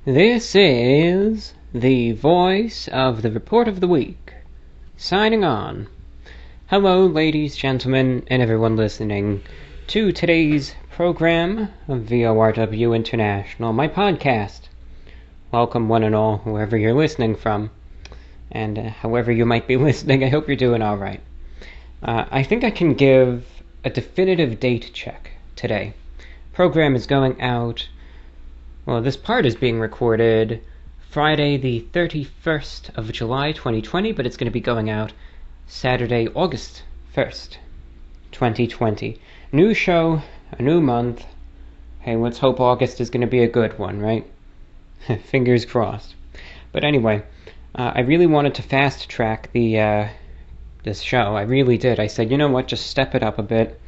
This is the voice of the Report of the Week, signing on. Hello, ladies, gentlemen, and everyone listening to today's program of VORW International, my podcast. Welcome, one and all, whoever you're listening from. And however you might be listening, I hope you're doing all right. I think I can give a definitive date check today. Program is going out. Well, this part is being recorded Friday the 31st of July 2020, but it's going to be going out Saturday, August 1st, 2020. New show, a new month. Hey, let's hope August is going to be a good one, right? Fingers crossed. But anyway, I really wanted to fast track this show. I really did. I said, you know what, just step it up a bit.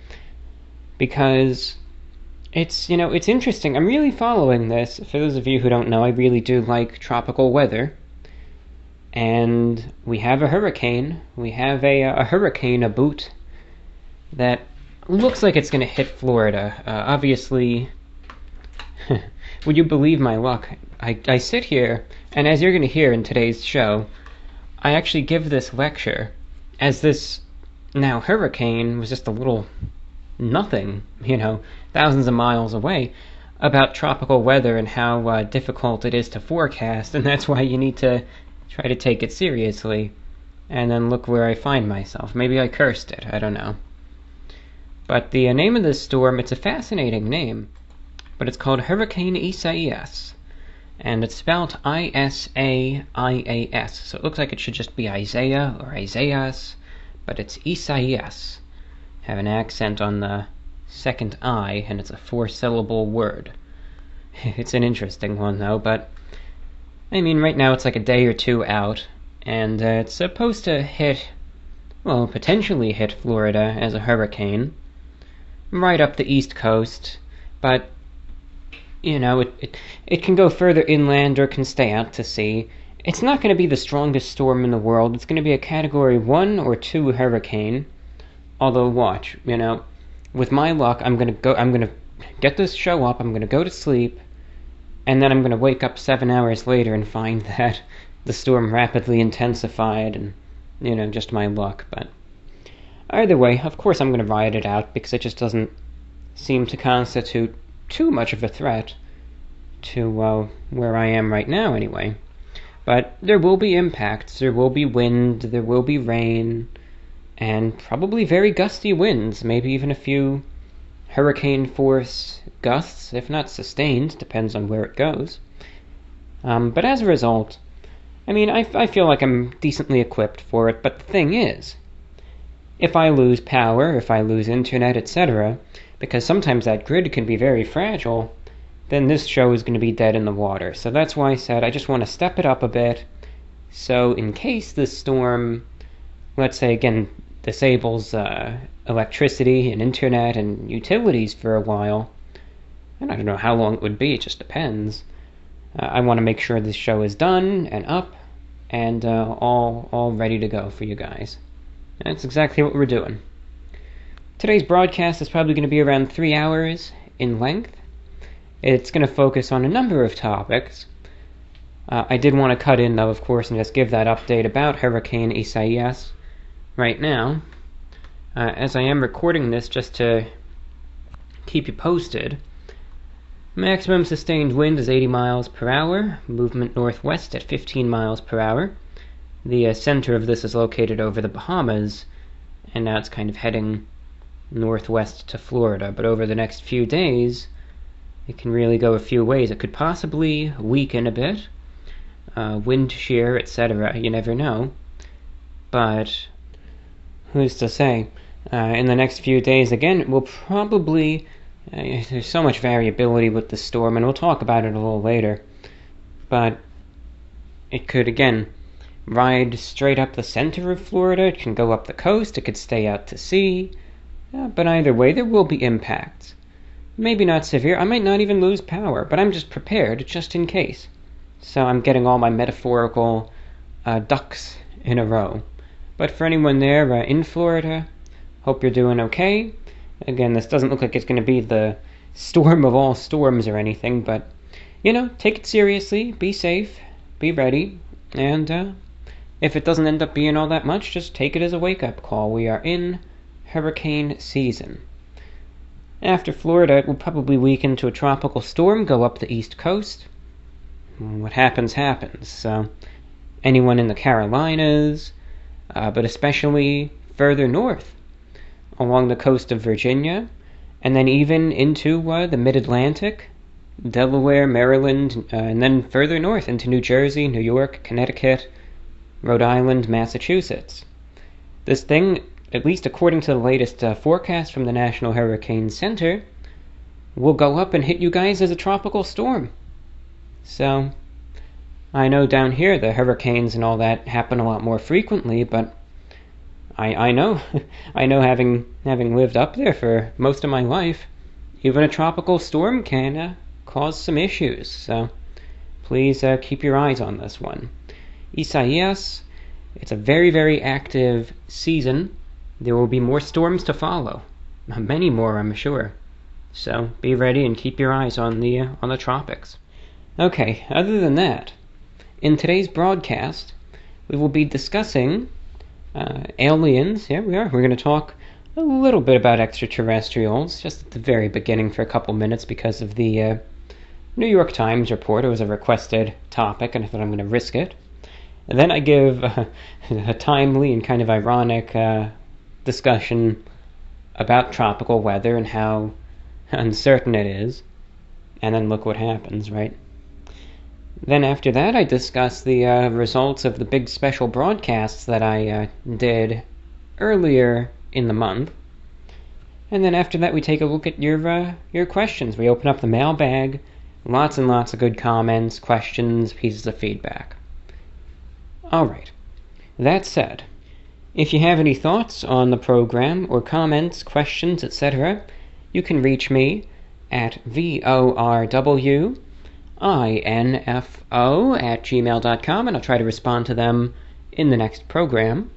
Because it's interesting. I'm really following this. For those of you who don't know, I really do like tropical weather. And we have a hurricane. We have a hurricane about that looks like it's going to hit Florida. Obviously, would you believe my luck? I sit here, and as you're going to hear in today's show, I actually give this lecture as this now hurricane was just a little nothing, thousands of miles away, about tropical weather and how difficult it is to forecast, and that's why you need to try to take it seriously. And then look where I find myself. Maybe I cursed it, I don't know. But the name of this storm, it's a fascinating name, but it's called Hurricane Isaias, and it's spelled I-S-A-I-A-S, so it looks like it should just be Isaiah or Isaias, but it's Isaias. Have an accent on the second I, and it's a 4-syllable word. It's an interesting one, though, but I mean, right now it's like a day or two out, and it's supposed to potentially hit Florida as a hurricane, right up the East Coast, but, it can go further inland or can stay out to sea. It's not going to be the strongest storm in the world. It's going to be a Category 1 or 2 hurricane. Although, watch, with my luck, I'm gonna get this show up, I'm gonna go to sleep, and then I'm gonna wake up 7 hours later and find that the storm rapidly intensified, and, just my luck. But either way, of course I'm gonna ride it out, because it just doesn't seem to constitute too much of a threat to where I am right now, anyway. But there will be impacts, there will be wind, there will be rain, and probably very gusty winds, maybe even a few hurricane force gusts, if not sustained, depends on where it goes. But as a result, I feel like I'm decently equipped for it, but the thing is, if I lose power, if I lose internet, etc., because sometimes that grid can be very fragile, then this show is going to be dead in the water. So that's why I said I just want to step it up a bit, so in case this storm, let's say again, disables electricity and internet and utilities for a while, and I don't know how long it would be, it just depends. I want to make sure this show is done and up and all ready to go for you guys. That's exactly what we're doing. Today's broadcast is probably going to be around 3 hours in length. It's going to focus on a number of topics. I did want to cut in, though, of course, and just give that update about Hurricane Isaias right now, as I am recording this just to keep you posted. Maximum sustained wind is 80 miles per hour, movement northwest at 15 miles per hour. The center of this is located over the Bahamas, and now it's kind of heading northwest to Florida, but over the next few days, it can really go a few ways. It could possibly weaken a bit, wind shear, etc., you never know, but who's to say? In the next few days, again, we'll probably... there's so much variability with the storm, and we'll talk about it a little later. But it could, again, ride straight up the center of Florida. It can go up the coast. It could stay out to sea. But either way, there will be impacts. Maybe not severe. I might not even lose power, but I'm just prepared, just in case. So I'm getting all my metaphorical ducks in a row. But for anyone there in Florida, hope you're doing okay. Again, this doesn't look like it's going to be the storm of all storms or anything, but take it seriously, be safe, be ready, and if it doesn't end up being all that much, just take it as a wake-up call. We are in hurricane season. After Florida, it will probably weaken to a tropical storm, go up the east coast. What happens, happens. So, anyone in the Carolinas, but especially further north, along the coast of Virginia, and then even into the mid-Atlantic, Delaware, Maryland, and then further north into New Jersey, New York, Connecticut, Rhode Island, Massachusetts. This thing, at least according to the latest forecast from the National Hurricane Center, will go up and hit you guys as a tropical storm. So, I know down here the hurricanes and all that happen a lot more frequently, but I know, I know having lived up there for most of my life, even a tropical storm can cause some issues. So, please keep your eyes on this one. Isaias, it's a very, very active season. There will be more storms to follow. Many more, I'm sure. So be ready and keep your eyes on the tropics. Okay, other than that, in today's broadcast, we will be discussing aliens. Here we are. We're going to talk a little bit about extraterrestrials, just at the very beginning for a couple minutes because of the New York Times report. It was a requested topic, and I thought I'm going to risk it. And then I give a timely and kind of ironic discussion about tropical weather and how uncertain it is. And then look what happens, right? Then after that, I discuss the results of the big special broadcasts that I did earlier in the month. And then after that, we take a look at your questions. We open up the mailbag. Lots and lots of good comments, questions, pieces of feedback. Alright, that said, if you have any thoughts on the program or comments, questions, etc., you can reach me at VORWINFO@gmail.com, and I'll try to respond to them in the next program.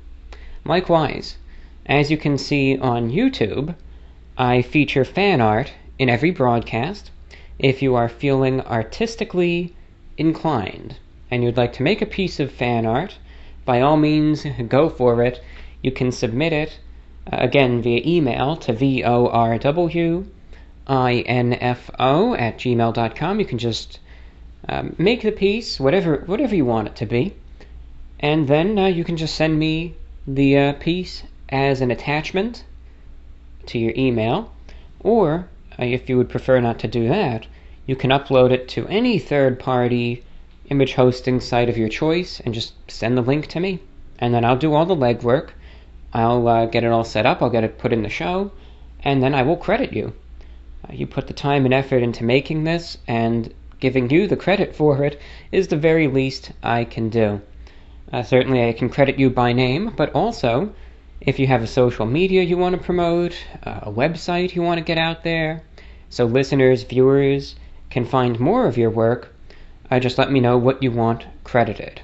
Likewise, as you can see on YouTube, I feature fan art in every broadcast. If you are feeling artistically inclined and you'd like to make a piece of fan art, by all means, go for it. You can submit it, again, via email to VORWINFO@gmail.com. You can just make the piece, whatever you want it to be, and then you can just send me the piece as an attachment to your email, or if you would prefer not to do that, you can upload it to any third-party image hosting site of your choice and just send the link to me. And then I'll do all the legwork. I'll get it all set up, I'll get it put in the show, and then I will credit you. You put the time and effort into making this, and giving you the credit for it is the very least I can do. Certainly I can credit you by name, but also, if you have a social media you want to promote, a website you want to get out there, so listeners, viewers can find more of your work, just let me know what you want credited.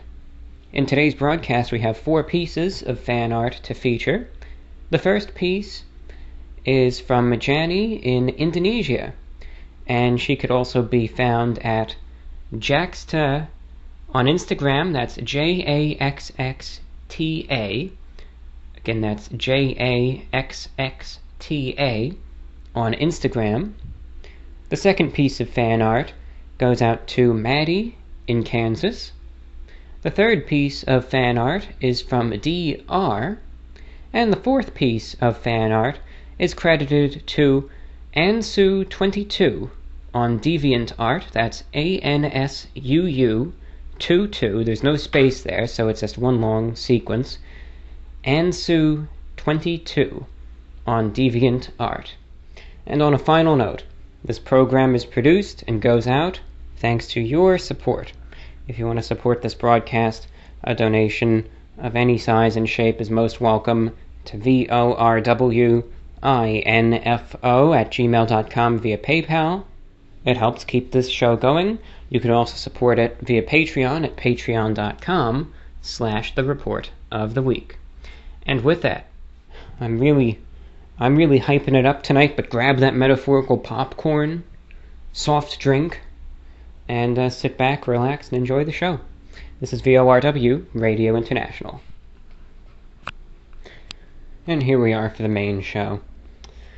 In today's broadcast, we have 4 pieces of fan art to feature. The first piece is from Jani in Indonesia, and she could also be found at Jaxta on Instagram. That's JAXXTA. Again, that's JAXXTA on Instagram. The second piece of fan art goes out to Madi in Kansas. The third piece of fan art is from DR, and the fourth piece of fan art is credited to Ansu22 on DeviantArt. That's ANSUU22. There's no space there, so it's just one long sequence. Ansu22 on DeviantArt. And on a final note, this program is produced and goes out thanks to your support. If you want to support this broadcast, a donation of any size and shape is most welcome to VORWINFO@gmail.com via PayPal. It helps keep this show going. You can also support it via Patreon at patreon.com/thereport-of-the-week. And with that, I'm really hyping it up tonight, but grab that metaphorical popcorn, soft drink, and sit back, relax, and enjoy the show. This is VORW, Radio International. And here we are for the main show.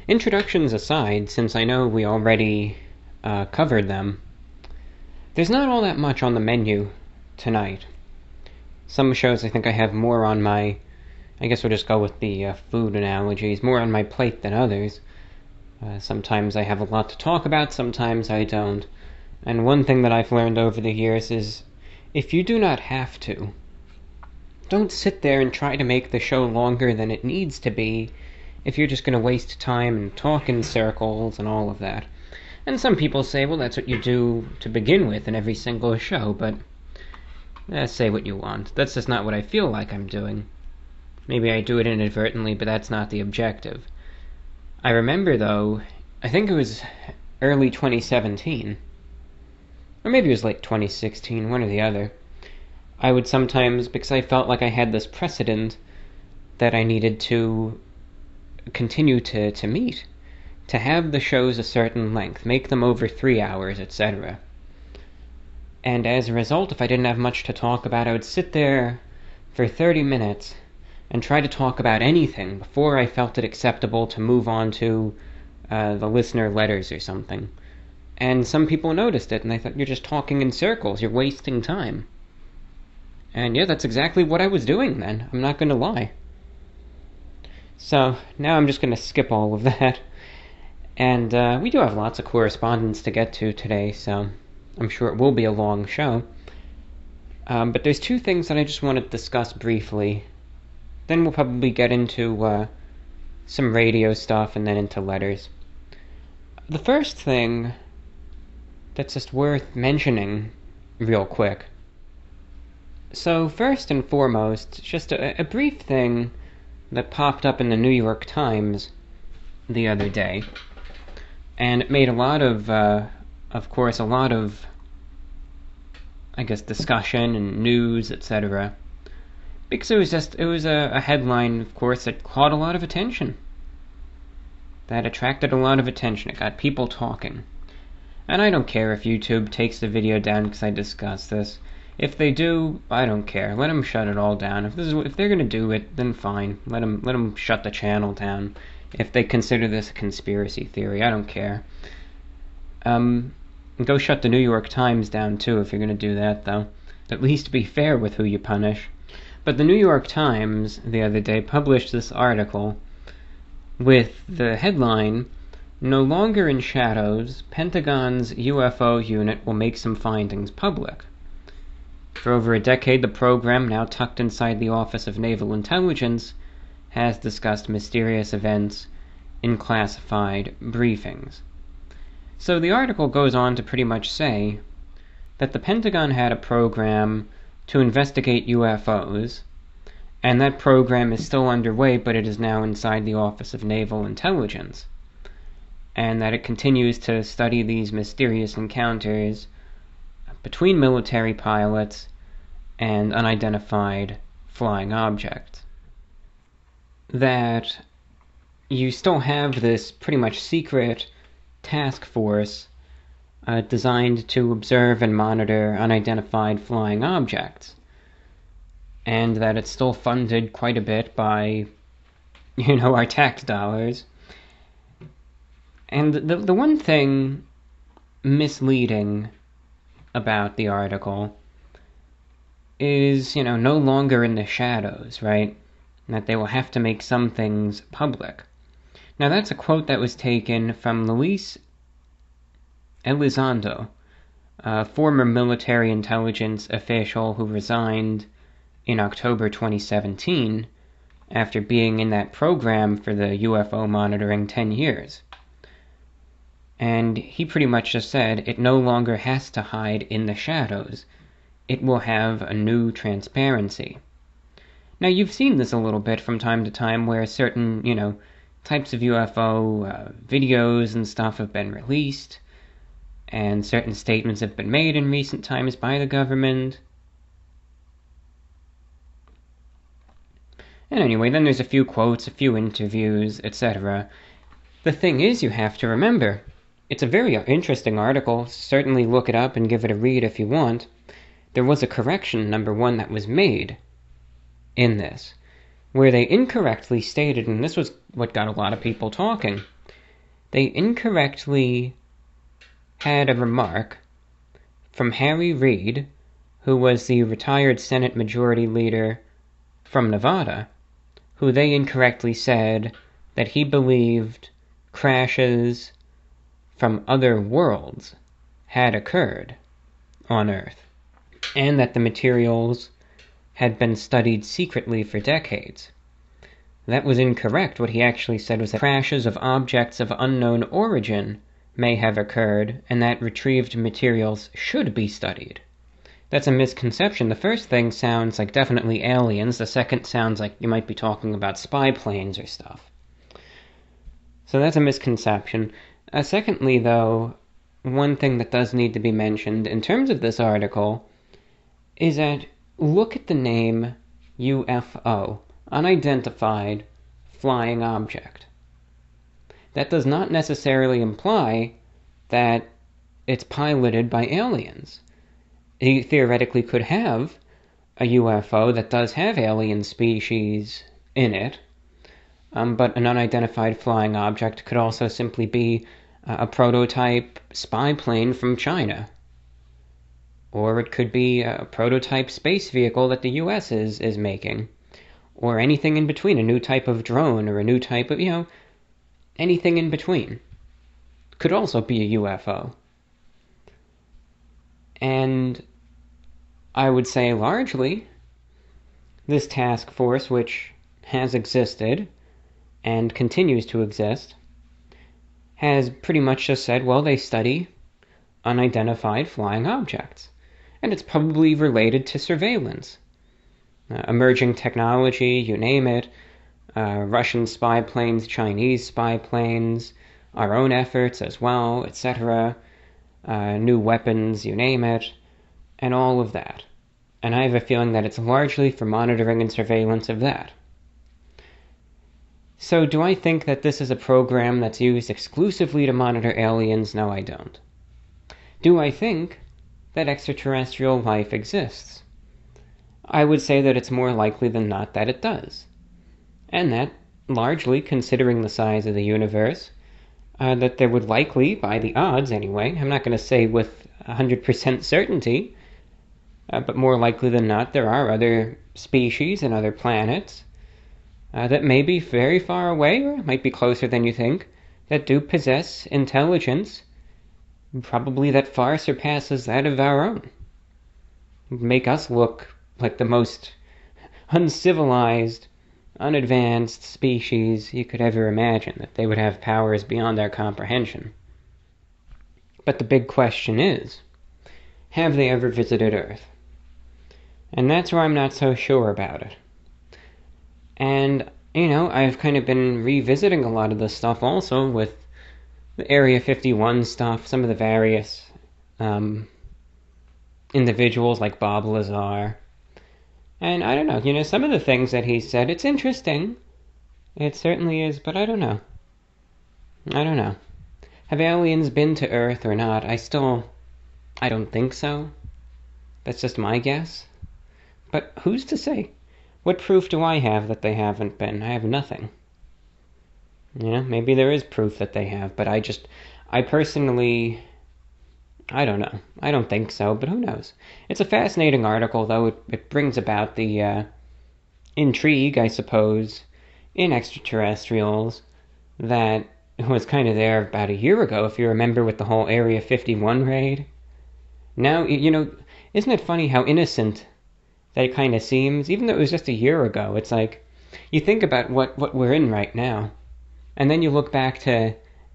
Introductions aside, since I know we already covered them, there's not all that much on the menu tonight. Some shows I think I have more on my, I guess we'll just go with the food analogies, more on my plate than others. Sometimes I have a lot to talk about, sometimes I don't. And one thing that I've learned over the years is, if you do not have to, don't sit there and try to make the show longer than it needs to be if you're just going to waste time and talk in circles and all of that. And some people say, well, that's what you do to begin with in every single show, but say what you want. That's just not what I feel like I'm doing. Maybe I do it inadvertently, but that's not the objective. I remember, though, I think it was early 2017, or maybe it was late 2016, one or the other. I would sometimes, because I felt like I had this precedent that I needed to continue to meet, to have the shows a certain length, make them over 3 hours, etc. And as a result, if I didn't have much to talk about, I would sit there for 30 minutes and try to talk about anything before I felt it acceptable to move on to the listener letters or something. And some people noticed it, and they thought, you're just talking in circles, you're wasting time. And yeah, that's exactly what I was doing then, I'm not going to lie. So, now I'm just going to skip all of that. And we do have lots of correspondence to get to today, so I'm sure it will be a long show. But there's two things that I just want to discuss briefly. Then we'll probably get into some radio stuff and then into letters. The first thing that's just worth mentioning real quick. So first and foremost, just a brief thing that popped up in the New York Times the other day. And it made a lot of I guess, discussion and news, etc. Because it was a headline, of course, that caught a lot of attention. That attracted a lot of attention. It got people talking. And I don't care if YouTube takes the video down because I discuss this. If they do, I don't care. Let them shut it all down. If they're going to do it, then fine. Let them shut the channel down. If they consider this a conspiracy theory, I don't care. Go shut the New York Times down too if you're going to do that, though. At least be fair with who you punish. But the New York Times the other day published this article with the headline, "No longer in shadows, Pentagon's UFO unit will make some findings public." For over a decade, the program, now tucked inside the Office of Naval Intelligence, has discussed mysterious events in classified briefings. So the article goes on to pretty much say that the Pentagon had a program to investigate UFOs, and that program is still underway, but it is now inside the Office of Naval Intelligence, and that it continues to study these mysterious encounters between military pilots and unidentified flying objects. That you still have this pretty much secret task force designed to observe and monitor unidentified flying objects, and that it's still funded quite a bit by, our tax dollars. And the one thing misleading about the article is, no longer in the shadows, right? And that they will have to make some things public. Now that's a quote that was taken from Luis Elizondo, a former military intelligence official who resigned in October 2017 after being in that program for the UFO monitoring 10 years. And he pretty much just said it no longer has to hide in the shadows. It will have a new transparency. Now you've seen this a little bit from time to time where certain, types of UFO videos and stuff have been released, and certain statements have been made in recent times by the government. And anyway, then there's a few quotes, a few interviews, etc. The thing is, you have to remember, it's a very interesting article. Certainly look it up and give it a read if you want. There was a correction, number one, that was made in this, where they incorrectly stated, and this was what got a lot of people talking, they incorrectly had a remark from Harry Reid, who was the retired Senate Majority Leader from Nevada, who they incorrectly said that he believed crashes from other worlds had occurred on Earth, and that the materials had been studied secretly for decades. That was incorrect. What he actually said was that crashes of objects of unknown origin may have occurred, and that retrieved materials should be studied. That's a misconception. The first thing sounds like definitely aliens. The second sounds like you might be talking about spy planes or stuff. So that's a misconception. Secondly, though, one thing that does need to be mentioned in terms of this article is that look at the name UFO, unidentified flying object. That does not necessarily imply that it's piloted by aliens. He theoretically could have a UFO that does have alien species in it, but an unidentified flying object could also simply be a prototype spy plane from China. Or it could be a prototype space vehicle that the US is making. Or anything in between, a new type of drone, or a new type of, anything in between. Could also be a UFO. And I would say largely, this task force, which has existed and continues to exist, has pretty much just said, well, they study unidentified flying objects. And it's probably related to surveillance. Emerging technology, you name it, Russian spy planes, Chinese spy planes, our own efforts as well, etc., new weapons, you name it, and all of that. And I have a feeling that it's largely for monitoring and surveillance of that. So do I think that this is a program that's used exclusively to monitor aliens? No, I don't. Do I think that extraterrestrial life exists? I would say that it's more likely than not that it does. And that, largely considering the size of the universe, that there would likely, by the odds anyway, I'm not going to say with 100% certainty, but more likely than not, there are other species and other planets that may be very far away, or might be closer than you think, that do possess intelligence, probably that far surpasses that of our own. Make us look like the most uncivilized, unadvanced species you could ever imagine, that they would have powers beyond our comprehension. But the big question is, have they ever visited Earth? And that's where I'm not so sure about it. And, I've kind of been revisiting a lot of this stuff also with the Area 51 stuff, some of the various individuals like Bob Lazar. And I don't know, some of the things that he said, it's interesting. It certainly is, but I don't know. Have aliens been to Earth or not? I don't think so. That's just my guess. But who's to say? What proof do I have that they haven't been? I have nothing. Maybe there is proof that they have, but I personally, I don't know. I don't think so, but who knows? It's a fascinating article, though. It brings about the intrigue, I suppose, in extraterrestrials that was kind of there about a year ago, if you remember, with the whole Area 51 raid. Now, isn't it funny how innocent that kind of seems? Even though it was just a year ago, it's like, you think about what we're in right now, and then you look back to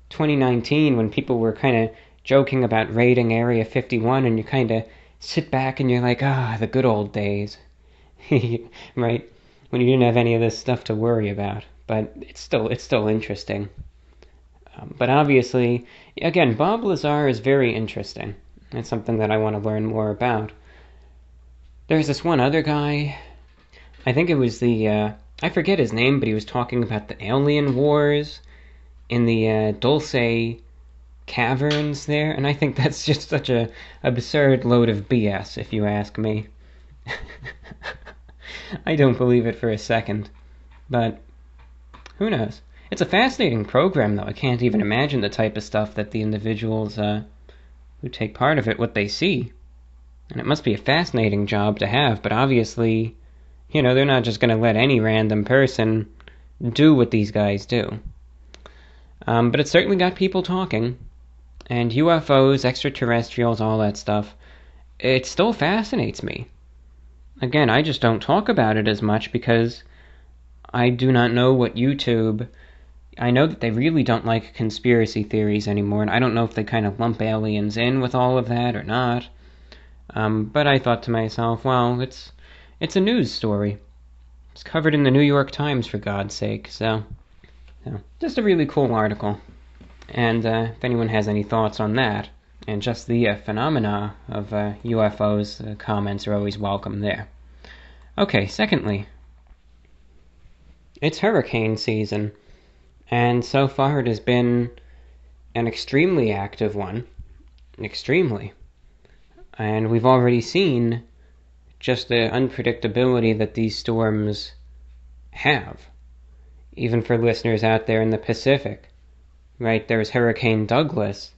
2019 when people were kind of joking about raiding Area 51, and you kind of sit back and you're like, the good old days. Right? When you didn't have any of this stuff to worry about. But it's still interesting. But obviously, again, Bob Lazar is very interesting. It's something that I want to learn more about. There's this one other guy, I think it was I forget his name, but he was talking about the alien wars in the Dulce caverns there, and I think that's just such a absurd load of BS, if you ask me. I don't believe it for a second, but who knows? It's a fascinating program, though. I can't even imagine the type of stuff that the individuals who take part of it, what they see. And it must be a fascinating job to have, but obviously, they're not just going to let any random person do what these guys do. But it certainly got people talking. And UFOs, extraterrestrials, all that stuff, it still fascinates me. Again, I just don't talk about it as much because I do not know what YouTube... I know that they really don't like conspiracy theories anymore, and I don't know if they kind of lump aliens in with all of that or not. But I thought to myself, well, it's a news story. It's covered in the New York Times, for God's sake, so just a really cool article. And if anyone has any thoughts on that, and just the phenomena of UFOs, comments are always welcome there. Okay, secondly, it's hurricane season, and so far it has been an extremely active one. Extremely. And we've already seen just the unpredictability that these storms have. Even for listeners out there in the Pacific. Right, there's Hurricane Douglas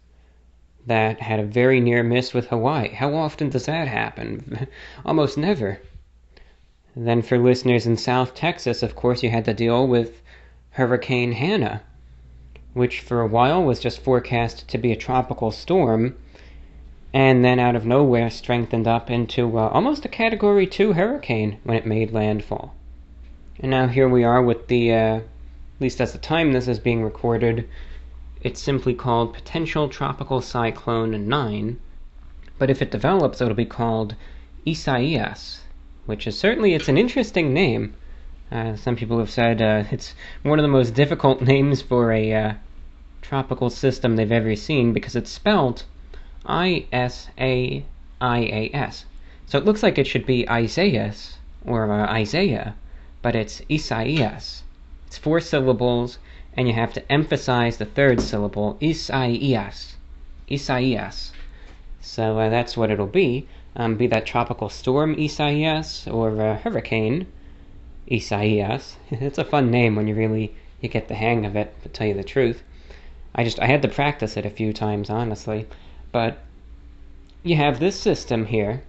that had a very near miss with Hawaii. How often does that happen? Almost never. Then for listeners in South Texas, of course, you had to deal with Hurricane Hannah, which for a while was just forecast to be a tropical storm, and then out of nowhere strengthened up into almost a Category 2 hurricane when it made landfall. And now here we are with the, at least at the time this is being recorded, it's simply called Potential Tropical Cyclone 9, but if it develops, it'll be called Isaias, which is certainly, it's an interesting name. Some people have said it's one of the most difficult names for a tropical system they've ever seen because it's spelled Isaias. So it looks like it should be Isaias or Isaiah, but it's Isaias. It's 4 syllables, and you have to emphasize the third syllable, Isaias. Isaias. So that's what it'll be. Be that tropical storm Isaias or hurricane Isaias. It's a fun name when you get the hang of it, to tell you the truth. I had to practice it a few times, honestly. But you have this system here.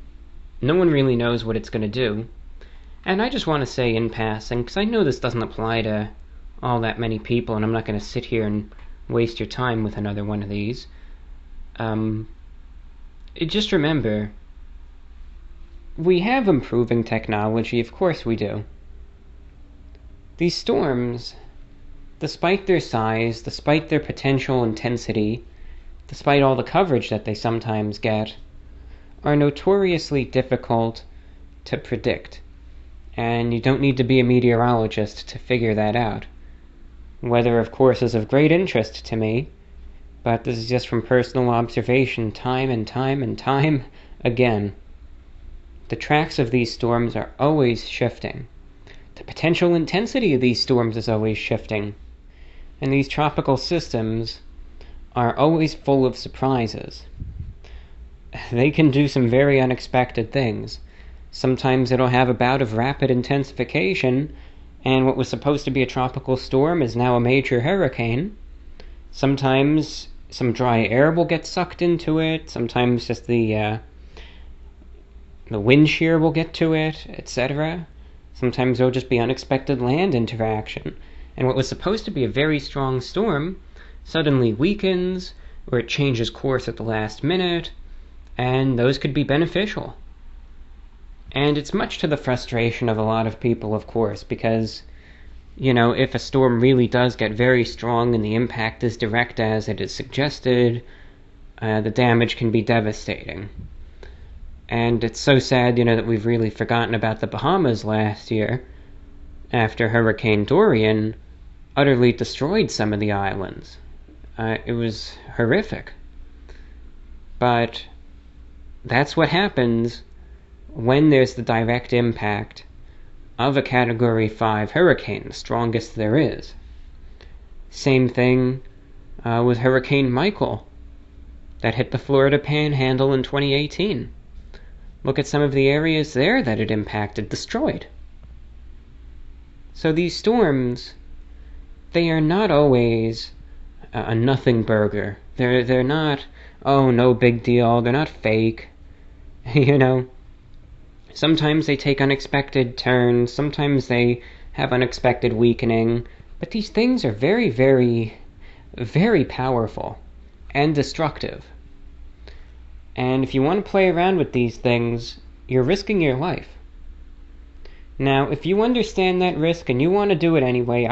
No one really knows what it's going to do. And I just want to say in passing, because I know this doesn't apply to all that many people, and I'm not going to sit here and waste your time with another one of these. Just remember, we have improving technology, of course we do. These storms, despite their size, despite their potential intensity, despite all the coverage that they sometimes get, are notoriously difficult to predict. And you don't need to be a meteorologist to figure that out. Weather, of course, is of great interest to me, but this is just from personal observation time and time and time again. The tracks of these storms are always shifting. The potential intensity of these storms is always shifting. And these tropical systems are always full of surprises. They can do some very unexpected things. Sometimes it'll have a bout of rapid intensification, and what was supposed to be a tropical storm is now a major hurricane. Sometimes some dry air will get sucked into it. Sometimes just the wind shear will get to it, etc. Sometimes there'll just be unexpected land interaction. And what was supposed to be a very strong storm suddenly weakens, or it changes course at the last minute, and those could be beneficial. And it's much to the frustration of a lot of people, of course, because, if a storm really does get very strong and the impact is direct as it is suggested, the damage can be devastating. And it's so sad, that we've really forgotten about the Bahamas last year, after Hurricane Dorian utterly destroyed some of the islands. It was horrific. But that's what happens when there's the direct impact of a Category 5 hurricane, the strongest there is. Same thing with Hurricane Michael that hit the Florida Panhandle in 2018. Look at some of the areas there that it impacted, destroyed. So these storms, they are not always a nothing burger. They're not, oh, no big deal. They're not fake. You know, sometimes they take unexpected turns. Sometimes they have unexpected weakening. But these things are very, very, very powerful and destructive. And if you want to play around with these things, you're risking your life. Now, if you understand that risk and you want to do it anyway,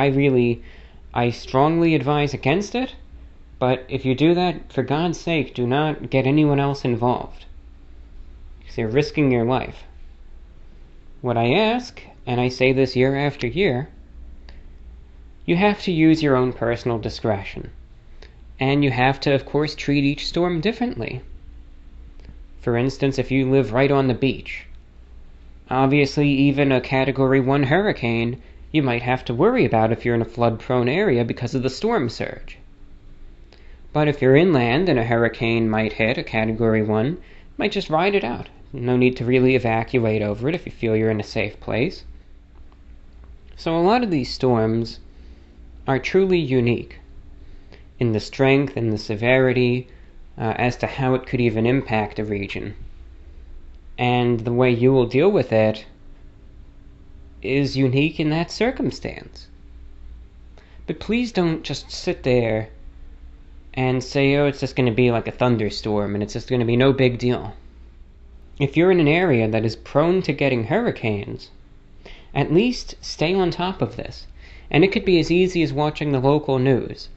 I strongly advise against it. But if you do that, for God's sake, do not get anyone else involved, because you're risking your life. What I ask, and I say this year after year, you have to use your own personal discretion. And you have to, of course, treat each storm differently. For instance, if you live right on the beach, obviously even a Category 1 hurricane, you might have to worry about if you're in a flood-prone area because of the storm surge. But if you're inland and a hurricane might hit, a Category 1, you might just ride it out. No need to really evacuate over it if you feel you're in a safe place. So a lot of these storms are truly unique in the strength and the severity as to how it could even impact a region. And the way you will deal with it is unique in that circumstance. But please don't just sit there and say, oh, it's just going to be like a thunderstorm and it's just going to be no big deal. If you're in an area that is prone to getting hurricanes, at least stay on top of this. And it could be as easy as watching the local news.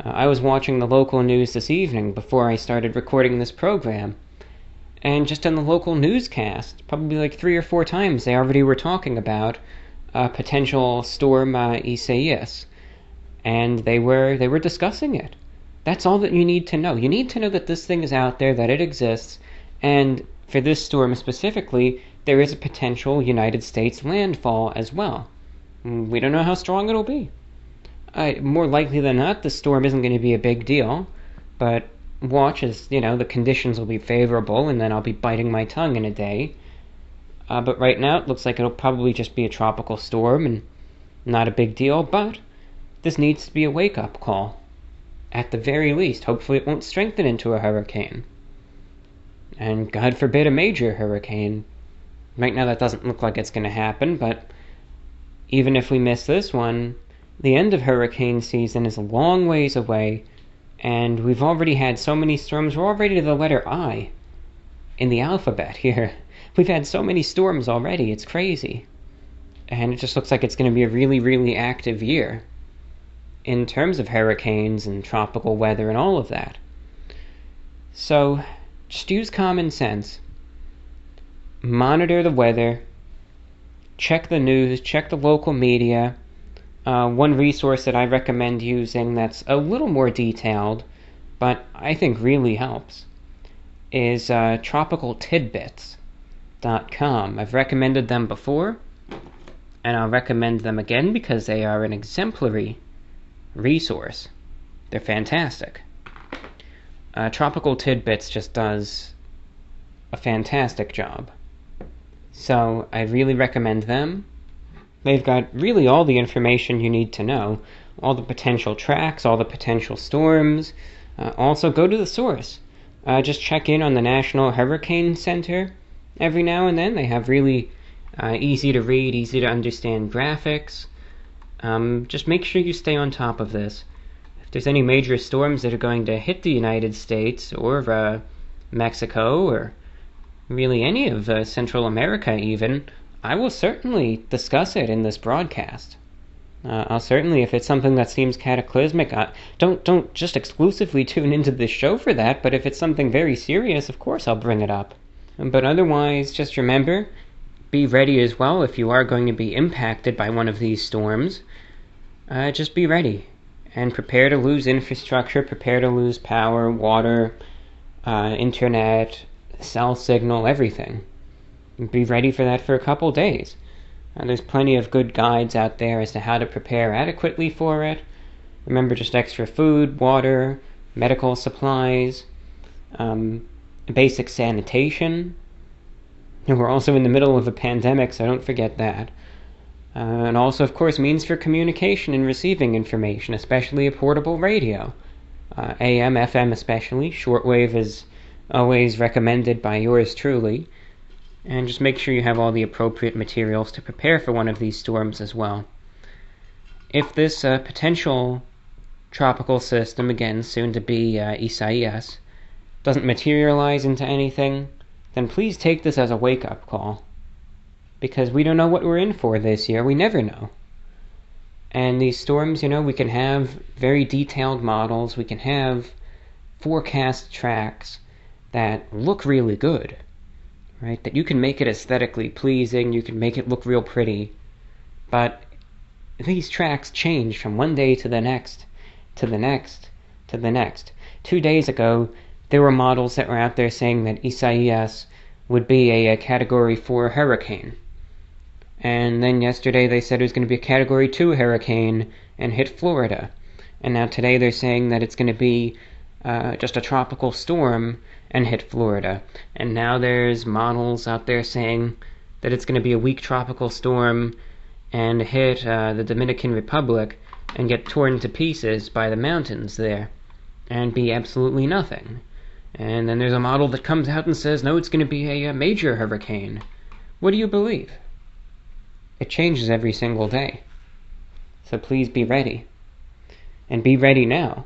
I was watching the local news this evening before I started recording this program. And just in the local newscast, probably like 3 or 4 times, they already were talking about a potential storm Isaias. And they were discussing it. That's all that you need to know. You need to know that this thing is out there, that it exists, and for this storm specifically, there is a potential United States landfall as well. We don't know how strong it'll be. More likely than not, the storm isn't going to be a big deal, but watch as, the conditions will be favorable, and then I'll be biting my tongue in a day. But right now, it looks like it'll probably just be a tropical storm, and not a big deal, but this needs to be a wake-up call. At the very least, hopefully it won't strengthen into a hurricane. And God forbid a major hurricane. Right now that doesn't look like it's going to happen, but even if we miss this one, the end of hurricane season is a long ways away, and we've already had so many storms. We're already to the letter I in the alphabet here. We've had so many storms already, it's crazy. And it just looks like it's going to be a really, really active year in terms of hurricanes and tropical weather and all of that. So, just use common sense. Monitor the weather. Check the news. Check the local media. One resource that I recommend using that's a little more detailed, but I think really helps, is tropicaltidbits.com. I've recommended them before, and I'll recommend them again because they are an exemplary resource. They're fantastic. Tropical Tidbits just does a fantastic job. So I really recommend them. They've got really all the information you need to know. All the potential tracks, all the potential storms. Also, go to the source. Just check in on the National Hurricane Center every now and then. They have really easy to read, easy to understand graphics. Just make sure you stay on top of this. If there's any major storms that are going to hit the United States or Mexico or really any of Central America even, I will certainly discuss it in this broadcast. I'll certainly, if it's something that seems cataclysmic, don't just exclusively tune into this show for that, but if it's something very serious, of course I'll bring it up. But otherwise, just remember, be ready as well if you are going to be impacted by one of these storms. Just be ready and prepare to lose infrastructure, prepare to lose power, water, internet, cell signal, everything. Be ready for that for a couple days. There's plenty of good guides out there as to how to prepare adequately for it. Remember, just extra food, water, medical supplies, basic sanitation. And we're also in the middle of a pandemic, so don't forget that. And also, of course, means for communication and receiving information, especially a portable radio. AM, FM especially. Shortwave is always recommended by yours truly. And just make sure you have all the appropriate materials to prepare for one of these storms as well. If this potential tropical system, again, soon to be Isaias, doesn't materialize into anything, then please take this as a wake-up call. Because we don't know what we're in for this year. We never know. And these storms, we can have very detailed models. We can have forecast tracks that look really good, right? That you can make it aesthetically pleasing. You can make it look real pretty. But these tracks change from one day to the next, to the next, to the next. 2 days ago, there were models that were out there saying that Isaias would be a Category 4 hurricane. And then yesterday they said it was going to be a Category 2 hurricane and hit Florida. And now today they're saying that it's going to be just a tropical storm and hit Florida. And now there's models out there saying that it's going to be a weak tropical storm and hit the Dominican Republic and get torn to pieces by the mountains there and be absolutely nothing. And then there's a model that comes out and says, no, it's going to be a major hurricane. What do you believe? It changes every single day. So please be ready. And be ready now.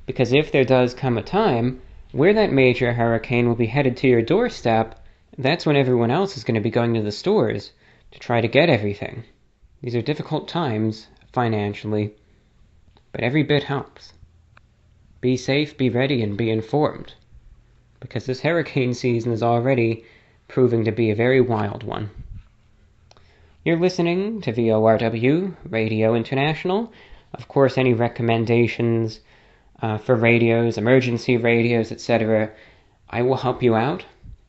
Because if there does come a time where that major hurricane will be headed to your doorstep, that's when everyone else is going to be going to the stores to try to get everything. These are difficult times financially, but every bit helps. Be safe, be ready, and be informed. Because this hurricane season is already proving to be a very wild one. You're listening to VORW, Radio International. Of course, any recommendations for radios, emergency radios, etc., I will help you out.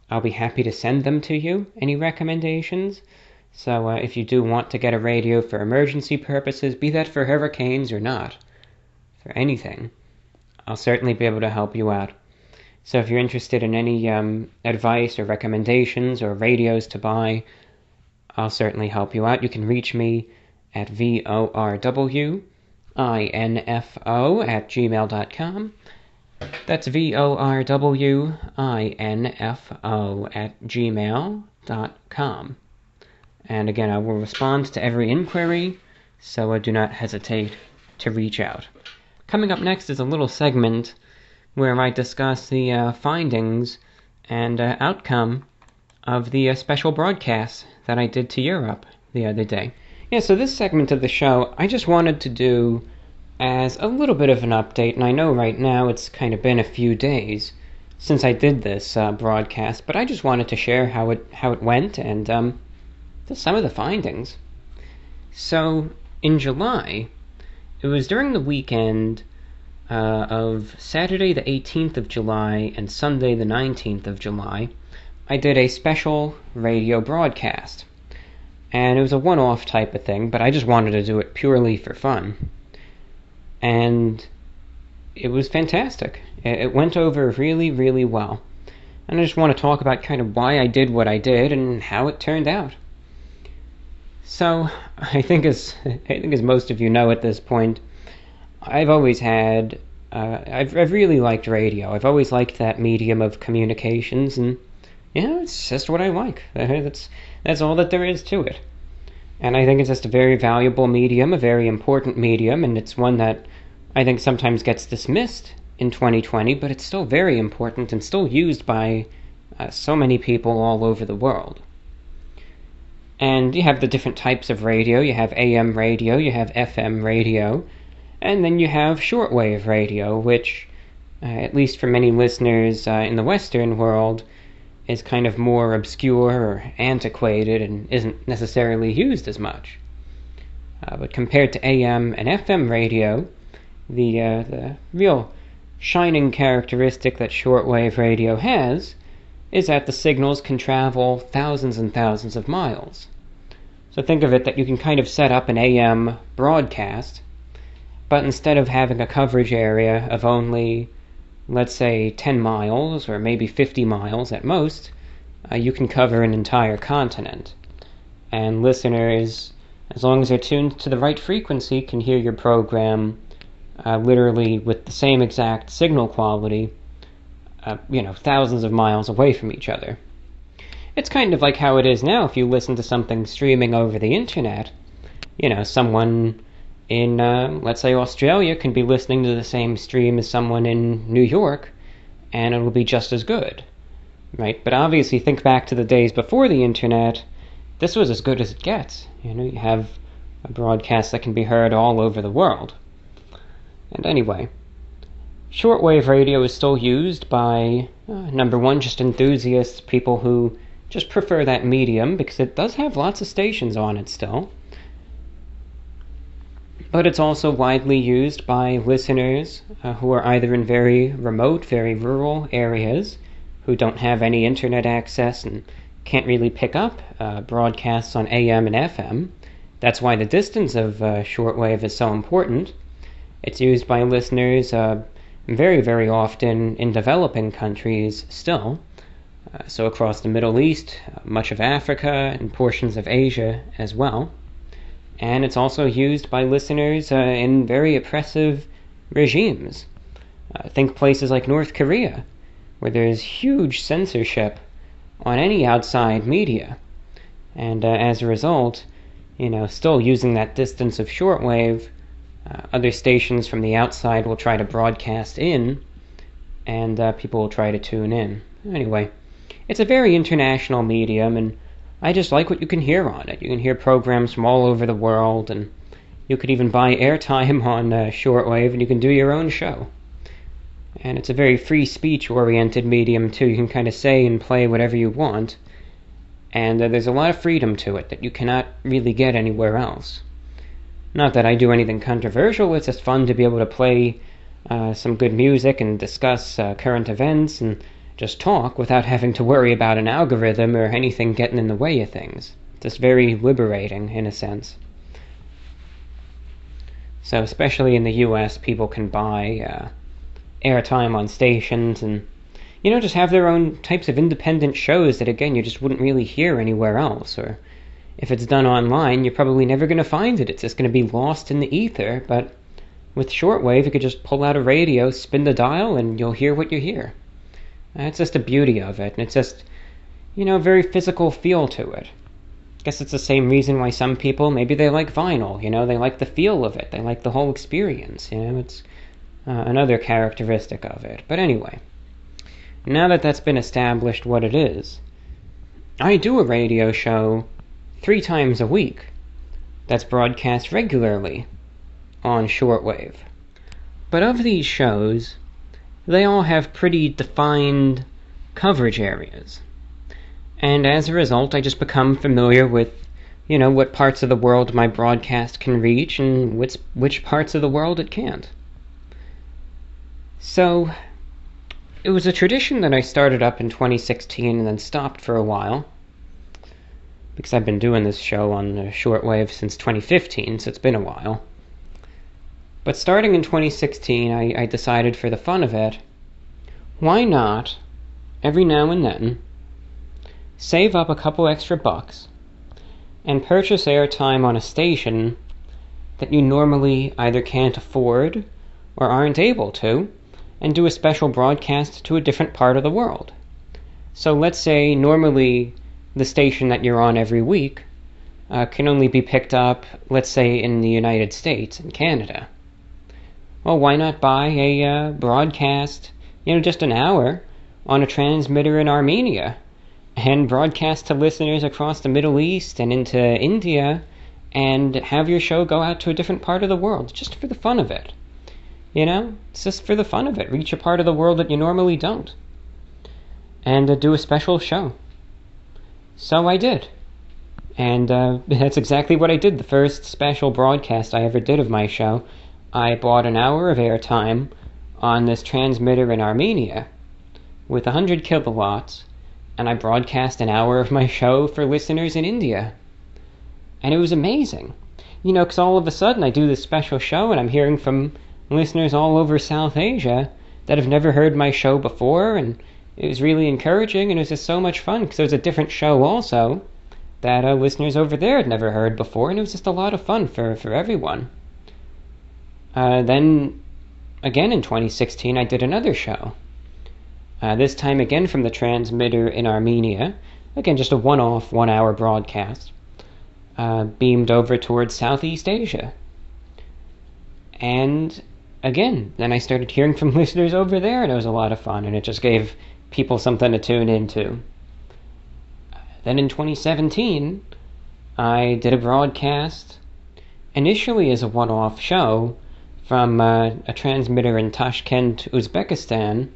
I'll be happy to send them to you, any recommendations. So if you do want to get a radio for emergency purposes, be that for hurricanes or not, for anything, I'll certainly be able to help you out. So if you're interested in any advice or recommendations or radios to buy, I'll certainly help you out. You can reach me at VORWINFO@gmail.com. That's VORWINFO@gmail.com. And again, I will respond to every inquiry, so do not hesitate to reach out. Coming up next is a little segment where I discuss the findings and outcome of the special broadcast that I did to Europe the other day. Yeah, so this segment of the show, I just wanted to do as a little bit of an update, and I know right now it's kind of been a few days since I did this broadcast, but I just wanted to share how it went and some of the findings. So, in July, it was during the weekend of Saturday the 18th of July and Sunday the 19th of July, I did a special radio broadcast. And it was a one-off type of thing, but I just wanted to do it purely for fun. And it was fantastic. It went over really, really well. And I just want to talk about kind of why I did what I did and how it turned out. So, I think as most of you know at this point, I've always had, I've really liked radio. I've always liked that medium of communications, and it's just what I like. That's all that there is to it. And I think it's just a very valuable medium, a very important medium, and it's one that I think sometimes gets dismissed in 2020, but it's still very important and still used by so many people all over the world. And you have the different types of radio. You have AM radio, you have FM radio, and then you have shortwave radio, which, at least for many listeners in the Western world, is kind of more obscure or antiquated and isn't necessarily used as much. But compared to AM and FM radio, the real shining characteristic that shortwave radio has is that the signals can travel thousands and thousands of miles. So think of it that you can kind of set up an AM broadcast, but instead of having a coverage area of only let's say 10 miles or maybe 50 miles at most, you can cover an entire continent. And listeners, as long as they're tuned to the right frequency, can hear your program literally with the same exact signal quality, thousands of miles away from each other. It's kind of like how it is now if you listen to something streaming over the internet. Someone in, let's say, Australia can be listening to the same stream as someone in New York, and it'll be just as good, right? But obviously, think back to the days before the internet. This was as good as it gets. You have a broadcast that can be heard all over the world. And anyway, shortwave radio is still used by, number one, just enthusiasts, people who just prefer that medium, because it does have lots of stations on it still. But it's also widely used by listeners who are either in very remote, very rural areas, who don't have any internet access and can't really pick up broadcasts on AM and FM. That's why the distance of shortwave is so important. It's used by listeners very, very often in developing countries still. So across the Middle East, much of Africa, and portions of Asia as well. And it's also used by listeners in very oppressive regimes. Think places like North Korea, where there's huge censorship on any outside media. And as a result, still using that distance of shortwave, other stations from the outside will try to broadcast in, and people will try to tune in. Anyway, it's a very international medium, and I just like what you can hear on it. You can hear programs from all over the world, and you could even buy airtime on shortwave, and you can do your own show. And it's a very free speech-oriented medium, too. You can kind of say and play whatever you want, and there's a lot of freedom to it that you cannot really get anywhere else. Not that I do anything controversial, it's just fun to be able to play some good music and discuss current events and just talk without having to worry about an algorithm or anything getting in the way of things. Just very liberating, in a sense. So especially in the US, people can buy airtime on stations and, just have their own types of independent shows that, again, you just wouldn't really hear anywhere else. Or if it's done online, you're probably never going to find it. It's just going to be lost in the ether. But with shortwave, you could just pull out a radio, spin the dial, and you'll hear what you hear. It's just the beauty of it, and it's just, a very physical feel to it. I guess it's the same reason why some people, maybe they like vinyl, they like the feel of it, they like the whole experience, it's another characteristic of it. But anyway, now that that's been established what it is, I do a radio show 3 times a week that's broadcast regularly on shortwave. But of these shows, they all have pretty defined coverage areas. And as a result, I just become familiar with, what parts of the world my broadcast can reach and which parts of the world it can't. So, it was a tradition that I started up in 2016 and then stopped for a while, because I've been doing this show on shortwave since 2015, so it's been a while. But starting in 2016, I decided, for the fun of it, why not, every now and then, save up a couple extra bucks and purchase airtime on a station that you normally either can't afford or aren't able to, and do a special broadcast to a different part of the world. So let's say normally the station that you're on every week can only be picked up, let's say, in the United States and Canada. Well, why not buy a broadcast, just an hour on a transmitter in Armenia and broadcast to listeners across the Middle East and into India and have your show go out to a different part of the world just for the fun of it. It's just for the fun of it. Reach a part of the world that you normally don't. And do a special show. So I did. And that's exactly what I did. The first special broadcast I ever did of my show, I bought an hour of airtime on this transmitter in Armenia with 100 kilowatts, and I broadcast an hour of my show for listeners in India. And it was amazing. Because all of a sudden I do this special show and I'm hearing from listeners all over South Asia, that have never heard my show before, and it was really encouraging, and it was just so much fun, because there was a different show also that listeners over there had never heard before, and it was just a lot of fun for everyone. Then, again in 2016, I did another show. This time again from the transmitter in Armenia. Again, just a one-off, 1-hour broadcast. Beamed over towards Southeast Asia. And again, then I started hearing from listeners over there, and it was a lot of fun, and it just gave people something to tune into. Then in 2017, I did a broadcast, initially as a one-off show, from a transmitter in Tashkent, Uzbekistan,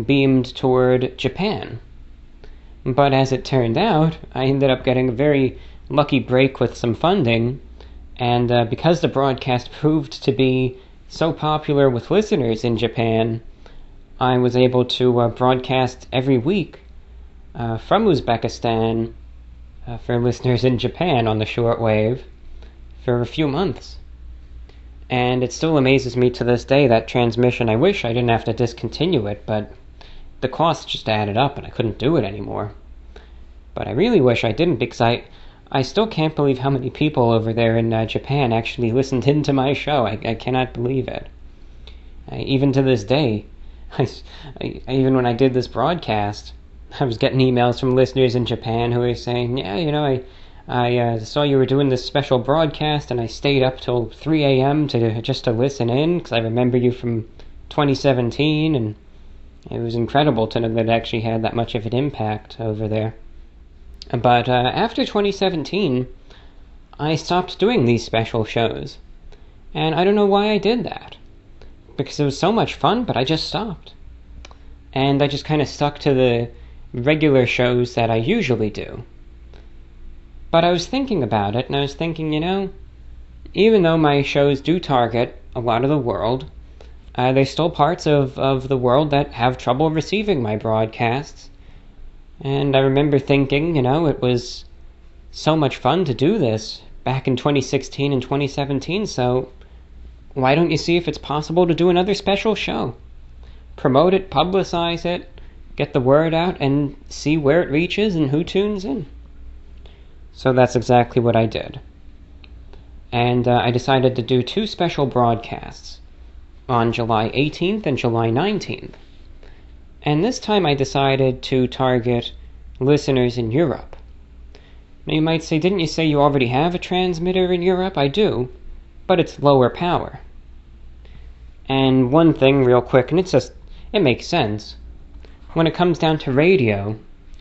beamed toward Japan. But as it turned out, I ended up getting a very lucky break with some funding, and because the broadcast proved to be so popular with listeners in Japan, I was able to broadcast every week from Uzbekistan for listeners in Japan on the shortwave for a few months. And it still amazes me to this day, that transmission. I wish I didn't have to discontinue it, but the costs just added up and I couldn't do it anymore. But I really wish I didn't, because I still can't believe how many people over there in Japan actually listened into my show. I cannot believe it. Even to this day, even when I did this broadcast, I was getting emails from listeners in Japan who were saying, yeah, you know, I saw you were doing this special broadcast, and I stayed up till 3 a.m. just to listen in, because I remember you from 2017, and it was incredible to know that it actually had that much of an impact over there. But after 2017, I stopped doing these special shows. And I don't know why I did that. Because it was so much fun, but I just stopped. And I just kind of stuck to the regular shows that I usually do. But I was thinking about it, and I was thinking, you know, even though my shows do target a lot of the world, there's still parts of the world that have trouble receiving my broadcasts. And I remember thinking, you know, it was so much fun to do this back in 2016 and 2017, so why don't you see if it's possible to do another special show? Promote it, publicize it, get the word out, and see where it reaches and who tunes in. So that's exactly what I did. And I decided to do 2 special broadcasts on July 18th and July 19th. And this time I decided to target listeners in Europe. Now you might say, didn't you say you already have a transmitter in Europe? I do, but it's lower power. And one thing real quick, and it makes sense. When it comes down to radio,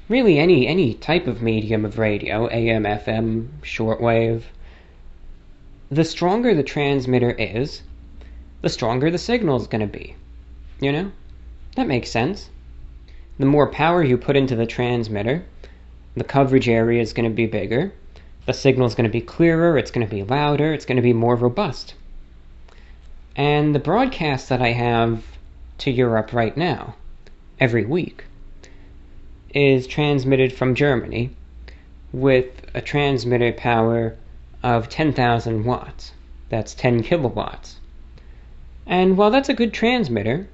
really any type of medium of radio, AM, FM, shortwave, the stronger the transmitter is, the stronger the signal is going to be. You know? That makes sense. The more power you put into the transmitter, the coverage area is going to be bigger, the signal is going to be clearer, it's going to be louder, it's going to be more robust. And the broadcast that I have to Europe right now, every week, is transmitted from Germany with a transmitter power of 10,000 watts. That's 10 kilowatts. And while that's a good transmitter,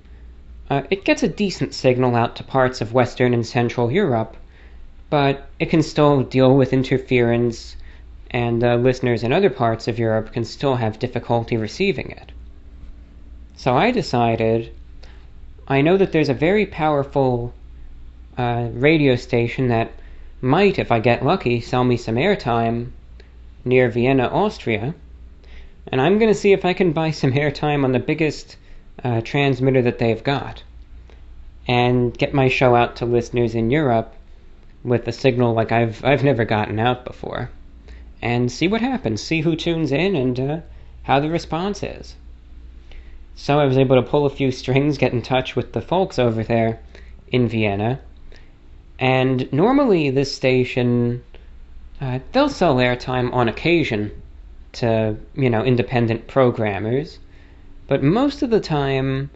it gets a decent signal out to parts of Western and Central Europe, but it can still deal with interference, and listeners in other parts of Europe can still have difficulty receiving it. So I decided, I know that there's a very powerful radio station that might, if I get lucky, sell me some airtime near Vienna, Austria, and I'm going to see if I can buy some airtime on the biggest transmitter that they've got, and get my show out to listeners in Europe with a signal like I've never gotten out before, and see what happens, see who tunes in, and how the response is. So I was able to pull a few strings, get in touch with the folks over there in Vienna, and normally this station, they'll sell airtime on occasion to, you know, independent programmers, but most of the time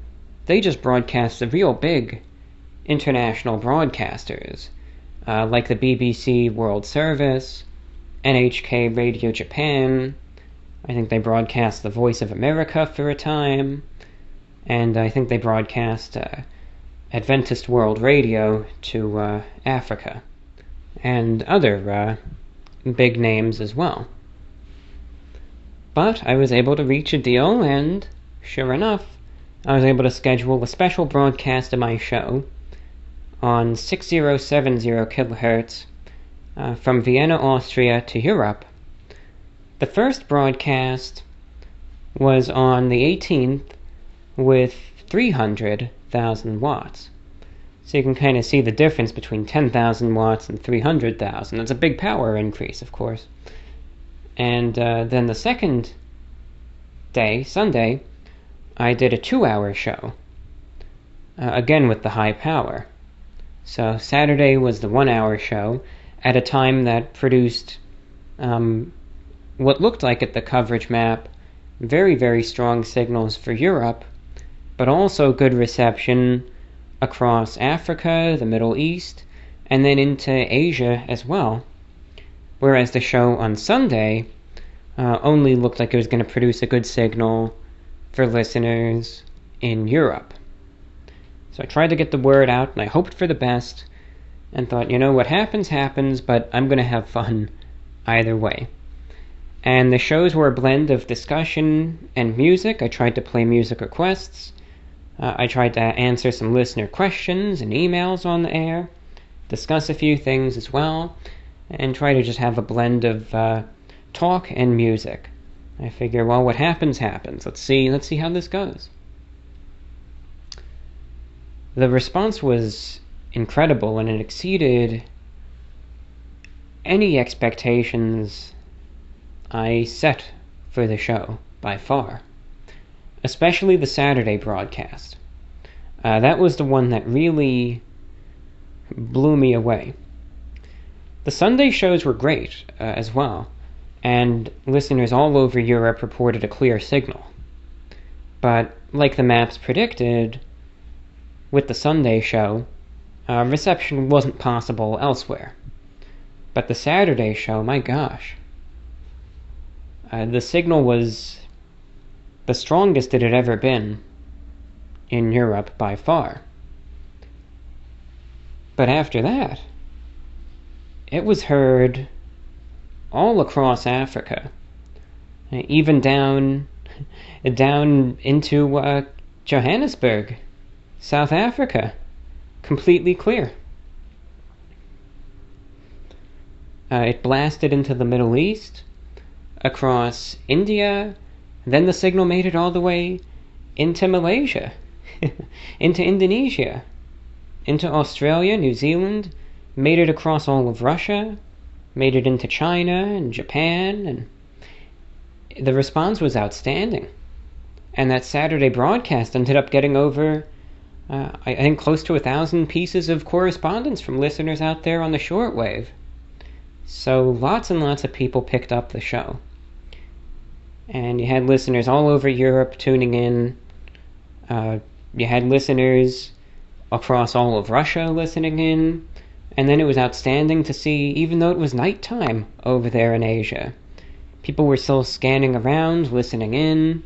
they just broadcast the real big international broadcasters, like the BBC World Service, NHK Radio Japan. I think they broadcast the Voice of America for a time, and I think they broadcast Adventist World Radio to Africa, and other big names as well. But I was able to reach a deal, and sure enough, I was able to schedule a special broadcast of my show on 6070 kilohertz from Vienna, Austria to Europe. The first broadcast was on the 18th with 300,000 watts. So you can kind of see the difference between 10,000 watts and 300,000. That's a big power increase, of course. And then the second day, Sunday, I did a 2-hour show, again with the high power. So Saturday was the 1-hour show at a time that produced what looked like at the coverage map very, very strong signals for Europe, but also good reception across Africa, the Middle East, and then into Asia as well. Whereas the show on Sunday only looked like it was going to produce a good signal for listeners in Europe. So I tried to get the word out, and I hoped for the best, and thought, what happens, happens, but I'm going to have fun either way. And the shows were a blend of discussion and music. I tried to play music requests. I tried to answer some listener questions and emails on the air, discuss a few things as well, and try to just have a blend of talk and music. I figure, well, what happens, happens. Let's see how this goes. The response was incredible, and it exceeded any expectations I set for the show by far. Especially the Saturday broadcast. That was the one that really blew me away. The Sunday shows were great as well, and listeners all over Europe reported a clear signal. But, like the maps predicted, with the Sunday show, reception wasn't possible elsewhere. But the Saturday show, my gosh. The signal was the strongest it had ever been in Europe by far. But after that, it was heard all across Africa, even down into Johannesburg, South Africa, completely clear. It blasted into the Middle East, across India, then the signal made it all the way into Malaysia, into Indonesia, into Australia, New Zealand, made it across all of Russia, made it into China and Japan, and the response was outstanding. And that Saturday broadcast ended up getting over, I think, close to 1,000 pieces of correspondence from listeners out there on the shortwave. So lots and lots of people picked up the show. And you had listeners all over Europe tuning in. You had listeners across all of Russia listening in. And then it was outstanding to see, even though it was nighttime over there in Asia, people were still scanning around, listening in.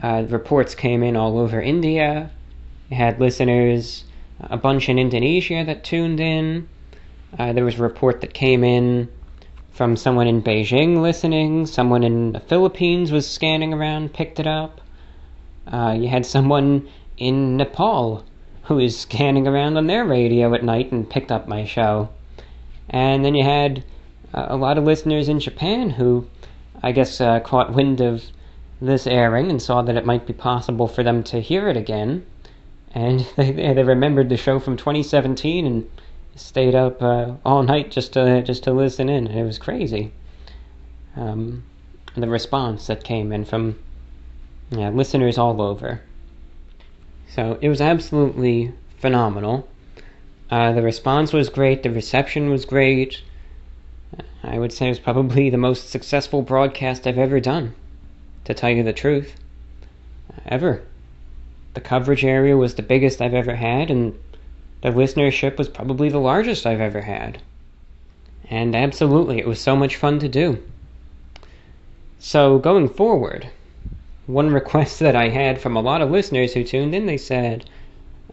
Reports came in all over India. You had listeners, a bunch in Indonesia that tuned in. There was a report that came in from someone in Beijing listening. Someone in the Philippines was scanning around, picked it up. You had someone in Nepal who was scanning around on their radio at night and picked up my show. And then you had a lot of listeners in Japan who, I guess, caught wind of this airing and saw that it might be possible for them to hear it again. And they remembered the show from 2017 and stayed up all night just to listen in. And it was crazy. The response that came in from listeners all over. So it was absolutely phenomenal. The response was great. The reception was great. I would say it was probably the most successful broadcast I've ever done, to tell you the truth. Ever. The coverage area was the biggest I've ever had, and the listenership was probably the largest I've ever had. And absolutely, it was so much fun to do. So, going forward, one request that I had from a lot of listeners who tuned in, they said,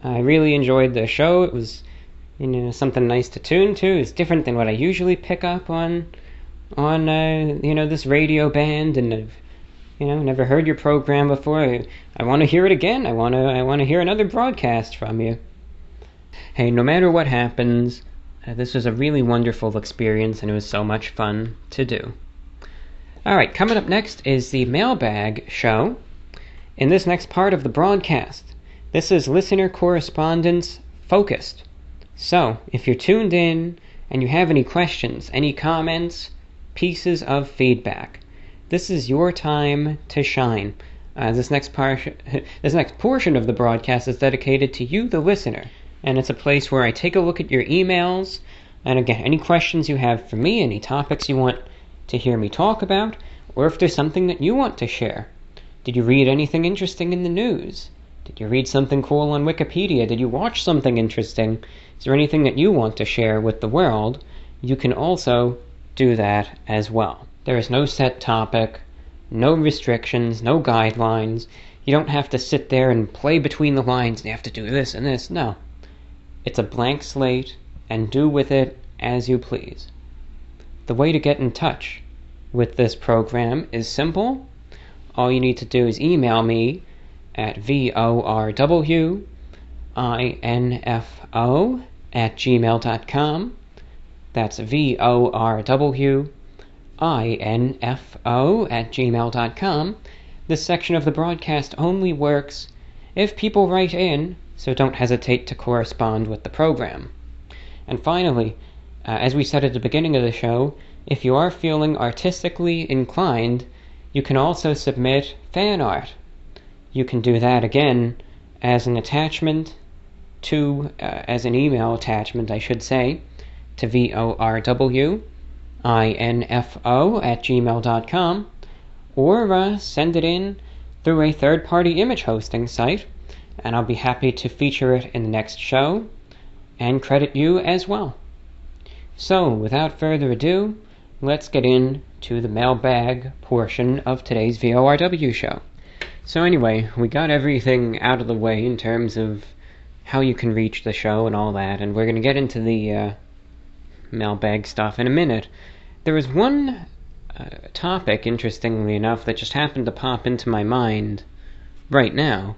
I really enjoyed the show. It was, something nice to tune to. It's different than what I usually pick up on this radio band, and I've, never heard your program before. I want to hear it again. I want to hear another broadcast from you. Hey, no matter what happens, this was a really wonderful experience, and it was so much fun to do. Alright, coming up next is the mailbag show. In this next part of the broadcast, this is listener correspondence focused. So, if you're tuned in and you have any questions, any comments, pieces of feedback, this is your time to shine. This next portion of the broadcast is dedicated to you, the listener, and it's a place where I take a look at your emails, and again, any questions you have for me, any topics you want to hear me talk about, or if there's something that you want to share. Did you read anything interesting in the news? Did you read something cool on Wikipedia? Did you watch something interesting? Is there anything that you want to share with the world? You can also do that as well. There is no set topic, no restrictions, no guidelines. You don't have to sit there and play between the lines and you have to do this and this. No. It's a blank slate, and do with it as you please. The way to get in touch with this program is simple. All you need to do is email me at vorwinfo@gmail.com. That's vorwinfo@gmail.com. This section of the broadcast only works if people write in, so don't hesitate to correspond with the program. And finally, as we said at the beginning of the show, if you are feeling artistically inclined, you can also submit fan art. You can do that again as an attachment as an email attachment, I should say, to vorwinfo@gmail.com, or send it in through a third-party image hosting site, and I'll be happy to feature it in the next show and credit you as well. So, without further ado, let's get into the mailbag portion of today's VORW show. So anyway, we got everything out of the way in terms of how you can reach the show and all that, and we're going to get into the mailbag stuff in a minute. There was one topic, interestingly enough, that just happened to pop into my mind right now,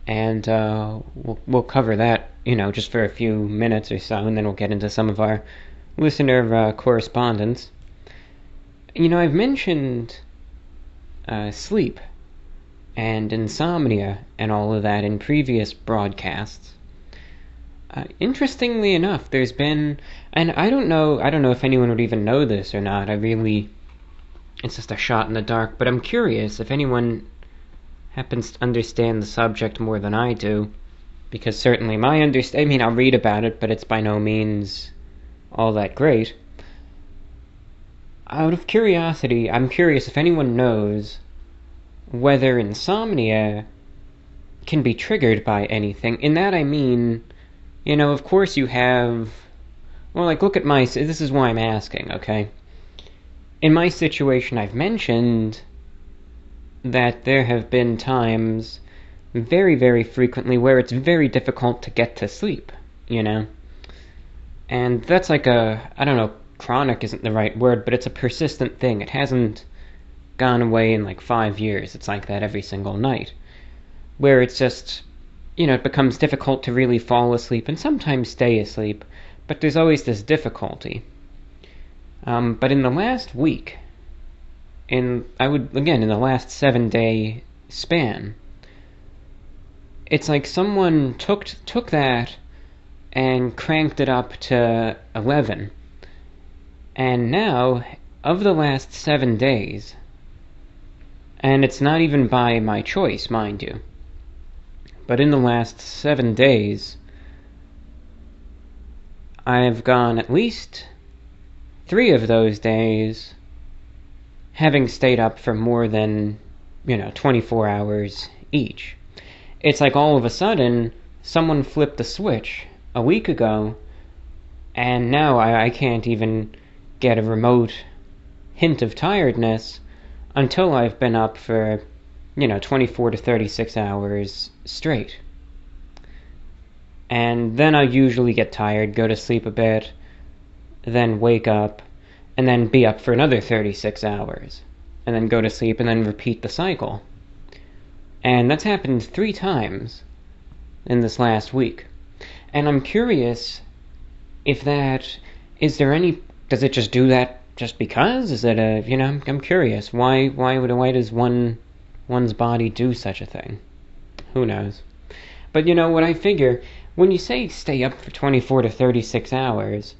and we'll cover that, just for a few minutes or so, and then we'll get into some of our listener correspondence. I've mentioned sleep and insomnia and all of that in previous broadcasts. Interestingly enough, there's been, and I don't know if anyone would even know this or not. It's just a shot in the dark, but I'm curious if anyone happens to understand the subject more than I do, because certainly I'll read about it, but it's by no means all that great. Out of curiosity, I'm curious if anyone knows whether insomnia can be triggered by anything. In that I mean, of course you have, look at this is why I'm asking, okay? In my situation, I've mentioned that there have been times, very, very frequently, where it's very difficult to get to sleep, And that's like chronic isn't the right word, but it's a persistent thing. It hasn't gone away in 5 years. It's like that every single night, where it's just, it becomes difficult to really fall asleep and sometimes stay asleep, but there's always this difficulty. But in the last week, in the last 7-day span, it's like someone took that and cranked it up to 11. And now, of the last 7 days, and it's not even by my choice, mind you, but in the last 7 days, I've gone at least 3 of those days having stayed up for more than, 24 hours each. It's like all of a sudden, someone flipped the switch a week ago, and now I can't even get a remote hint of tiredness until I've been up for, 24 to 36 hours straight. And then I usually get tired, go to sleep a bit, then wake up, and then be up for another 36 hours, and then go to sleep, and then repeat the cycle. And that's happened 3 times in this last week. And I'm curious if does it just do that just because? Is it I'm curious. Why does one's body do such a thing? Who knows? But what I figure, when you say stay up for 24 to 36 hours,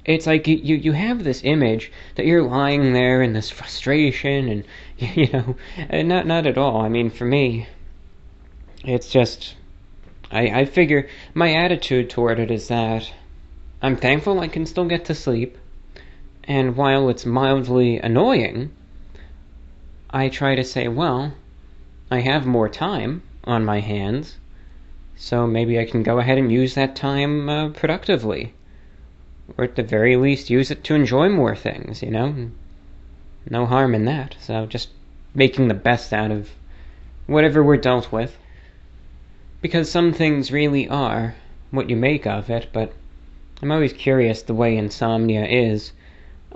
it's like you have this image that you're lying there in this frustration and, and not at all. I mean, for me, it's just, I figure my attitude toward it is that I'm thankful I can still get to sleep, and while it's mildly annoying, I try to say, well, I have more time on my hands, so maybe I can go ahead and use that time productively. Or at the very least, use it to enjoy more things, No harm in that. So just making the best out of whatever we're dealt with. Because some things really are what you make of it, but I'm always curious the way insomnia is.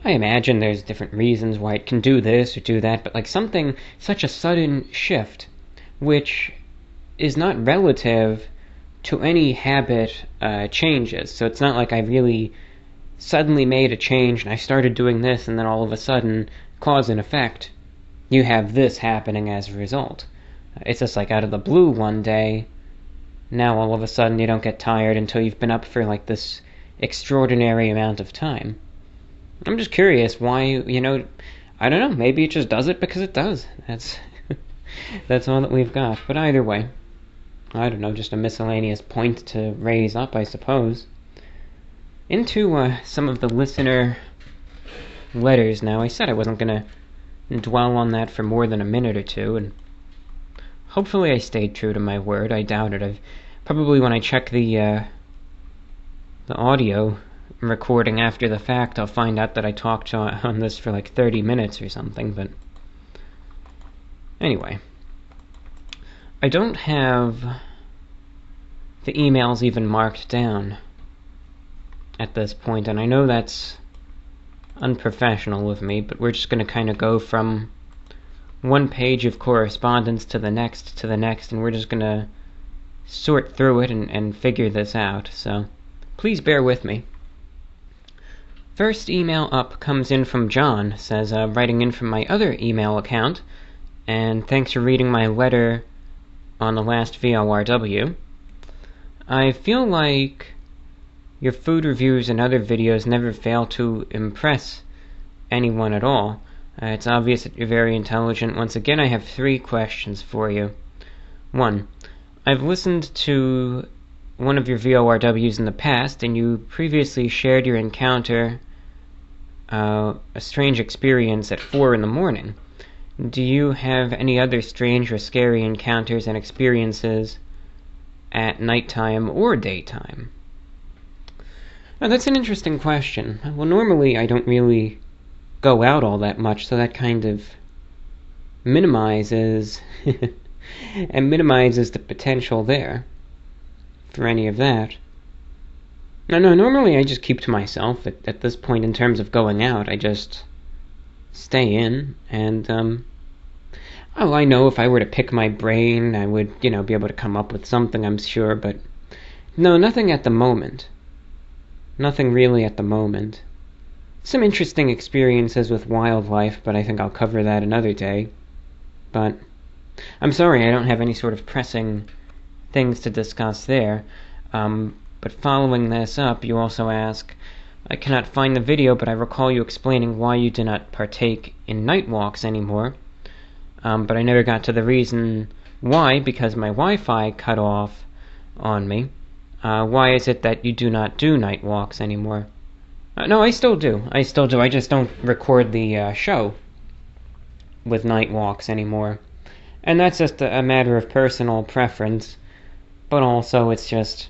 I imagine there's different reasons why it can do this or do that, but like something, such a sudden shift, which is not relative to any habit changes. So it's not like I really suddenly made a change and I started doing this and then all of a sudden, cause and effect, you have this happening as a result. It's just like out of the blue one day, now all of a sudden you don't get tired until you've been up for like this extraordinary amount of time. I'm just curious why, I don't know, maybe it just does it because it does. That's all that we've got. But either way, I don't know, just a miscellaneous point to raise up, I suppose. Into some of the listener letters now. I said I wasn't going to dwell on that for more than a minute or two, and hopefully I stayed true to my word. I doubt it. Probably when I check the audio recording after the fact, I'll find out that I talked on this for like 30 minutes or something, but anyway. I don't have the emails even marked down at this point, and I know that's unprofessional of me, but we're just going to kind of go from one page of correspondence to the next, and we're just going to sort through it and figure this out, so please bear with me. First email up comes in from John, says, writing in from my other email account, and thanks for reading my letter on the last VORW. I feel like your food reviews and other videos never fail to impress anyone at all. It's obvious that you're very intelligent. Once again, I have 3 questions for you. 1. I've listened to one of your VORWs in the past, and you previously shared your encounter, a strange experience at 4 in the morning. Do you have any other strange or scary encounters and experiences at nighttime or daytime? Now, that's an interesting question. Well, normally I don't really go out all that much, so that kind of minimizes the potential there for any of that. No, normally I just keep to myself at this point in terms of going out. I just stay in, and I know if I were to pick my brain, I would, be able to come up with something, I'm sure, but no, nothing at the moment. Nothing really at the moment. Some interesting experiences with wildlife, but I think I'll cover that another day. But I'm sorry I don't have any sort of pressing things to discuss there. But following this up, you also ask, I cannot find the video, but I recall you explaining why you do not partake in night walks anymore. But I never got to the reason why, because my Wi-Fi cut off on me. Why is it that you do not do night walks anymore? No, I still do. I just don't record the show with night walks anymore. And that's just a matter of personal preference. But also, it's just,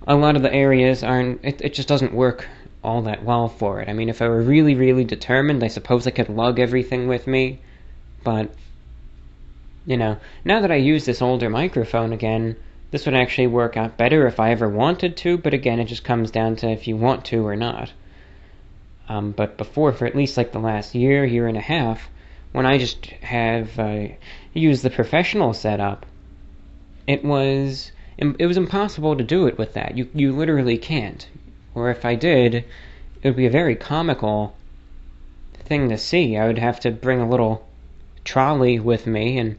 a lot of the areas it just doesn't work all that well for it. I mean, if I were really, really determined, I suppose I could lug everything with me. But You know, now that I use this older microphone again, this would actually work out better if I ever wanted to, but again, it just comes down to if you want to or not. But before, for at least like the last year and a half, when I just have used the professional setup, it was impossible to do it with that. You literally can't. Or if I did, it would be a very comical thing to see. I would have to bring a little trolley with me and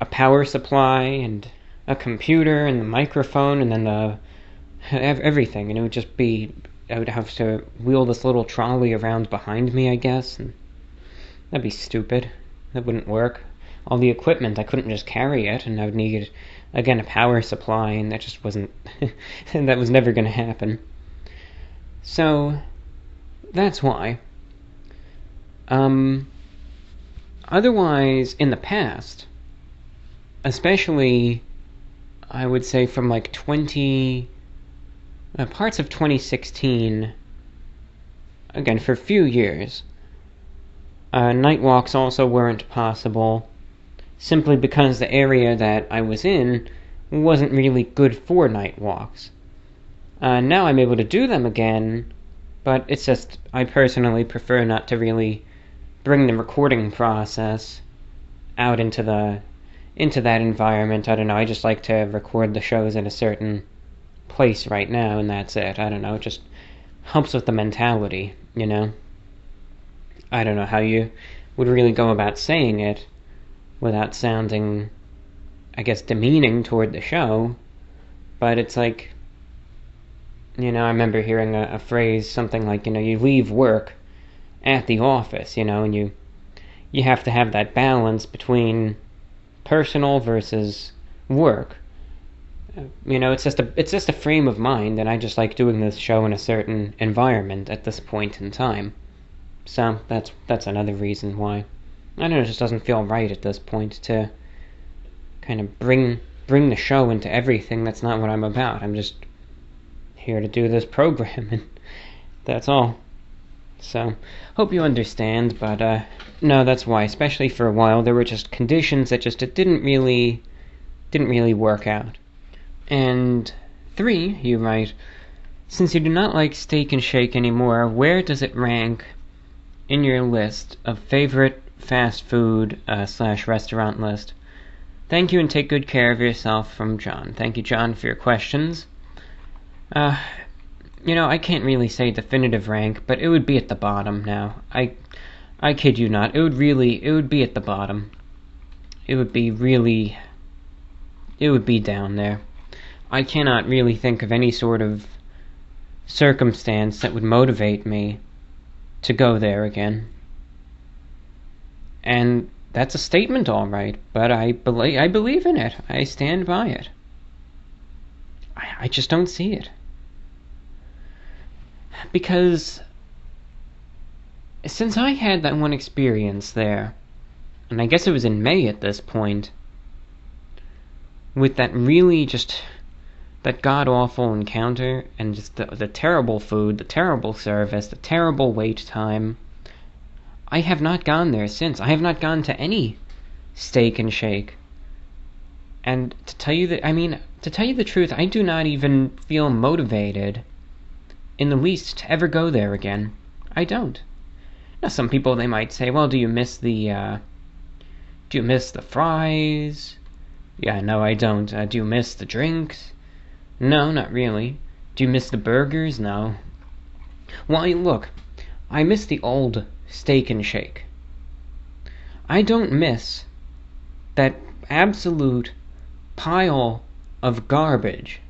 a power supply and a computer and the microphone and then everything, and it would just be, I would have to wheel this little trolley around behind me, I guess, and that'd be stupid. That wouldn't work. All the equipment, I couldn't just carry it, and I would need, again, a power supply, and that just wasn't, that was never going to happen. So, that's why. Otherwise, in the past, especially, I would say from like parts of 2016, again, for a few years, night walks also weren't possible, simply because the area that I was in wasn't really good for night walks. Now I'm able to do them again, but it's just, I personally prefer not to really bring the recording process out into that environment. I don't know, I just like to record the shows in a certain place right now, and that's it. I don't know, it just helps with the mentality, you know? I don't know how you would really go about saying it without sounding, I guess, demeaning toward the show, but it's like, you know, I remember hearing a phrase, something like, you know, you leave work at the office, you know, and you have to have that balance between personal versus work. You know, it's just a frame of mind, and I just like doing this show in a certain environment at this point in time. So that's another reason why. I don't know, it just doesn't feel right at this point to kind of bring the show into everything. That's not what I'm about. I'm just here to do this program, and that's all. So, hope you understand, but no, that's why. Especially for a while, there were just conditions that just didn't really work out. And 3, you write, since you do not like Steak and Shake anymore, where does it rank in your list of favorite fast food / restaurant list? Thank you and take good care of yourself, from John. Thank you, John, for your questions. You know, I can't really say definitive rank, but it would be at the bottom now. I kid you not. It would be at the bottom. It would be down there. I cannot really think of any sort of circumstance that would motivate me to go there again. And that's a statement, all right, but I believe in it. I stand by it. I just don't see it. Because since I had that one experience there, and I guess it was in May at this point, with that really just that god-awful encounter, and just the terrible food, the terrible service, the terrible wait time, I have not gone there since. I have not gone to any Steak and Shake. And to tell you the truth, I do not even feel motivated in the least to ever go there again. I don't. Now, some people, they might say, well, do you miss the fries? Yeah, no, I don't. Do you miss the drinks? No, not really. Do you miss the burgers? No. Why, look, I miss the old Steak and Shake. I don't miss that absolute pile of garbage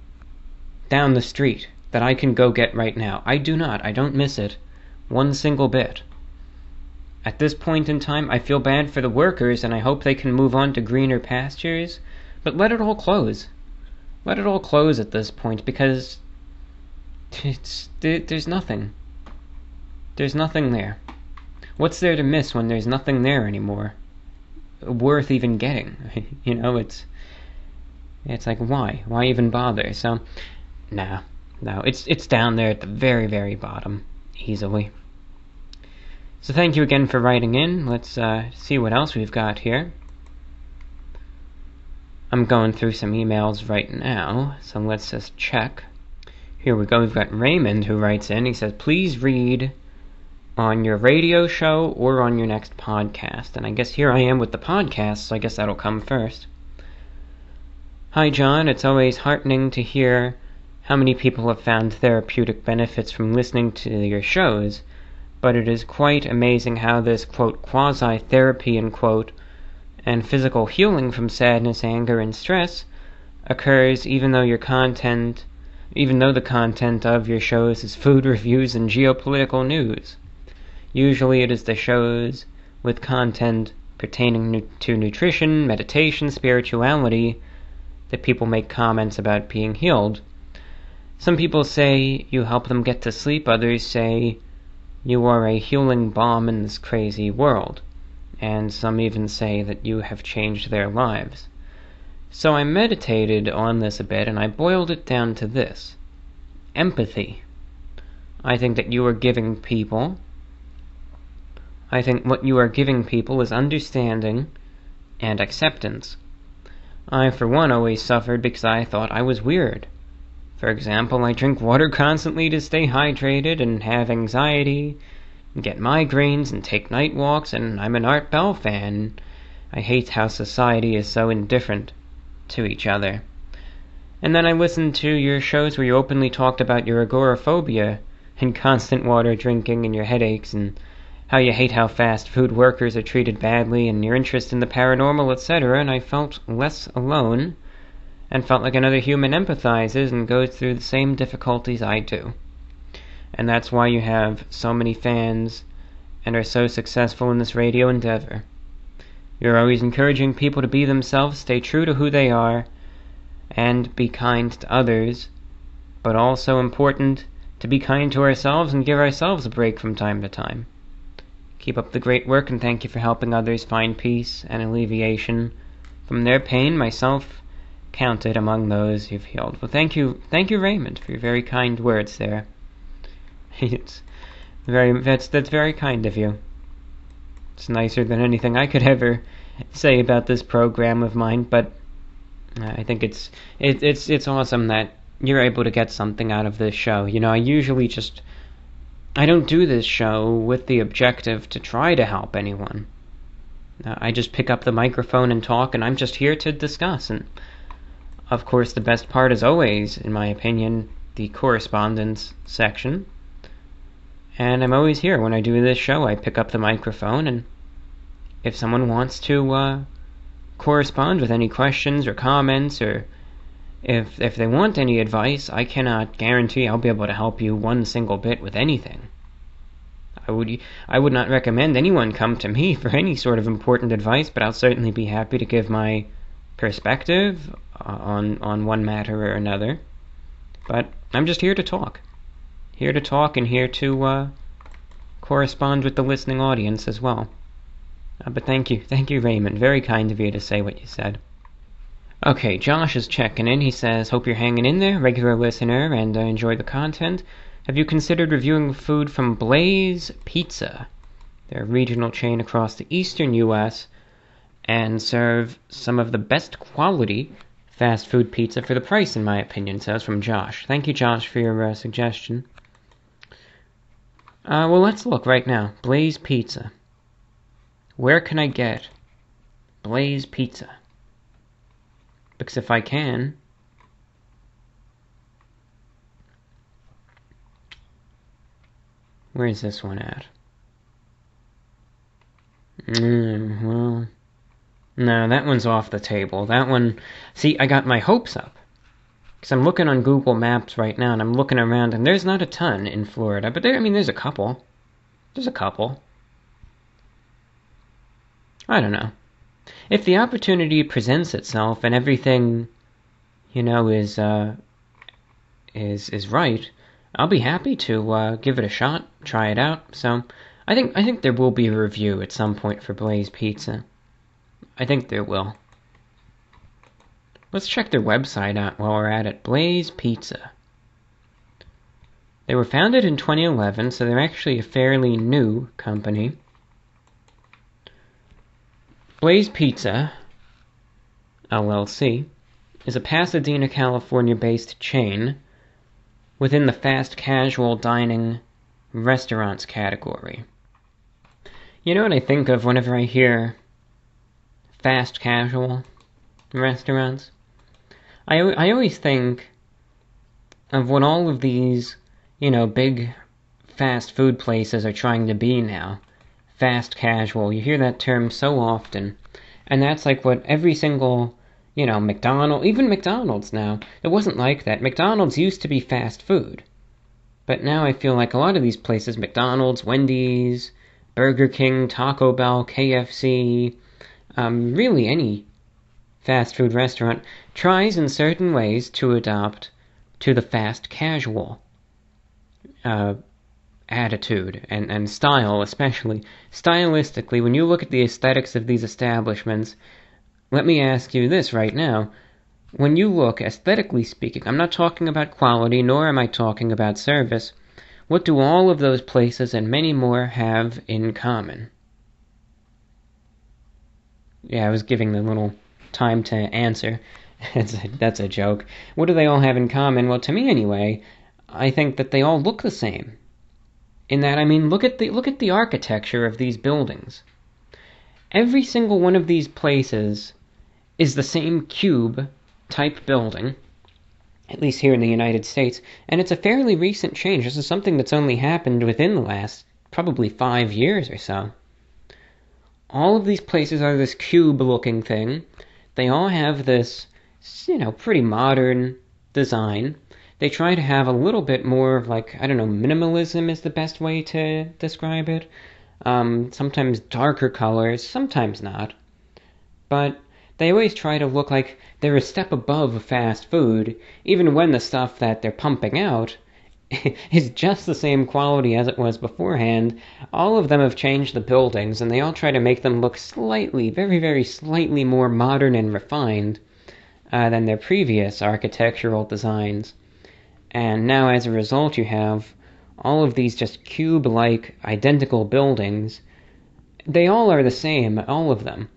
down the street that I can go get right now. I do not. I don't miss it one single bit. At this point in time, I feel bad for the workers, and I hope they can move on to greener pastures, but let it all close. Let it all close at this point, because there's nothing. There's nothing there. What's there to miss when there's nothing there anymore? Worth even getting. You know, it's like, why? Why even bother? So, no, it's down there at the very, very bottom, easily. So thank you again for writing in. Let's see what else we've got here. I'm going through some emails right now, so let's just check. Here we go. We've got Raymond who writes in. He says, please read on your radio show or on your next podcast. And I guess here I am with the podcast, so I guess that'll come first. Hi, John. It's always heartening to hear how many people have found therapeutic benefits from listening to your shows, but it is quite amazing how this, quote, quasi-therapy, end quote, and physical healing from sadness, anger, and stress occurs even though the content of your shows is food reviews and geopolitical news. Usually it is the shows with content pertaining to nutrition, meditation, spirituality that people make comments about being healed. Some people say you help them get to sleep, others say you are a healing balm in this crazy world, and some even say that you have changed their lives. So I meditated on this a bit, and I boiled it down to this: empathy. I think what you are giving people is understanding and acceptance. I, for one, always suffered because I thought I was weird. For example, I drink water constantly to stay hydrated and have anxiety, and get migraines and take night walks, and I'm an Art Bell fan. I hate how society is so indifferent to each other. And then I listened to your shows where you openly talked about your agoraphobia and constant water drinking and your headaches, and how you hate how fast food workers are treated badly, and your interest in the paranormal, etc., and I felt less alone, and felt like another human empathizes and goes through the same difficulties I do. And that's why you have so many fans and are so successful in this radio endeavor. You're always encouraging people to be themselves, stay true to who they are, and be kind to others, but also important to be kind to ourselves and give ourselves a break from time to time. Keep up the great work, and thank you for helping others find peace and alleviation from their pain, myself counted among those you've healed. Well, thank you, Raymond, for your very kind words there. That's very kind of you. It's nicer than anything I could ever say about this program of mine, but I think it's awesome that you're able to get something out of this show. You know, I don't do this show with the objective to try to help anyone. I just pick up the microphone and talk, and I'm just here to discuss. And of course, the best part is always, in my opinion, the correspondence section. And I'm always here when I do this show. I pick up the microphone, and if someone wants to correspond with any questions or comments, or if they want any advice, I cannot guarantee I'll be able to help you one single bit with anything. I would not recommend anyone come to me for any sort of important advice, but I'll certainly be happy to give my perspective on one matter or another. But I'm just here to talk. Here to talk and here to correspond with the listening audience as well. But thank you, Raymond. Very kind of you to say what you said. Okay, Josh is checking in. He says, hope you're hanging in there, regular listener, and enjoy the content. Have you considered reviewing food from Blaze Pizza? They're a regional chain across the eastern U.S. and serve some of the best quality fast food pizza for the price, in my opinion, says from Josh. Thank you, Josh, for your suggestion. Well, let's look right now. Blaze Pizza. Where can I get Blaze Pizza? Because if I can, where's this one at? Well, no, that one's off the table. That one, see, I got my hopes up. Because I'm looking on Google Maps right now, and I'm looking around, and there's not a ton in Florida. But there's a couple. There's a couple. I don't know. If the opportunity presents itself and everything, is right, I'll be happy to give it a shot, try it out. So, I think there will be a review at some point for Blaze Pizza. I think there will. Let's check their website out while we're at it. Blaze Pizza. They were founded in 2011, so they're actually a fairly new company. Blaze Pizza LLC, is a Pasadena, California-based chain within the fast casual dining restaurants category. You know what I think of whenever I hear fast casual restaurants? I always think of what all of these, big fast food places are trying to be now. Fast casual. You hear that term so often. And that's like what every single, even McDonald's now. It wasn't like that. McDonald's used to be fast food. But now I feel like a lot of these places, McDonald's, Wendy's, Burger King, Taco Bell, KFC, really any fast food restaurant, tries in certain ways to adopt to the fast casual attitude and style, especially. Stylistically, when you look at the aesthetics of these establishments, let me ask you this right now. When you look, aesthetically speaking, I'm not talking about quality, nor am I talking about service. What do all of those places and many more have in common? Yeah, I was giving the little time to answer. That's a joke. What do they all have in common? Well, to me anyway, I think that they all look the same. In that, look at the architecture of these buildings. Every single one of these places is the same cube-type building, at least here in the United States, and it's a fairly recent change. This is something that's only happened within the last probably 5 years or so. All of these places are this cube-looking thing. They all have this, pretty modern design. They try to have a little bit more of minimalism is the best way to describe it. Sometimes darker colors, sometimes not. But they always try to look like they're a step above fast food, even when the stuff that they're pumping out is just the same quality as it was beforehand. All of them have changed the buildings, and they all try to make them look slightly, very, very slightly more modern and refined than their previous architectural designs. And now, as a result, you have all of these just cube-like, identical buildings. They all are the same, all of them.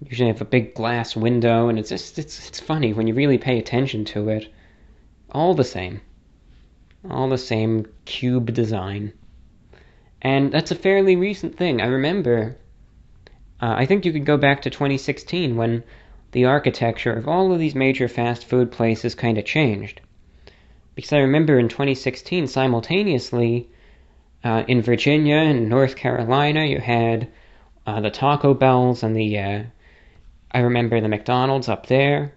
Usually have a big glass window, and it's funny when you really pay attention to it. All the same. All the same cube design. And that's a fairly recent thing. I remember, I think you could go back to 2016 when the architecture of all of these major fast food places kind of changed. Because I remember in 2016, simultaneously, in Virginia and North Carolina, you had the Taco Bells and I remember the McDonald's up there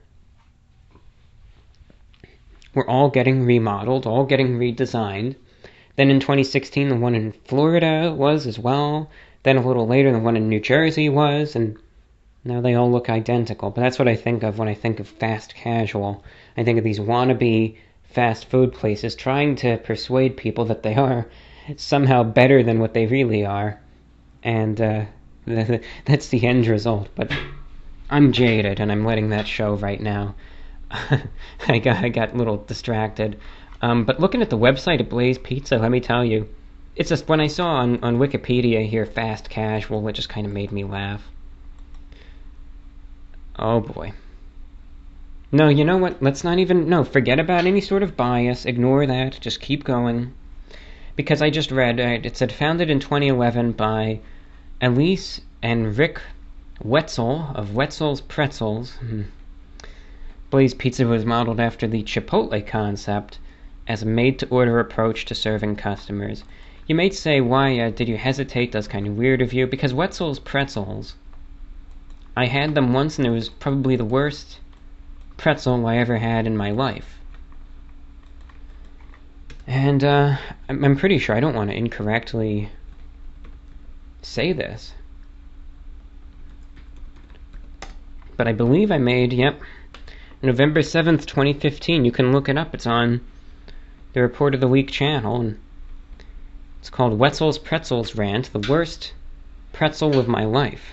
were all getting remodeled, all getting redesigned. Then in 2016, the one in Florida was as well. Then a little later, the one in New Jersey was, and now they all look identical. But that's what I think of when I think of fast casual. I think of these wannabe fast food places trying to persuade people that they are somehow better than what they really are. And that's the end result. But I'm jaded, and I'm letting that show right now. I got a little distracted. But looking at the website of Blaze Pizza, let me tell you, it's just when I saw on Wikipedia here, fast casual, it just kind of made me laugh. Oh boy. No, you know what? Let's not even... No, forget about any sort of bias. Ignore that. Just keep going. Because I just read, it said founded in 2011 by Elise and Rick Wetzel of Wetzel's Pretzels. Blaze Pizza was modeled after the Chipotle concept as a made-to-order approach to serving customers. You may say, why did you hesitate? That's kind of weird of you. Because Wetzel's Pretzels, I had them once and it was probably the worst pretzel I ever had in my life. And I'm pretty sure I don't want to incorrectly say this, but I believe I made, November 7th, 2015. You can look it up. It's on the Report of the Week channel, and it's called Wetzel's Pretzels Rant, the worst pretzel of my life.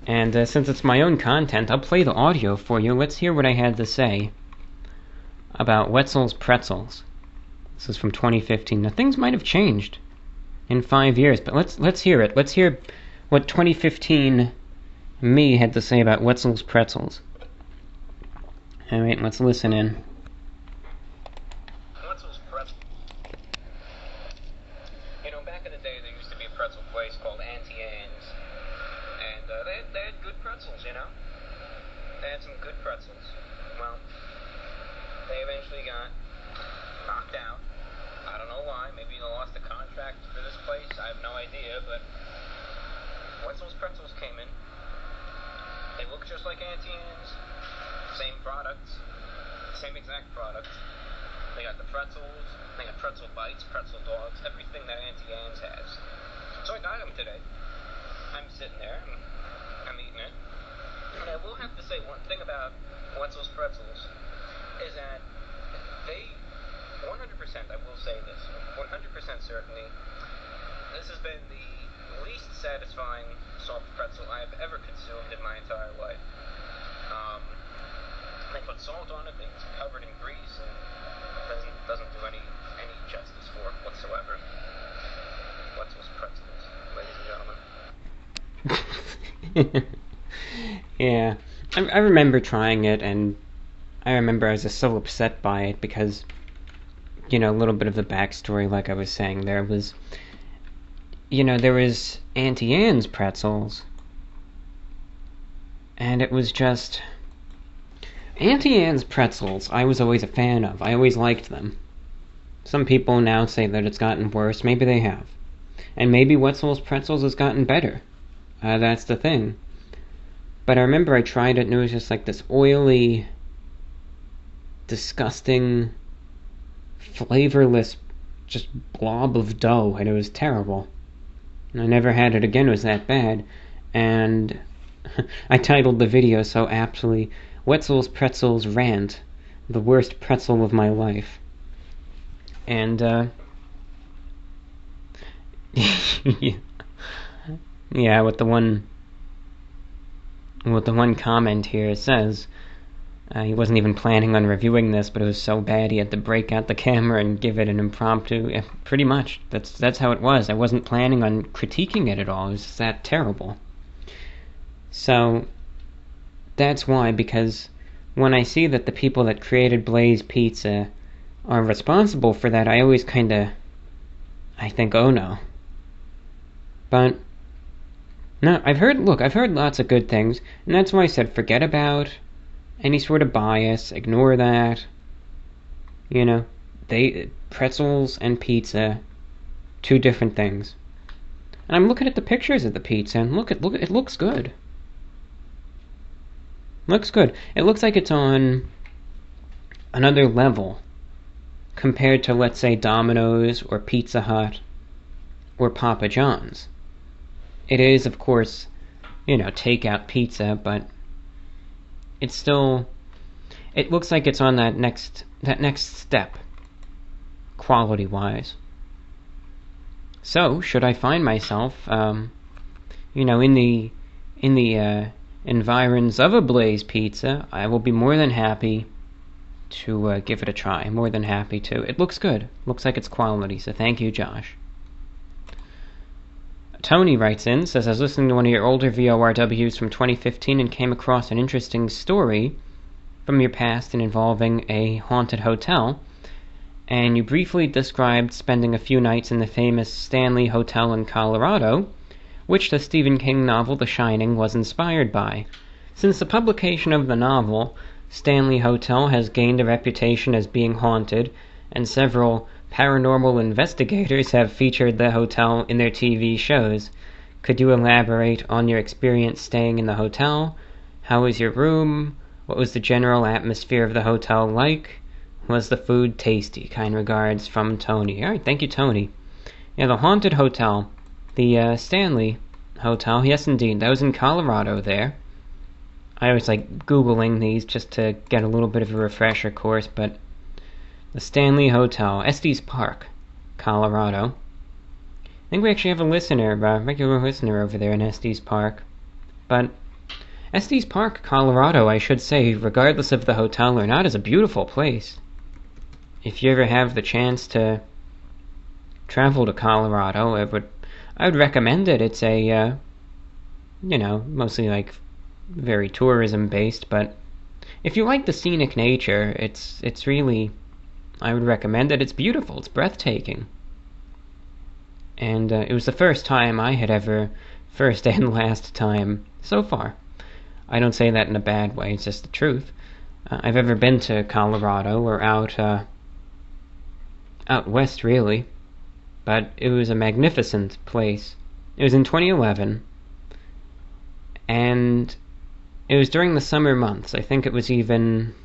And since it's my own content, I'll play the audio for you. Let's hear what I had to say about Wetzel's Pretzels. This is from 2015. Now, things might have changed in 5 years, but let's hear it. Let's hear what 2015 me had to say about Wetzel's Pretzels. Alright, let's listen in. Wetzel's Pretzels. You know, back in the day, there used to be a pretzel place called Auntie Anne's. And they had good pretzels, you know? They had some good pretzels. Well, they eventually got knocked out. I don't know why. Maybe they lost the contract for this place. I have no idea, but Wetzel's Pretzels came in. They look just like Auntie Anne's. Same products. Same exact product. They got the pretzels. They got pretzel bites, pretzel dogs, everything that Auntie Anne's has. So I got them today. I'm sitting there. I'm eating it. And I will have to say one thing about Wetzel's Pretzels is that they 100%, I will say this, 100% certainly, this has been the least satisfying soft pretzel I have ever consumed in my entire life. They put salt on it, it's covered in grease, and doesn't do any justice for it whatsoever. Wetzel's Pretzels, ladies and gentlemen. Yeah, I remember trying it, and I remember I was just so upset by it because, you know, a little bit of the backstory, like I was saying, there was Auntie Anne's pretzels, and it was just... Auntie Anne's pretzels, I was always a fan of. I always liked them. Some people now say that it's gotten worse. Maybe they have. And maybe Wetzel's Pretzels has gotten better. That's the thing. But I remember I tried it and it was just like this oily, disgusting, flavorless, just blob of dough, and it was terrible. And I never had it again. It was that bad. And I titled the video so aptly, Wetzel's Pretzels Rant, the worst pretzel of my life. And, yeah, with the one comment here, it says, he wasn't even planning on reviewing this, but it was so bad he had to break out the camera and give it an impromptu. Yeah, pretty much. That's how it was. I wasn't planning on critiquing it at all. It was just that terrible. So, that's why, because when I see that the people that created Blaze Pizza are responsible for that, I always I think, oh no. But, no, I've heard lots of good things, and that's why I said forget about any sort of bias, ignore that. You know, pretzels and pizza, two different things. And I'm looking at the pictures of the pizza, and look, it looks good. Looks good. It looks like it's on another level compared to, let's say, Domino's or Pizza Hut or Papa John's. It is, of course, takeout pizza, but it's still... It looks like it's on that next step, quality-wise. So, should I find myself, in the environs of a Blaze Pizza, I will be more than happy to give it a try. More than happy to. It looks good. Looks like it's quality, so thank you, Josh. Tony writes in, says, I was listening to one of your older VORWs from 2015 and came across an interesting story from your past involving a haunted hotel, and you briefly described spending a few nights in the famous Stanley Hotel in Colorado, which the Stephen King novel The Shining was inspired by. Since the publication of the novel, Stanley Hotel has gained a reputation as being haunted, and several paranormal investigators have featured the hotel in their TV shows. Could you elaborate on your experience staying in the hotel? How was your room? What was the general atmosphere of the hotel like? Was the food tasty? Kind regards from Tony. Alright, thank you, Tony. Yeah, the haunted hotel. The Stanley Hotel, yes indeed, that was in Colorado there. I always like Googling these just to get a little bit of a refresher course, but the Stanley Hotel, Estes Park, Colorado. I think we actually have a regular listener over there in Estes Park. But Estes Park, Colorado, I should say, regardless of the hotel or not, is a beautiful place. If you ever have the chance to travel to Colorado, I would recommend it. It's a, mostly like very tourism-based, but if you like the scenic nature, it's really, I would recommend it. It's beautiful. It's breathtaking. And it was the first time I had ever, first and last time so far. I don't say that in a bad way, it's just the truth. I've ever been to Colorado or out west, really. But it was a magnificent place. It was in 2011, and it was during the summer months. I think it was even...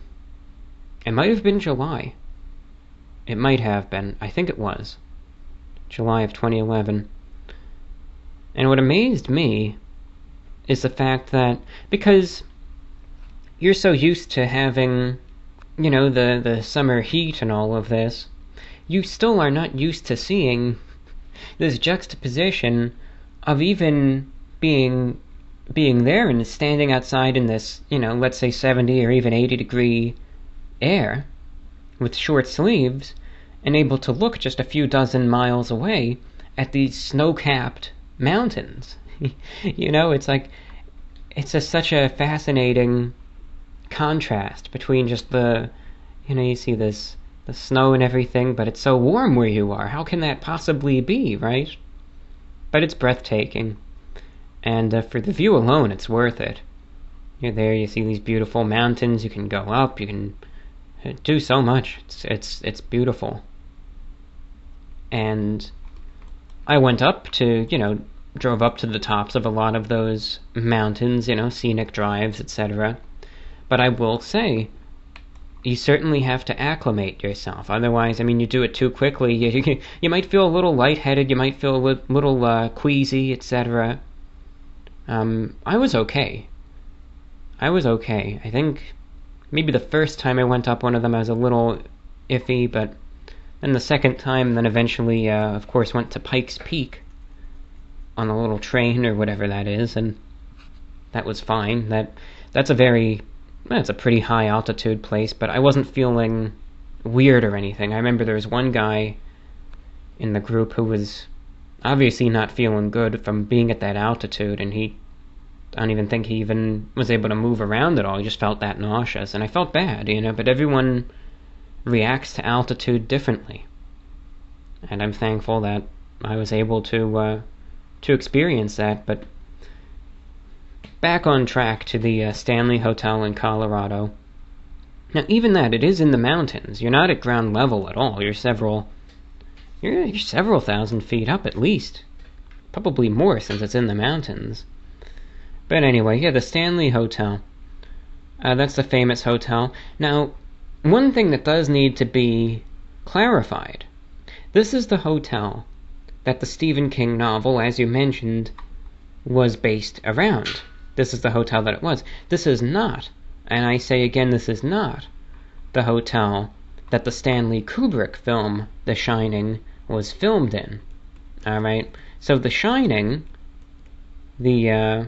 It might have been July. It might have been. I think it was. July of 2011. And what amazed me is the fact that, because you're so used to having, the summer heat and all of this, you still are not used to seeing this juxtaposition of even being there and standing outside in this, let's say 70 or even 80 degree air with short sleeves and able to look just a few dozen miles away at these snow-capped mountains. It's like, it's such a fascinating contrast between just the, you see the snow and everything, but it's so warm where you are. How can that possibly be, right? But it's breathtaking. And for the view alone, it's worth it. You're there, you see these beautiful mountains, you can go up, you can do so much. It's beautiful. And I went up to, drove up to the tops of a lot of those mountains, scenic drives, etc. But I will say, you certainly have to acclimate yourself. Otherwise, you do it too quickly. You might feel a little lightheaded, you might feel a little queasy, etc. I was okay. I think maybe the first time I went up one of them I was a little iffy, but then the second time, then eventually, of course, went to Pikes Peak on a little train or whatever that is, and that was fine. That's a pretty high altitude place, but I wasn't feeling weird or anything. I remember there was one guy in the group who was obviously not feeling good from being at that altitude, and I don't even think he even was able to move around at all. He just felt that nauseous, and I felt bad, but everyone reacts to altitude differently. And I'm thankful that I was able to experience that. But back on track to the Stanley Hotel in Colorado. Now, even that, it is in the mountains. You're not at ground level at all. You're several thousand feet up at least. Probably more since it's in the mountains. But anyway, yeah, the Stanley Hotel. That's the famous hotel. Now, one thing that does need to be clarified. This is the hotel that the Stephen King novel, as you mentioned, was based around. This is the hotel that it was. This is not, and I say again, this is not the hotel that the Stanley Kubrick film, The Shining, was filmed in. Alright? So The Shining, the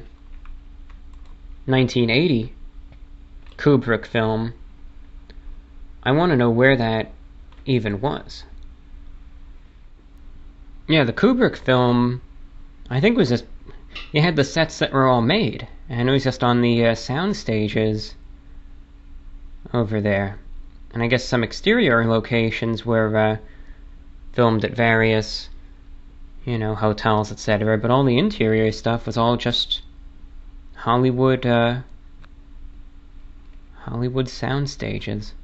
1980 Kubrick film, I want to know where that even was. Yeah, the Kubrick film, I think was just, you had the sets that were all made, and it was just on the sound stages over there. And I guess some exterior locations were filmed at various, hotels, etc. But all the interior stuff was all just Hollywood sound stages.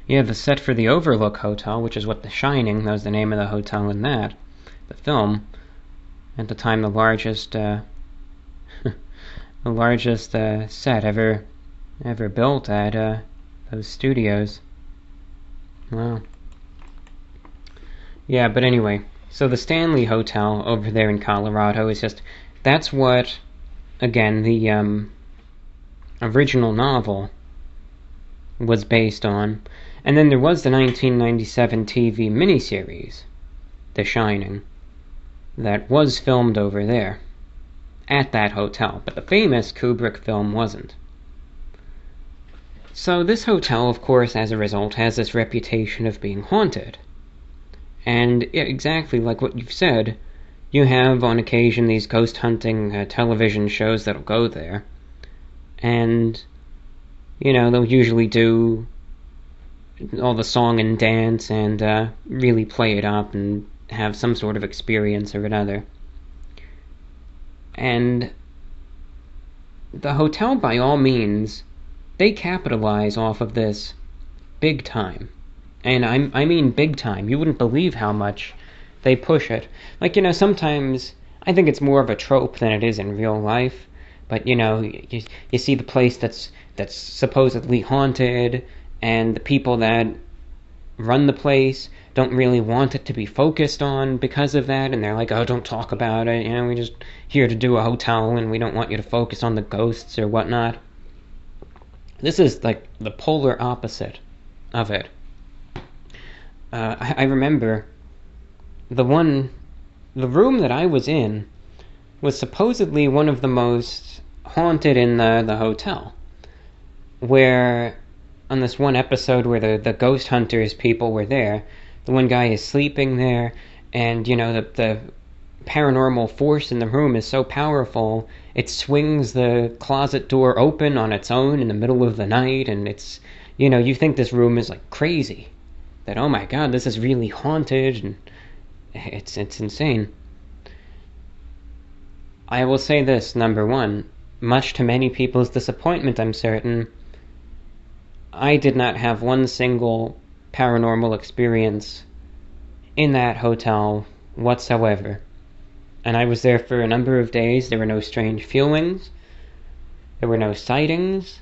Yeah, the set for the Overlook Hotel, which is what The Shining, that was the name of the hotel in that, the film, at the time the largest set ever built at those studios. Wow. Yeah, but anyway, so the Stanley Hotel over there in Colorado is just, that's what, again, the original novel was based on. And then there was the 1997 TV miniseries, The Shining, that was filmed over there, at that hotel, but the famous Kubrick film wasn't. So this hotel, of course, as a result, has this reputation of being haunted. And yeah, exactly like what you've said, you have on occasion these ghost hunting television shows that'll go there. And, they'll usually do all the song and dance and really play it up and have some sort of experience or another. And the hotel, by all means, they capitalize off of this big time. And I mean big time. You wouldn't believe how much they push it. Like, sometimes I think it's more of a trope than it is in real life. But, you see the place that's supposedly haunted, and the people that run the place don't really want it to be focused on because of that, and they're like, oh, don't talk about it, we're just here to do a hotel, and we don't want you to focus on the ghosts or whatnot. This is like the polar opposite of it. I remember the room that I was in was supposedly one of the most haunted in the hotel, where on this one episode where the ghost hunters people were there, the one guy is sleeping there, and the paranormal force in the room is so powerful it swings the closet door open on its own in the middle of the night, and it's you think this room is like crazy, that oh my god, this is really haunted, and it's insane. I will say this, number one, much to many people's disappointment, I'm certain, I did not have one single paranormal experience in that hotel whatsoever. And I was there for a number of days. There were no strange feelings. There were no sightings.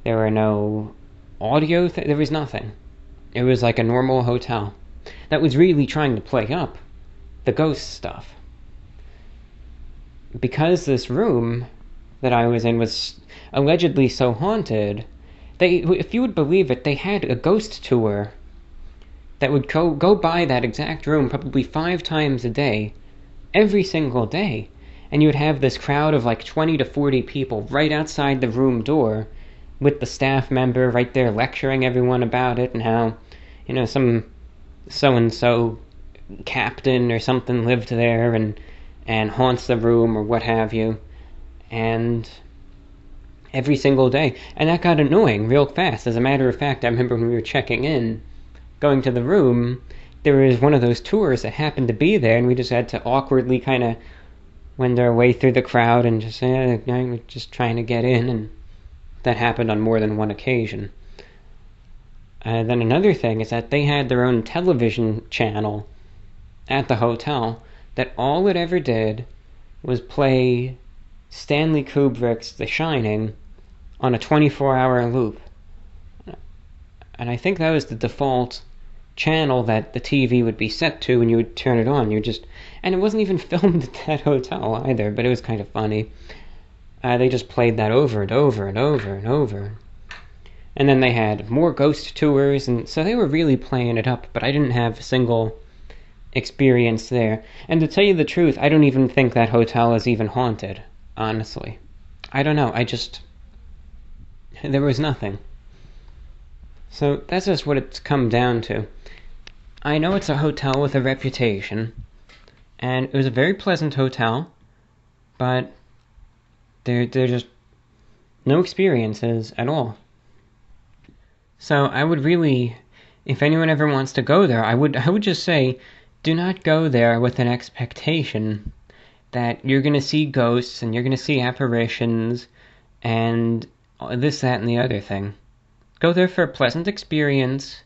There were no audio. There was nothing. It was like a normal hotel that was really trying to play up the ghost stuff. Because this room that I was in was allegedly so haunted, if you would believe it, they had a ghost tour that would go by that exact room probably 5 times a day, every single day. And you would have this crowd of like 20 to 40 people right outside the room door with the staff member right there lecturing everyone about it, and how, some so-and-so captain or something lived there and haunts the room or what have you. And every single day. And that got annoying real fast. As a matter of fact, I remember when we were checking in, going to the room, there was one of those tours that happened to be there, and we just had to awkwardly kind of wend our way through the crowd and just say, we're just trying to get in, and that happened on more than one occasion. Then another thing is that they had their own television channel at the hotel that all it ever did was play Stanley Kubrick's The Shining on a 24-hour loop. And I think that was the default channel that the TV would be set to when you would turn it on. And it wasn't even filmed at that hotel either, but it was kind of funny. They just played that over and over and over and over. And then they had more ghost tours, and so they were really playing it up, but I didn't have a single experience there. And to tell you the truth, I don't even think that hotel is even haunted, honestly. I don't know, there was nothing. So that's just what it's come down to. I know it's a hotel with a reputation, and it was a very pleasant hotel, but there just no experiences at all. So I would really, if anyone ever wants to go there, I would just say, do not go there with an expectation that you're going to see ghosts and you're going to see apparitions and this, that, and the other thing. Go there for a pleasant experience,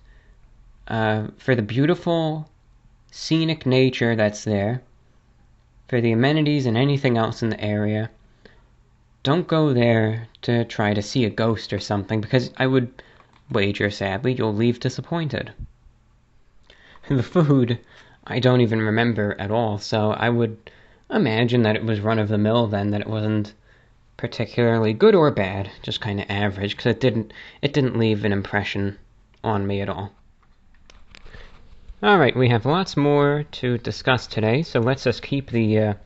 for the beautiful, scenic nature that's there, for the amenities and anything else in the area. Don't go there to try to see a ghost or something, because I would wager, sadly, you'll leave disappointed. The food, I don't even remember at all, so I would imagine that it was run-of-the-mill then, that it wasn't particularly good or bad, just kind of average, because it didn't leave an impression on me at all. Alright, we have lots more to discuss today, so let's just keep the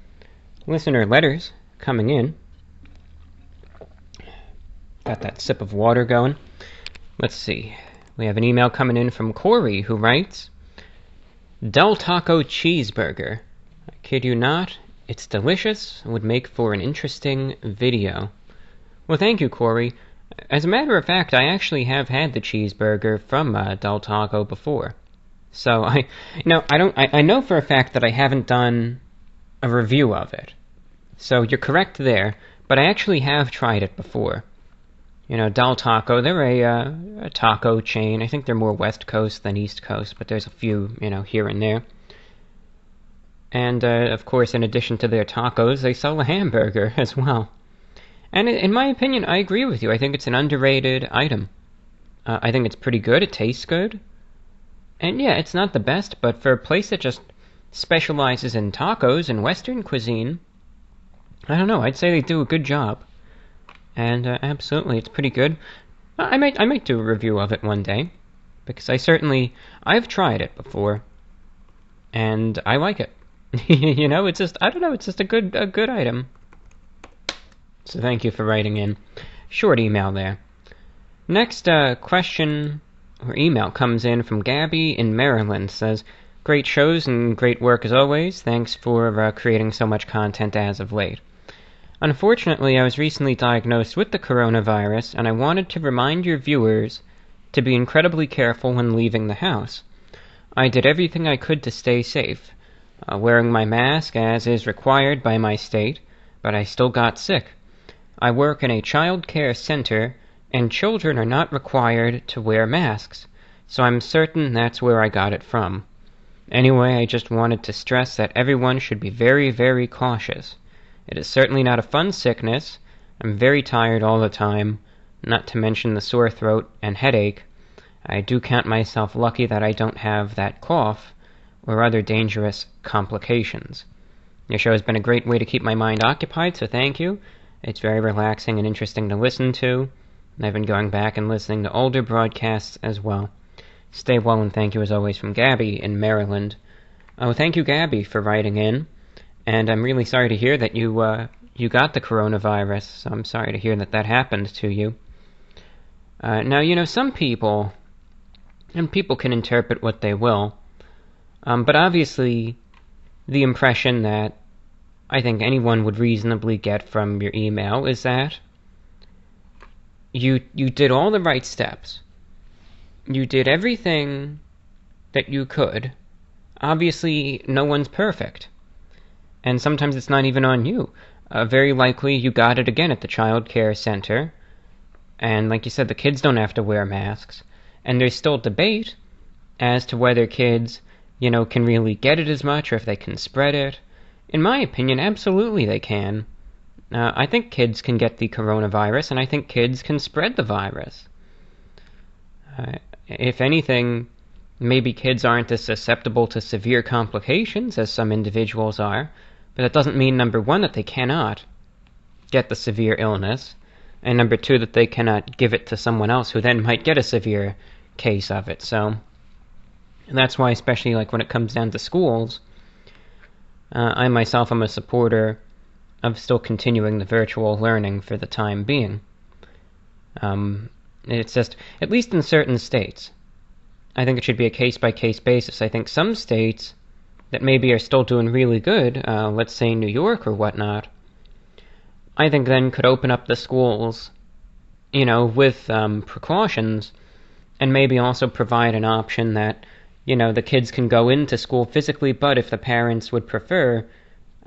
listener letters coming in. Got that sip of water going. Let's see. We have an email coming in from Corey, who writes, Del Taco Cheeseburger. I kid you not, it's delicious and would make for an interesting video. Well, thank you, Corey. As a matter of fact, I actually have had the cheeseburger from Del Taco before. So I know for a fact that I haven't done a review of it. So you're correct there, but I actually have tried it before. Del Taco, they're a taco chain. I think they're more West Coast than East Coast, but there's a few, here and there. And, of course, in addition to their tacos, they sell a hamburger as well. And in my opinion, I agree with you. I think it's an underrated item. I think it's pretty good. It tastes good. And yeah, it's not the best, but for a place that just specializes in tacos and Western cuisine, I don't know, I'd say they do a good job. And absolutely, it's pretty good. I might do a review of it one day, because I've tried it before, and I like it. It's just, I don't know, it's just a good item. So thank you for writing in. Short email there. Next question or email comes in from Gabby in Maryland. Says, great shows and great work as always. Thanks for creating so much content as of late. Unfortunately, I was recently diagnosed with the coronavirus, and I wanted to remind your viewers to be incredibly careful when leaving the house. I did everything I could to stay safe, wearing my mask as is required by my state, but I still got sick. I work in a child care center, and children are not required to wear masks, so I'm certain that's where I got it from. Anyway, I just wanted to stress that everyone should be very, very cautious. It is certainly not a fun sickness. I'm very tired all the time, not to mention the sore throat and headache. I do count myself lucky that I don't have that cough or other dangerous complications. Your show has been a great way to keep my mind occupied, so thank you. It's very relaxing and interesting to listen to, and I've been going back and listening to older broadcasts as well. Stay well, and thank you as always from Gabby in Maryland. Oh, thank you, Gabby, for writing in. And I'm really sorry to hear that you got the coronavirus. So I'm sorry to hear that happened to you. Now, some people, and people can interpret what they will, but obviously the impression that I think anyone would reasonably get from your email is that you did all the right steps. You did everything that you could. Obviously, no one's perfect. And sometimes it's not even on you. Very likely you got it again at the child care center. And like you said, the kids don't have to wear masks. And there's still debate as to whether kids, can really get it as much or if they can spread it. In my opinion, absolutely they can. I think kids can get the coronavirus, and I think kids can spread the virus. If anything, maybe kids aren't as susceptible to severe complications as some individuals are. But that doesn't mean, number one, that they cannot get the severe illness, and number two, that they cannot give it to someone else who then might get a severe case of it. So that's why, especially like when it comes down to schools, I myself am a supporter of still continuing the virtual learning for the time being. It's just, at least in certain states, I think it should be a case-by-case basis. I think some states that maybe are still doing really good, let's say New York or whatnot, I think then could open up the schools, with precautions, and maybe also provide an option that, the kids can go into school physically, but if the parents would prefer,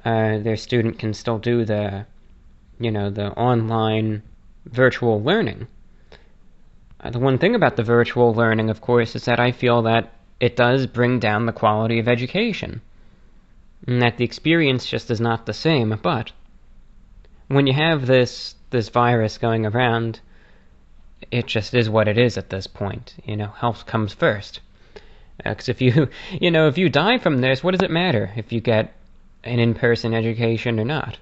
their student can still do the online virtual learning. The one thing about the virtual learning, of course, is that I feel that it does bring down the quality of education, and that the experience just is not the same. But when you have this virus going around, it just is what it is at this point. Health comes first. Because if you die from this, what does it matter if you get an in-person education or not?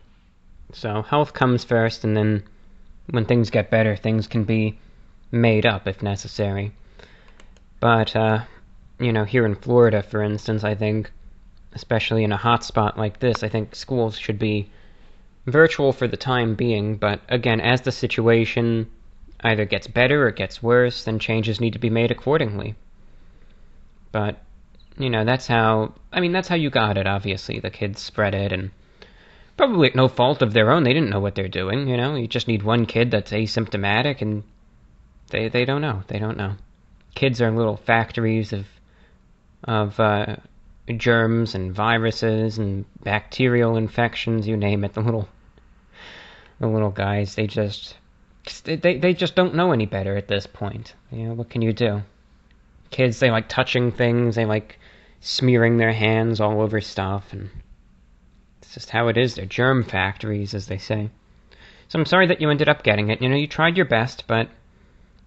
So health comes first, and then when things get better, things can be made up if necessary. But here in Florida, for instance, I think, especially in a hot spot like this, I think schools should be virtual for the time being, but again, as the situation either gets better or gets worse, then changes need to be made accordingly. But, that's how you got it, obviously. The kids spread it, and probably at no fault of their own. They didn't know what they're doing, You just need one kid that's asymptomatic, and they don't know. They don't know. Kids are little factories of germs and viruses and bacterial infections, you name it. The little guys, they just don't know any better at this point. What can you do? Kids, they like touching things, they like smearing their hands all over stuff, and it's just how it is. They're germ factories, as they say. So I'm sorry that you ended up getting it. You tried your best, but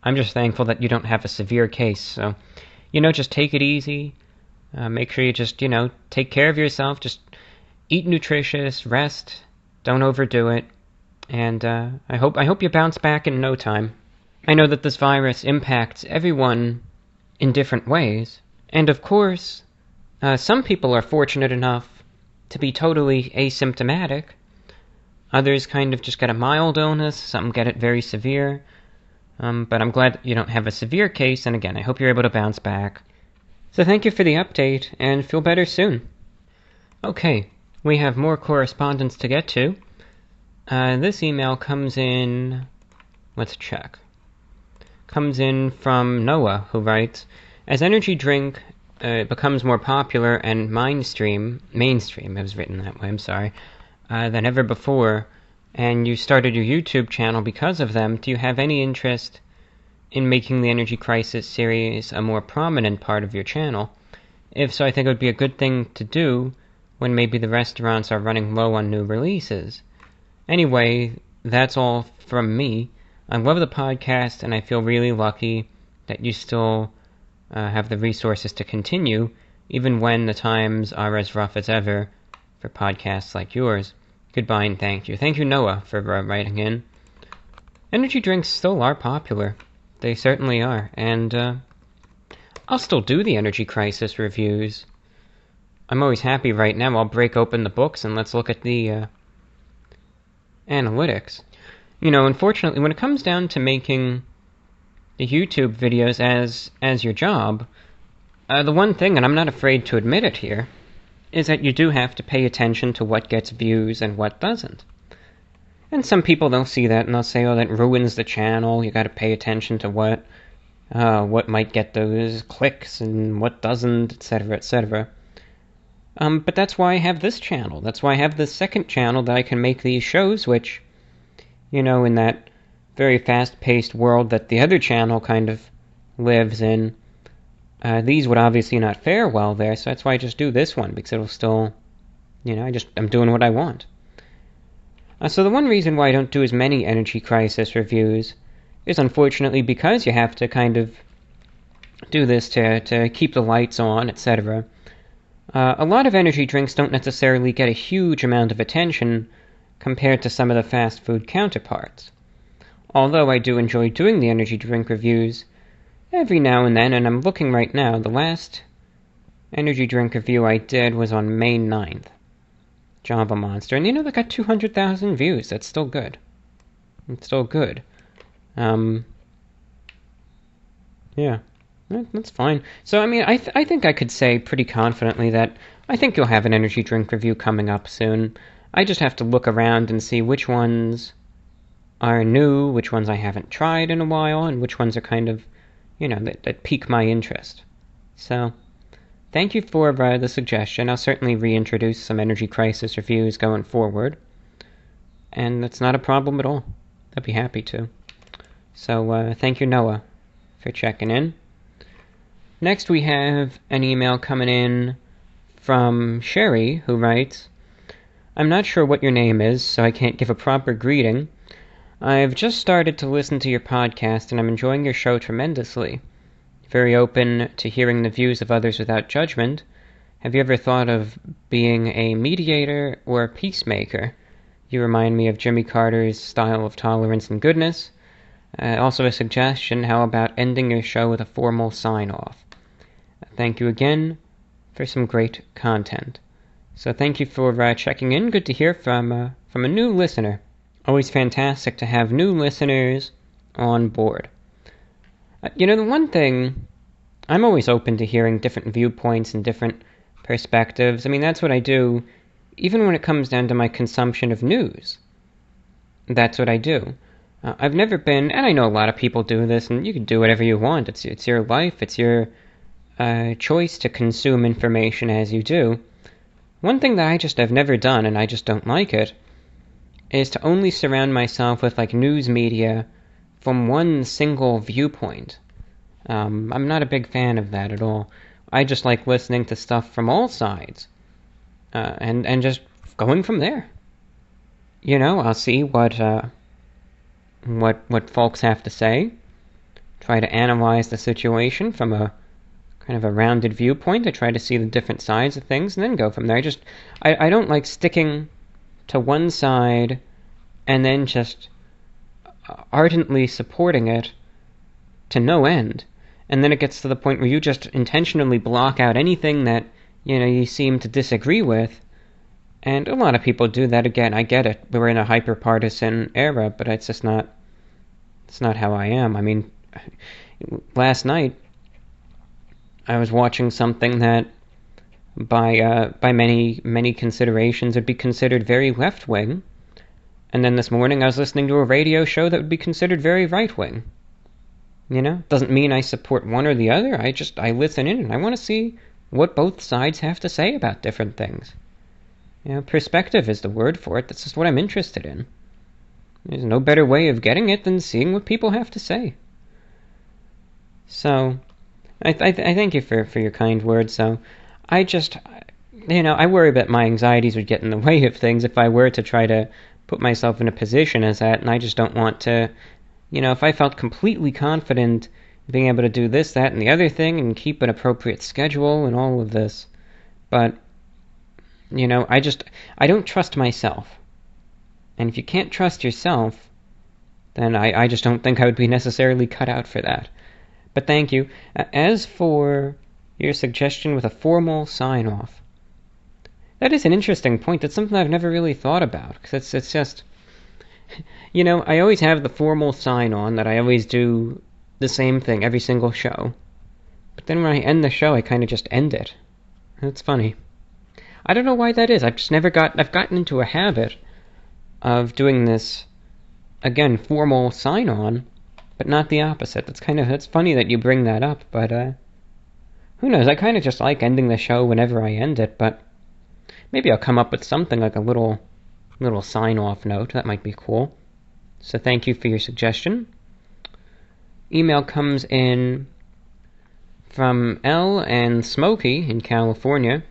I'm just thankful that you don't have a severe case. So, just take it easy. Make sure you just, take care of yourself. Just eat nutritious, rest, don't overdo it. And I hope you bounce back in no time. I know that this virus impacts everyone in different ways. And of course, some people are fortunate enough to be totally asymptomatic. Others kind of just get a mild illness, some get it very severe. But I'm glad that you don't have a severe case, and again, I hope you're able to bounce back. So thank you for the update, and feel better soon. Okay, we have more correspondence to get to. This email comes in... Let's check. Comes in from Noah, who writes, as energy drink becomes more popular and mainstream, it was written that way, I'm sorry, than ever before, and you started your YouTube channel because of them, do you have any interest in making the Energy Crisis series a more prominent part of your channel? If so, I think it would be a good thing to do when maybe the restaurants are running low on new releases. Anyway, that's all from me. I love the podcast, and I feel really lucky that you still have the resources to continue, even when the times are as rough as ever for podcasts like yours. Goodbye and thank you. Thank you, Noah, for writing in. Energy drinks still are popular. They certainly are, and I'll still do the Energy Crisis reviews. I'm always happy right now. I'll break open the books and let's look at the analytics. Unfortunately, when it comes down to making the YouTube videos as your job, the one thing, and I'm not afraid to admit it here, is that you do have to pay attention to what gets views and what doesn't. And some people, they'll see that and they'll say, oh, that ruins the channel, you gotta pay attention to what might get those clicks and what doesn't, etc., etc. But that's why I have this channel. That's why I have this second channel that I can make these shows, which, in that very fast-paced world that the other channel kind of lives in, these would obviously not fare well there, so that's why I just do this one, because it'll still, I'm doing what I want. So the one reason why I don't do as many Energy Crisis reviews is unfortunately because you have to kind of do this to keep the lights on, etc. A lot of energy drinks don't necessarily get a huge amount of attention compared to some of the fast food counterparts. Although I do enjoy doing the energy drink reviews every now and then, and I'm looking right now, the last energy drink review I did was on May 9th. Java Monster. And they got 200,000 views. That's still good. It's still good. Yeah. That's fine. So, I think I could say pretty confidently that I think you'll have an energy drink review coming up soon. I just have to look around and see which ones are new, which ones I haven't tried in a while, and which ones are kind of, that pique my interest. So, thank you for the suggestion. I'll certainly reintroduce some Energy Crisis reviews going forward. And that's not a problem at all. I'd be happy to. So, thank you, Noah, for checking in. Next, we have an email coming in from Sherry, who writes, I'm not sure what your name is, so I can't give a proper greeting. I've just started to listen to your podcast, and I'm enjoying your show tremendously. Very open to hearing the views of others without judgment. Have you ever thought of being a mediator or a peacemaker? You remind me of Jimmy Carter's style of tolerance and goodness. Also a suggestion, how about ending your show with a formal sign-off? Thank you again for some great content. So thank you for checking in. Good to hear from a new listener. Always fantastic to have new listeners on board. The one thing I'm always open to hearing different viewpoints and different perspectives. I mean, that's what I do, even when it comes down to my consumption of news. That's what I do. I've never been, and I know a lot of people do this, and you can do whatever you want. It's your life, it's your choice to consume information as you do. One thing that I've never done, and I just don't like it, is to only surround myself with like news media from one single viewpoint. I'm not a big fan of that at all. I just like listening to stuff from all sides, and just going from there. You know, I'll see what folks have to say, try to analyze the situation from a kind of a rounded viewpoint. I try to see the different sides of things and then go from there. I don't like sticking to one side and then just ardently supporting it to no end. And then it gets to the point where you just intentionally block out anything that, you know, you seem to disagree with. And a lot of people do that. Again, I get it. We're in a hyper-partisan era, but it's not how I am. I mean, last night I was watching something that by many considerations would be considered very left-wing. And then this morning I was listening to a radio show that would be considered very right-wing. You know, doesn't mean I support one or the other. I listen in and I want to see what both sides have to say about different things. You know, perspective is the word for it. That's just what I'm interested in. There's no better way of getting it than seeing what people have to say. So, I thank you for your kind words. So, I worry that my anxieties would get in the way of things if I were to try to put myself in a position as that, and I just don't want to. You know, if I felt completely confident being able to do this, that, and the other thing, and keep an appropriate schedule and all of this, but, you know, I don't trust myself. And if you can't trust yourself, then I just don't think I would be necessarily cut out for that. But thank you. As for your suggestion with a formal sign-off, that is an interesting point. That's something I've never really thought about, because it's just... You know, I always have the formal sign-on that I always do the same thing every single show. But then when I end the show, I kind of just end it. That's funny. I don't know why that is. I've gotten into a habit of doing this, again, formal sign-on, but not the opposite. That's funny that you bring that up, but, who knows? I kind of just like ending the show whenever I end it, but maybe I'll come up with something like a little sign-off note. That might be cool. So thank you for your suggestion. Email comes in from Elle and Smokey in California.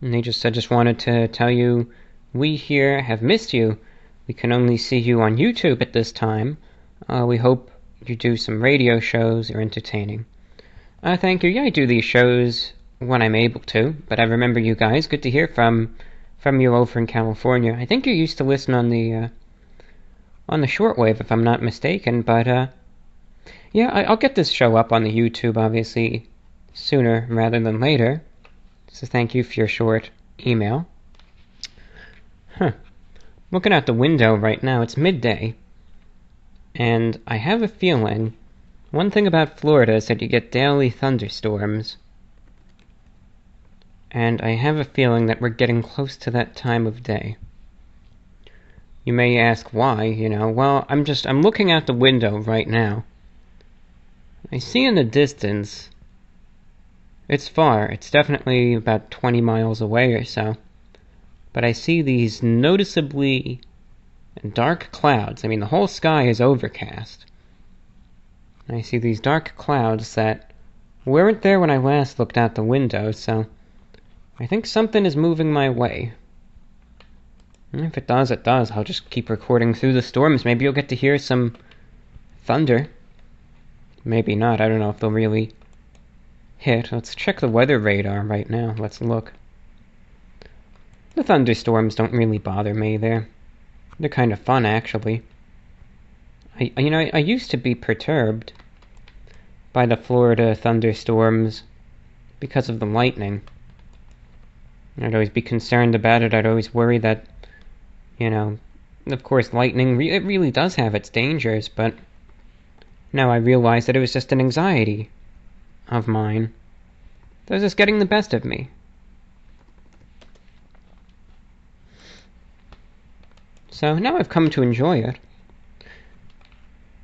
And they just said, just wanted to tell you, we here have missed you. We can only see you on YouTube at this time. We hope you do some radio shows. You're entertaining. Thank you. Yeah, I do these shows when I'm able to. But I remember you guys. Good to hear from you over in California. I think you used to listen on the shortwave, if I'm not mistaken, but, yeah, I'll get this show up on the YouTube, obviously, sooner rather than later, so thank you for your short email. Looking out the window right now, it's midday, and I have a feeling, one thing about Florida is that you get daily thunderstorms, and I have a feeling that we're getting close to that time of day. You may ask why, you know. Well, I'm looking out the window right now. I see in the distance, it's far, it's definitely about 20 miles away or so, but I see these noticeably dark clouds. I mean, the whole sky is overcast. And I see these dark clouds that weren't there when I last looked out the window, so I think something is moving my way. If it does, it does. I'll just keep recording through the storms. Maybe you'll get to hear some thunder. Maybe not. I don't know if they'll really hit. Let's check the weather radar right now. Let's look. The thunderstorms don't really bother me. They're kind of fun, actually. I used to be perturbed by the Florida thunderstorms because of the lightning. I'd always be concerned about it. I'd always worry that, you know, of course, lightning, it really does have its dangers, but now I realize that it was just an anxiety of mine. They're just getting the best of me. So now I've come to enjoy it.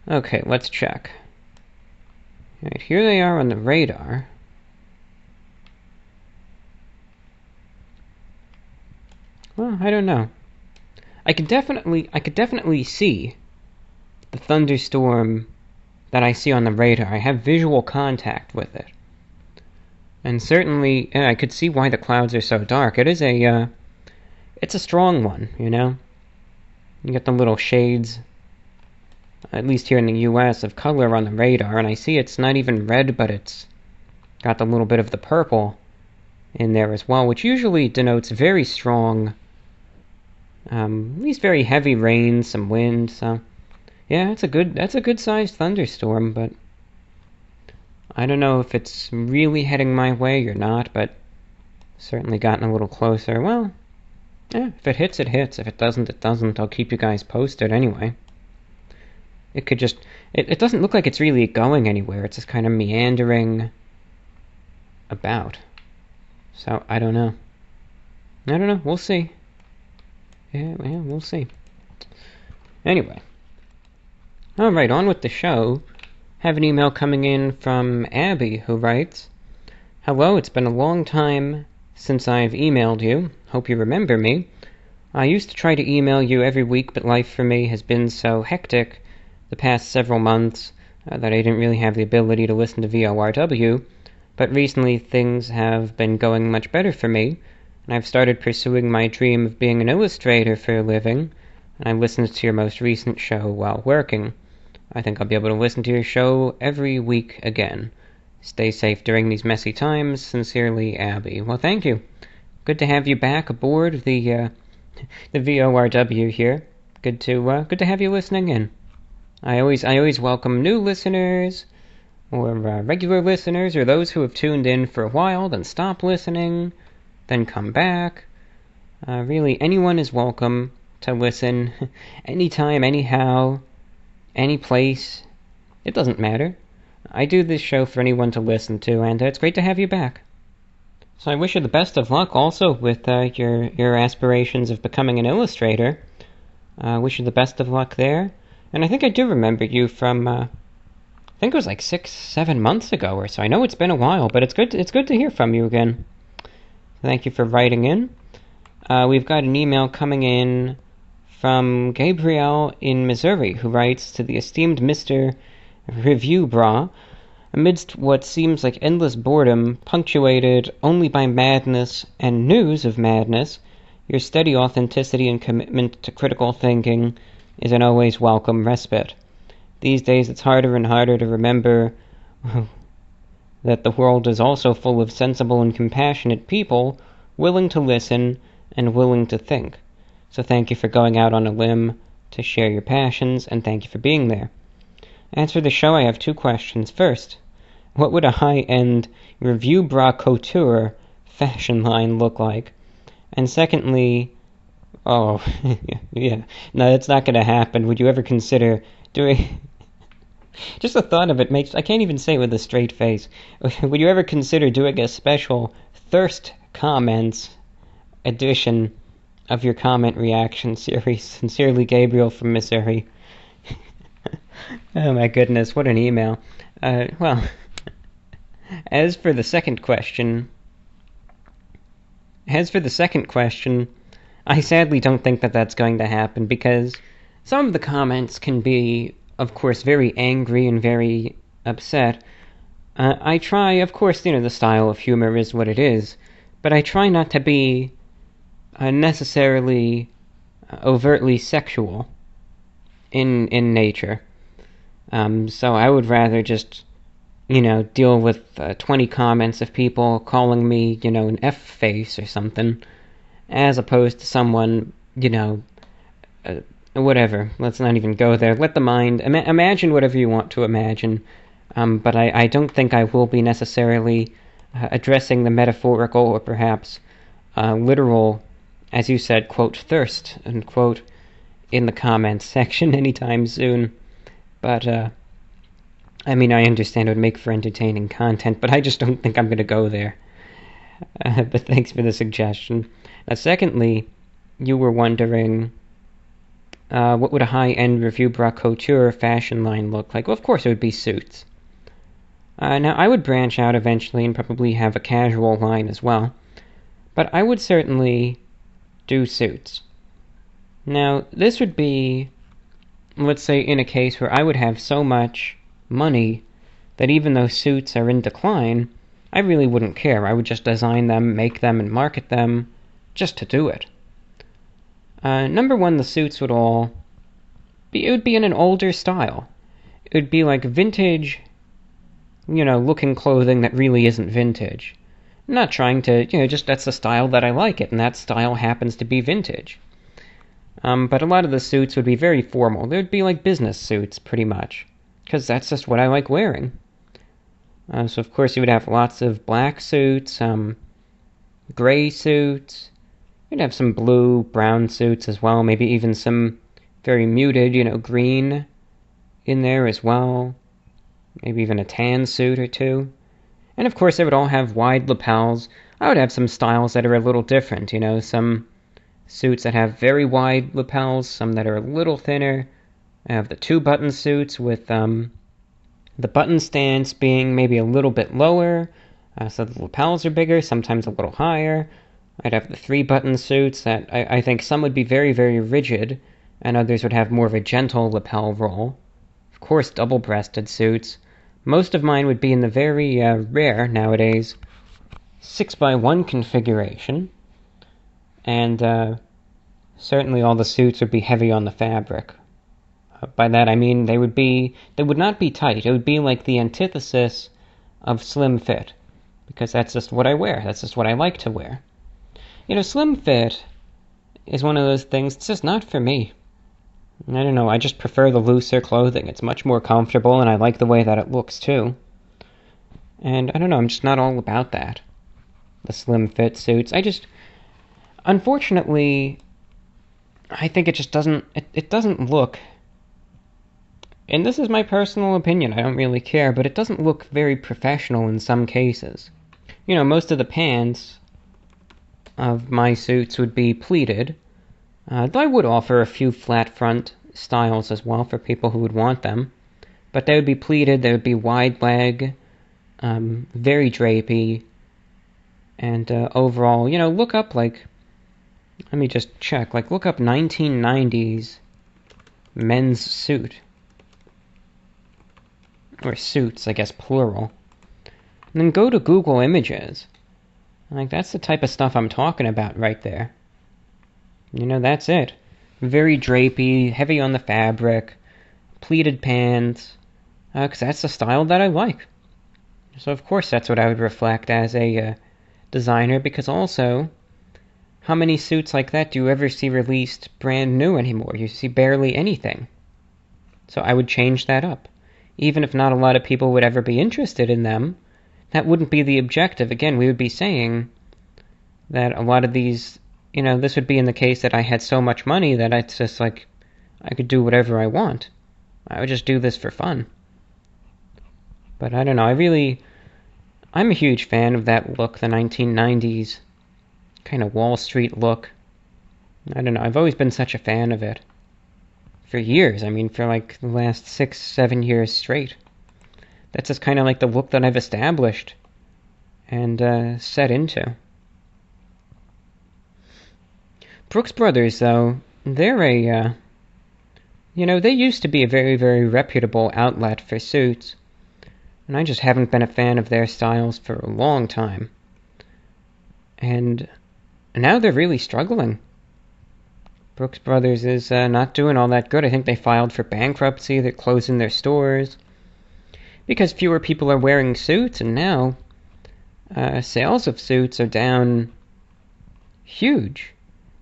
Okay, let's check. Alright, here they are on the radar. Well, I don't know. I could definitely see the thunderstorm that I see on the radar. I have visual contact with it. And certainly, I could see why the clouds are so dark. It is it's a strong one, you know? You get the little shades, at least here in the US, of color on the radar, and I see it's not even red, but it's got the little bit of the purple in there as well, which usually denotes very strong, at least very heavy rain, some wind, so yeah, that's a good-sized thunderstorm, but I don't know if it's really heading my way or not, but certainly gotten a little closer. Well, yeah, if it hits, it hits. If it doesn't, it doesn't. I'll keep you guys posted anyway. It could just... It doesn't look like it's really going anywhere. It's just kind of meandering about. So, I don't know. I don't know. We'll see. Yeah, we'll see. Anyway. Alright, on with the show. Have an email coming in from Abby, who writes, "Hello, it's been a long time since I've emailed you. Hope you remember me. I used to try to email you every week, but life for me has been so hectic the past several months that I didn't really have the ability to listen to VORW, but recently things have been going much better for me, and I've started pursuing my dream of being an illustrator for a living, and I listened to your most recent show while working. I think I'll be able to listen to your show every week again. Stay safe during these messy times. Sincerely, Abby." Well, thank you. Good to have you back aboard the VORW here. Good to have you listening in. I always welcome new listeners, or regular listeners, or those who have tuned in for a while, then stop listening, then come back. Really, anyone is welcome to listen, anytime, anyhow, any place. It doesn't matter. I do this show for anyone to listen to, and it's great to have you back. So I wish you the best of luck also with your aspirations of becoming an illustrator. Wish you the best of luck there. And I think I do remember you from, I think it was like 6-7 months ago or so. I know it's been a while, but it's good to hear from you again. Thank you for writing in. We've got an email coming in from Gabriel in Missouri, who writes, "To the esteemed Mr. Reviewbrah, amidst what seems like endless boredom, punctuated only by madness and news of madness, your steady authenticity and commitment to critical thinking is an always welcome respite. These days it's harder and harder to remember that the world is also full of sensible and compassionate people, willing to listen and willing to think. So thank you for going out on a limb to share your passions, and thank you for being there. As for the show, I have 2 questions. First, what would a high-end Reviewbrah couture fashion line look like? And secondly, yeah, no, that's not going to happen. Would you ever consider doing... Just the thought of it makes... I can't even say it with a straight face. Would you ever consider doing a special Thirst Comments edition of your comment reaction series? Sincerely, Gabriel from Missouri." Oh my goodness, what an email. Well, as for the second question, I sadly don't think that that's going to happen, because some of the comments can be, of course, very angry and very upset. I try, of course, the style of humor is what it is, but I try not to be necessarily overtly sexual in nature. So I would rather just, deal with 20 comments of people calling me, an F-face or something, as opposed to someone, whatever. Let's not even go there. Let the mind... imagine whatever you want to imagine. But I don't think I will be necessarily addressing the metaphorical or perhaps literal, as you said, quote, thirst, unquote, in the comments section anytime soon. But, I mean, I understand it would make for entertaining content, but I just don't think I'm going to go there. But thanks for the suggestion. Secondly, you were wondering, what would a high-end Reviewbrah couture fashion line look like? Well, of course it would be suits. Now, I would branch out eventually and probably have a casual line as well. But I would certainly do suits. Now, this would be, let's say, in a case where I would have so much money that even though suits are in decline, I really wouldn't care. I would just design them, make them, and market them just to do it. Number one, the suits would all it would be in an older style. It would be like vintage, looking clothing that really isn't vintage. I'm not trying to, just that's the style that I like it, and that style happens to be vintage. But a lot of the suits would be very formal. They would be like business suits, pretty much, because that's just what I like wearing. So of course you would have lots of black suits, gray suits. You'd have some blue, brown suits as well, maybe even some very muted, green in there as well. Maybe even a tan suit or two. And of course they would all have wide lapels. I would have some styles that are a little different, some suits that have very wide lapels, some that are a little thinner. I have the 2-button suits with the button stance being maybe a little bit lower, so the lapels are bigger, sometimes a little higher. I'd have the 3-button suits that I think some would be very, very rigid, and others would have more of a gentle lapel roll. Of course, double-breasted suits. Most of mine would be in the very rare, nowadays, 6x1 configuration, and certainly all the suits would be heavy on the fabric. By that I mean they would not be tight. It would be like the antithesis of slim fit, because that's just what I wear. That's just what I like to wear. Slim fit is one of those things, it's just not for me. I don't know, I just prefer the looser clothing. It's much more comfortable, and I like the way that it looks, too. And I don't know, I'm just not all about that. The slim fit suits. Unfortunately, I think it just doesn't, it doesn't look, and this is my personal opinion, I don't really care, but it doesn't look very professional in some cases. Most of the pants of my suits would be pleated, though I would offer a few flat front styles as well for people who would want them. But they would be pleated, they would be wide leg, very drapey, and overall, look up let me just check, look up 1990s men's suit. Or suits, I guess, plural. And then go to Google Images. That's the type of stuff I'm talking about right there. That's it. Very drapey, heavy on the fabric, pleated pants, because that's the style that I like. So of course that's what I would reflect as a designer, because also, how many suits like that do you ever see released brand new anymore? You see barely anything. So I would change that up. Even if not a lot of people would ever be interested in them, that wouldn't be the objective. Again, we would be saying that a lot of these, this would be in the case that I had so much money that it's just I could do whatever I want. I would just do this for fun. But I don't know, I'm a huge fan of that look, the 1990s kind of Wall Street look. I don't know, I've always been such a fan of it. For years, for the last 6-7 years straight. That's just kind of the look that I've established and set into. Brooks Brothers, though, they're they used to be a very, very reputable outlet for suits, and I just haven't been a fan of their styles for a long time. And now they're really struggling. Brooks Brothers is not doing all that good. I think they filed for bankruptcy. They're closing their stores because fewer people are wearing suits, and now sales of suits are down huge.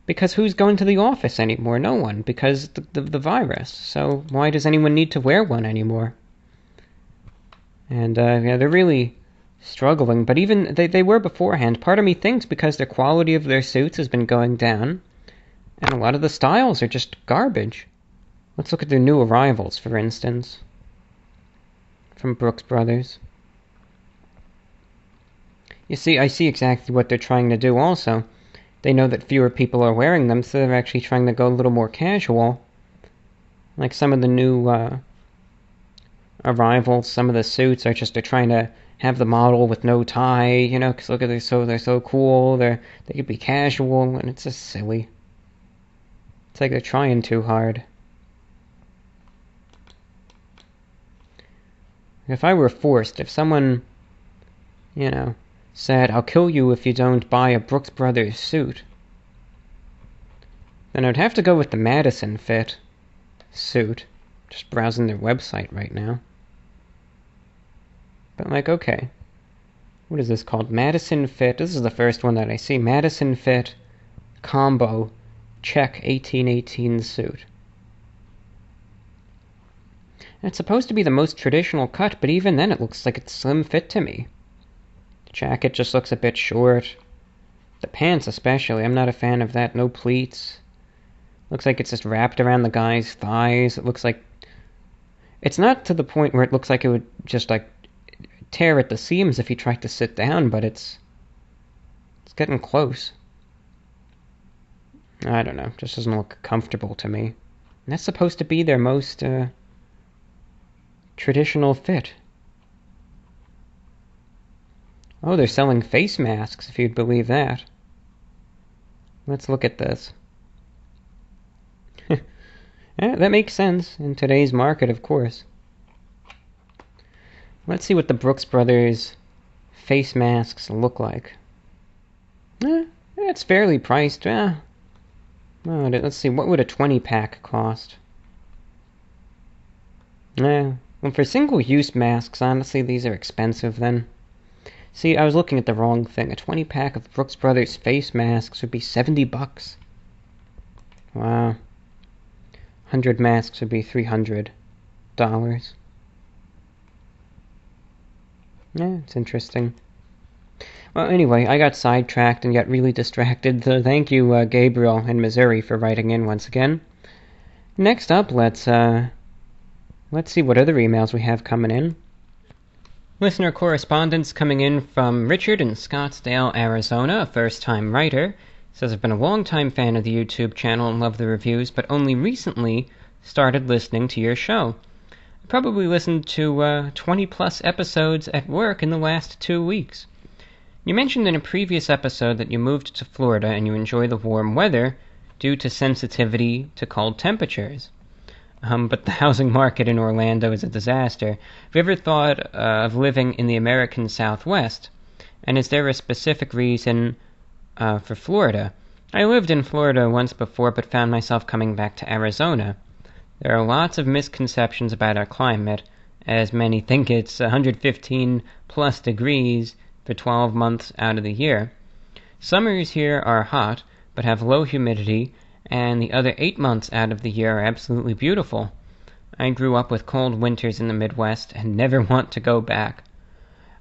Because who's going to the office anymore? No one, because the virus. So why does anyone need to wear one anymore? And they're really struggling. But even they were beforehand. Part of me thinks because the quality of their suits has been going down, and a lot of the styles are just garbage. Let's look at their new arrivals, for instance. from Brooks Brothers. You see, I see exactly what they're trying to do also. They know that fewer people are wearing them, so they're actually trying to go a little more casual. Like some of the new arrivals, some of the suits are just trying to have the model with no tie, you know, because look at they're so cool, they could be casual, and it's just silly. It's like they're trying too hard. If I were forced, if someone, you know, said, "I'll kill you if you don't buy a Brooks Brothers suit," then I'd have to go with the Madison fit suit. Just browsing their website right now. But like, okay. What is this called? Madison Fit. This is the first one that I see. Madison Fit Combo Check 1818 suit. And it's supposed to be the most traditional cut, but even then it looks like it's slim fit to me. The jacket just looks a bit short. The pants especially, I'm not a fan of that. No pleats. Looks like it's just wrapped around the guy's thighs. It looks like... It's not to the point where it looks like it would just, like, tear at the seams if he tried to sit down, but it's getting close. I don't know. Just doesn't look comfortable to me. And that's supposed to be their most, traditional fit. Oh, they're selling face masks, if you'd believe that. Let's look at this. Yeah, that makes sense in today's market, of course. Let's see what the Brooks Brothers face masks look like. It's fairly priced. Well, let's see, what would a 20-pack cost? Well, for single-use masks, honestly, these are expensive then. See, I was looking at the wrong thing. A 20-pack of Brooks Brothers face masks would be $70. Wow. 100 masks would be $300. Yeah, it's interesting. Well, anyway, I got sidetracked and got really distracted, so thank you, Gabriel in Missouri, for writing in once again. Next up, let's see what other emails we have coming in. Listener correspondence coming in from Richard in Scottsdale, Arizona, a first-time writer. Says, I've been a long-time fan of the YouTube channel and love the reviews, but only recently started listening to your show. I probably listened to 20-plus episodes at work in the last 2 weeks. You mentioned in a previous episode that you moved to Florida and you enjoy the warm weather due to sensitivity to cold temperatures. But the housing market in Orlando is a disaster. Have you ever thought of living in the American Southwest? And is there a specific reason for Florida? I lived in Florida once before, but found myself coming back to Arizona. There are lots of misconceptions about our climate, as many think it's 115 plus degrees for 12 months out of the year. Summers here are hot, but have low humidity, and the other 8 months out of the year are absolutely beautiful. I grew up with cold winters in the Midwest and never want to go back.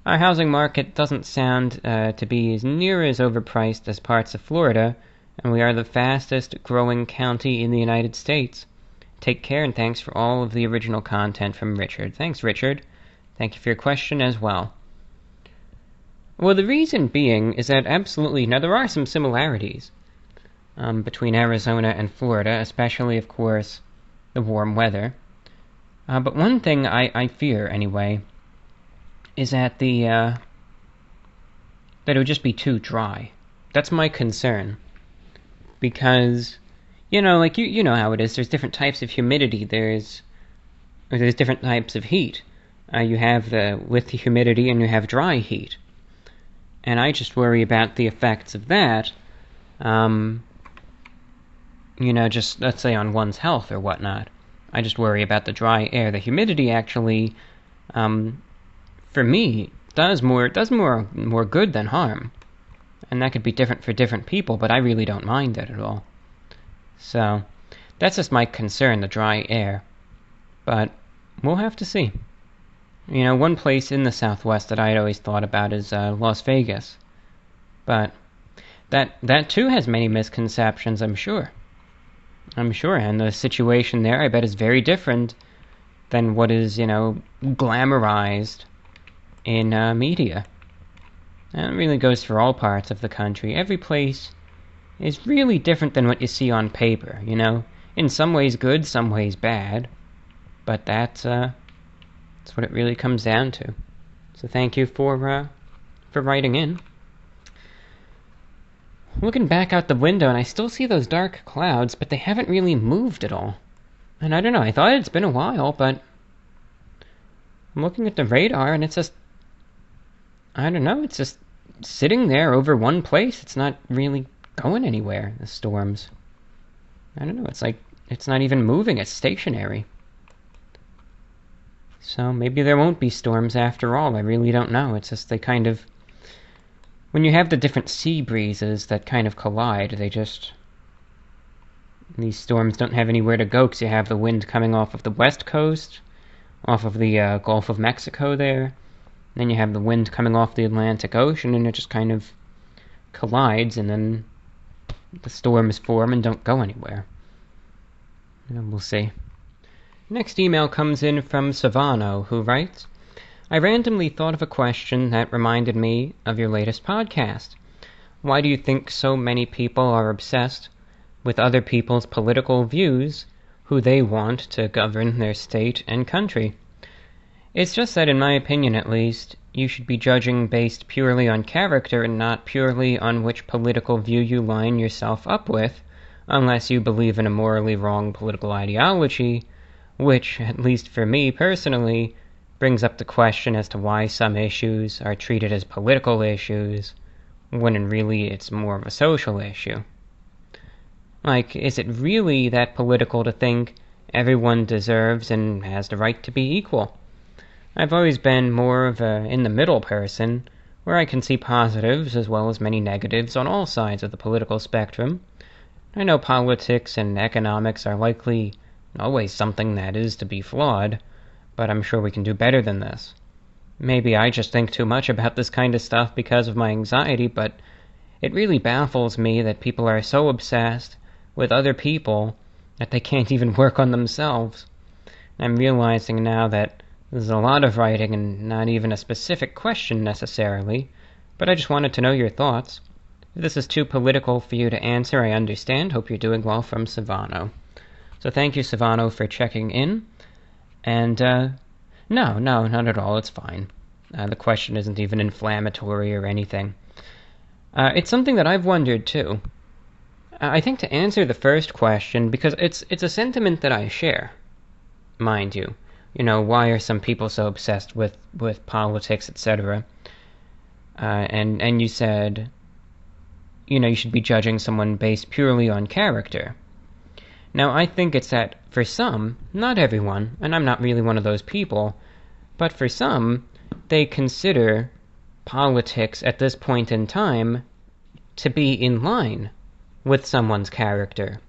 Our housing market doesn't sound to be as near as overpriced as parts of Florida, and we are the fastest growing county in the United States. Take care, and thanks for all of the original content from Richard. Thanks, Richard. Thank you for your question as well. Well, the reason being is that absolutely, now there are some similarities between Arizona and Florida, especially, of course, the warm weather. But one thing I fear, anyway, is that that it would just be too dry. That's my concern. Because, you know, like, you know how it is. There's different types of humidity. There's different types of heat. You have with the humidity, and you have dry heat. And I just worry about the effects of that, you know, just, let's say, on one's health or whatnot. I just worry about the dry air. The humidity actually, for me, does more good than harm. And that could be different for different people, but I really don't mind it at all. So, that's just my concern, the dry air. But we'll have to see. You know, one place in the Southwest that I'd always thought about is Las Vegas. But that too has many misconceptions, I'm sure. And the situation there, I bet, is very different than what is, glamorized in media. And it really goes for all parts of the country. Every place is really different than what you see on paper, In some ways good, some ways bad. But that's what it really comes down to. So thank you for writing in. Looking back out the window, and I still see those dark clouds, but they haven't really moved at all. And I don't know, I thought it's been a while, but I'm looking at the radar, and it's just, I don't know, it's just sitting there over one place. It's not really going anywhere, the storms. I don't know, it's like, it's not even moving, it's stationary. So maybe there won't be storms after all, I really don't know. It's just they kind of, when you have the different sea breezes that kind of collide, these storms don't have anywhere to go because you have the wind coming off of the west coast, off of the Gulf of Mexico there. Then you have the wind coming off the Atlantic Ocean, and it just kind of collides, and then the storms form and don't go anywhere. And we'll see. Next email comes in from Savano, who writes, I randomly thought of a question that reminded me of your latest podcast. Why do you think so many people are obsessed with other people's political views, who they want to govern their state and country? It's just that, in my opinion at least, you should be judging based purely on character and not purely on which political view you line yourself up with, unless you believe in a morally wrong political ideology, which, at least for me personally, brings up the question as to why some issues are treated as political issues, when really it's more of a social issue. Like, is it really that political to think everyone deserves and has the right to be equal? I've always been more of a in-the-middle person, where I can see positives as well as many negatives on all sides of the political spectrum. I know politics and economics are likely always something that is to be flawed, but I'm sure we can do better than this. Maybe I just think too much about this kind of stuff because of my anxiety, but it really baffles me that people are so obsessed with other people that they can't even work on themselves. I'm realizing now that there's a lot of writing and not even a specific question necessarily, but I just wanted to know your thoughts. If this is too political for you to answer, I understand. Hope you're doing well, from Savano. So thank you, Savano, for checking in. And, no, not at all, it's fine. The question isn't even inflammatory or anything. It's something that I've wondered, too. I think to answer the first question, because it's a sentiment that I share, mind you. Why are some people so obsessed with politics, etc.? And you said, you should be judging someone based purely on character. Now, I think it's that for some, not everyone, and I'm not really one of those people, but for some, they consider politics at this point in time to be in line with someone's character.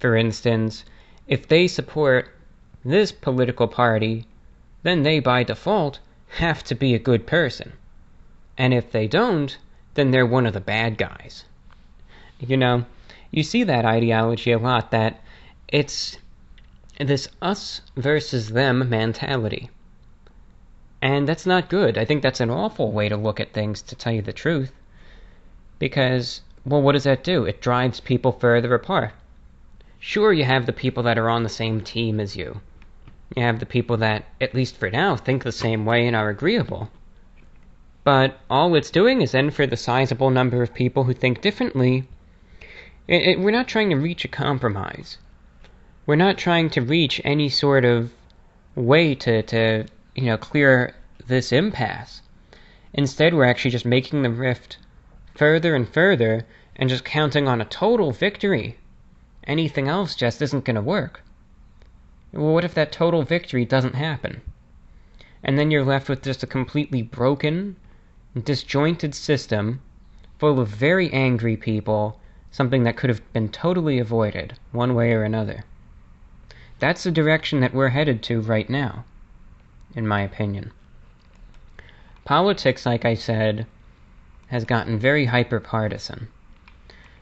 For instance, if they support this political party, then they by default have to be a good person. And if they don't, then they're one of the bad guys. You see that ideology a lot, that it's this us versus them mentality. And that's not good. I think that's an awful way to look at things, to tell you the truth. Because, well, what does that do? It drives people further apart. Sure, you have the people that are on the same team as you. You have the people that, at least for now, think the same way and are agreeable. But all it's doing is then, for the sizable number of people who think differently, we're not trying to reach a compromise. We're not trying to reach any sort of way to clear this impasse. Instead, we're actually just making the rift further and further and just counting on a total victory. Anything else just isn't going to work. Well, what if that total victory doesn't happen? And then you're left with just a completely broken, disjointed system full of very angry people, something that could have been totally avoided, one way or another. That's the direction that we're headed to right now, in my opinion. Politics, like I said, has gotten very hyper-partisan,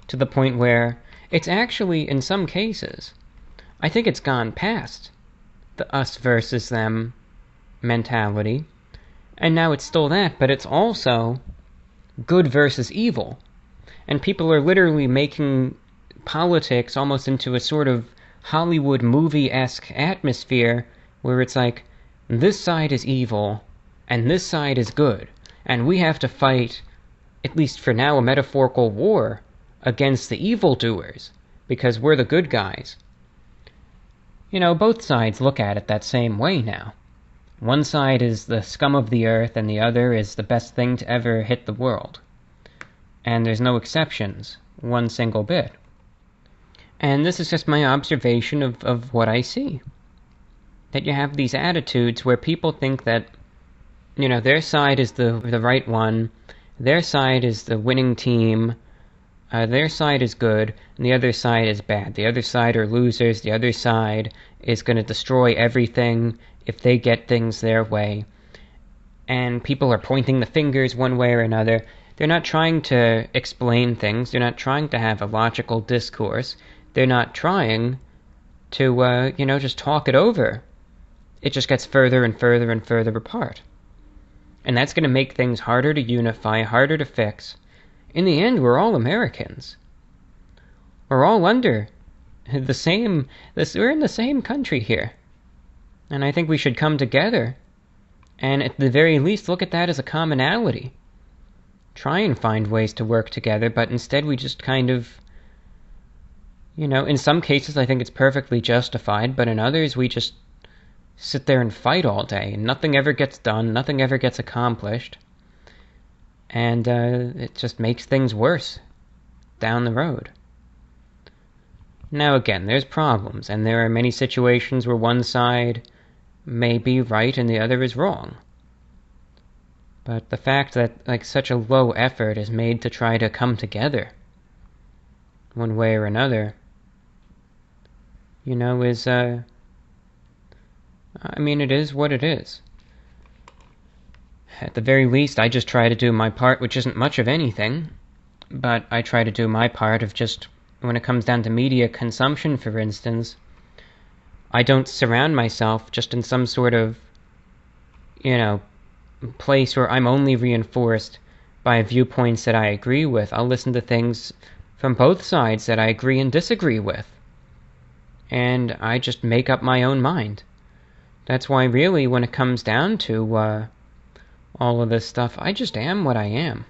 to the point where it's actually, in some cases, I think it's gone past the us versus them mentality. And now it's still that, but it's also good versus evil. And people are literally making politics almost into a sort of Hollywood movie-esque atmosphere where it's like, this side is evil, and this side is good, and we have to fight, at least for now, a metaphorical war against the evildoers, because we're the good guys. You know, both sides look at it that same way now. One side is the scum of the earth, and the other is the best thing to ever hit the world. And there's no exceptions, one single bit. And this is just my observation of what I see. That you have these attitudes where people think that, you know, their side is the right one, their side is the winning team, their side is good, and the other side is bad. The other side are losers, the other side is going to destroy everything if they get things their way. And people are pointing the fingers one way or another. They're not trying to explain things, they're not trying to have a logical discourse, they're not trying to, just talk it over. It just gets further and further and further apart. And that's going to make things harder to unify, harder to fix. In the end, we're all Americans. We're all under we're in the same country here. And I think we should come together and at the very least look at that as a commonality. Try and find ways to work together, but instead we just kind of, in some cases I think it's perfectly justified, but in others we just sit there and fight all day, and nothing ever gets done, nothing ever gets accomplished, and it just makes things worse down the road. Now again, there's problems, and there are many situations where one side may be right and the other is wrong. But the fact that such a low effort is made to try to come together one way or another, is it is what it is. At the very least, I just try to do my part, which isn't much of anything, but I try to do my part of just, when it comes down to media consumption, for instance, I don't surround myself just in some sort of, place where I'm only reinforced by viewpoints that I agree with. I'll listen to things from both sides that I agree and disagree with. And I just make up my own mind. That's why really, when it comes down to all of this stuff, I just am what I am.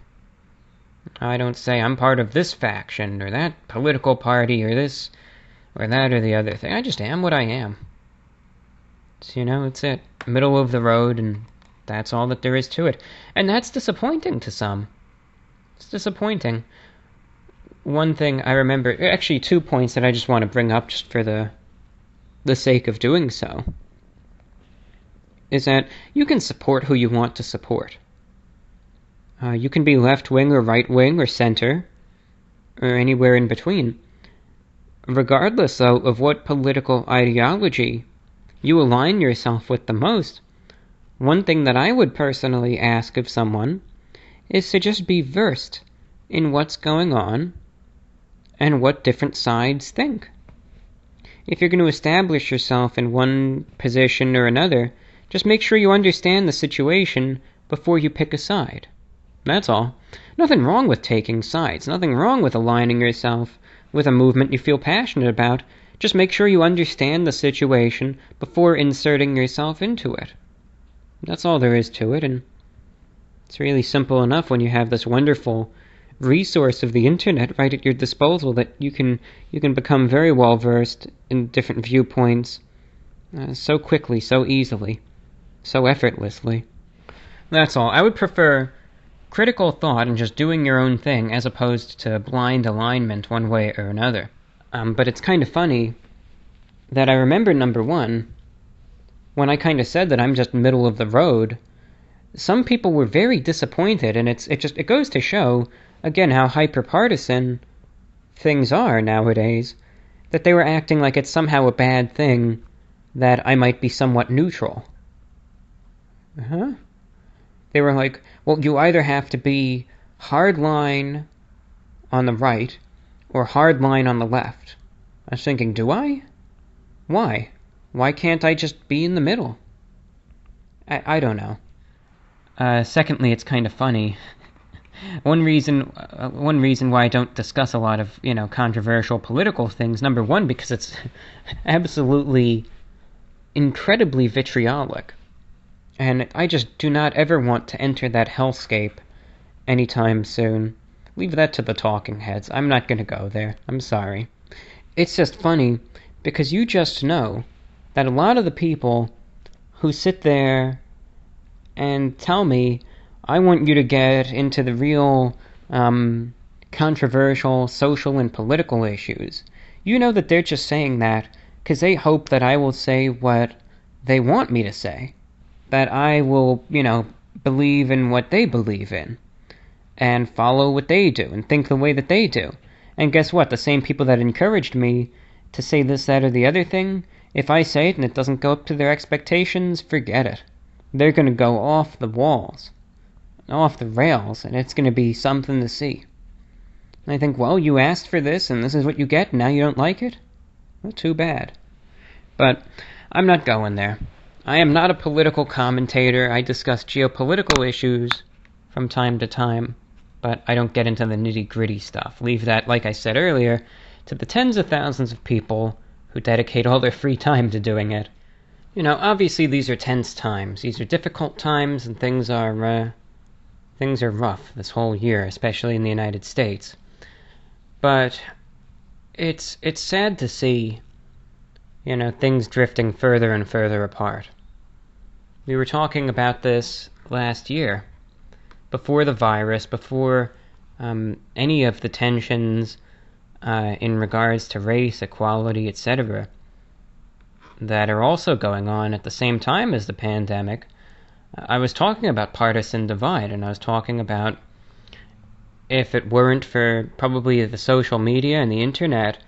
I don't say I'm part of this faction or that political party or this or that or the other thing. I just am what I am. So, it's it. Middle of the road, and that's all that there is to it. And that's disappointing to some. It's disappointing. One thing I remember, actually 2 points that I just want to bring up just for the sake of doing so, is that you can support who you want to support. You can be left-wing or right-wing or center, or anywhere in between. Regardless, though, of what political ideology you align yourself with the most, one thing that I would personally ask of someone is to just be versed in what's going on and what different sides think. If you're going to establish yourself in one position or another, just make sure you understand the situation before you pick a side. That's all. Nothing wrong with taking sides. Nothing wrong with aligning yourself with a movement you feel passionate about. Just make sure you understand the situation before inserting yourself into it. That's all there is to it, and it's really simple enough when you have this wonderful resource of the internet right at your disposal that you can become very well versed in different viewpoints so quickly, so easily, so effortlessly. That's all. I would prefer critical thought and just doing your own thing as opposed to blind alignment one way or another. But it's kind of funny that I remember, number one, when I kind of said that I'm just middle of the road, some people were very disappointed, and it goes to show, again, how hyper-partisan things are nowadays, that they were acting like it's somehow a bad thing that I might be somewhat neutral. They were like, well, you either have to be hardline on the right or hardline on the left. I was thinking, do I? Why? Why can't I just be in the middle? I don't know. Secondly, it's kind of funny. One reason why I don't discuss a lot of, controversial political things, number one, because it's absolutely incredibly vitriolic. And I just do not ever want to enter that hellscape anytime soon. Leave that to the talking heads. I'm not going to go there. I'm sorry. It's just funny because you just know that a lot of the people who sit there and tell me, I want you to get into the real controversial social and political issues, you know that they're just saying that because they hope that I will say what they want me to say. That I will, believe in what they believe in. And follow what they do, and think the way that they do. And guess what? The same people that encouraged me to say this, that, or the other thing, if I say it and it doesn't go up to their expectations, forget it. They're going to go off the walls, off the rails, and it's going to be something to see. And I think, well, you asked for this, and this is what you get, and now you don't like it? Well, too bad. But I'm not going there. I am not a political commentator. I discuss geopolitical issues from time to time, but I don't get into the nitty-gritty stuff. Leave that, like I said earlier, to the tens of thousands of people who dedicate all their free time to doing it. Obviously these are tense times. These are difficult times, and things are rough this whole year, especially in the United States. But it's sad to see, things drifting further and further apart. We were talking about this last year, before the virus, before any of the tensions in regards to race, equality, etc., that are also going on at the same time as the pandemic. I was talking about partisan divide, and I was talking about if it weren't for probably the social media and the internet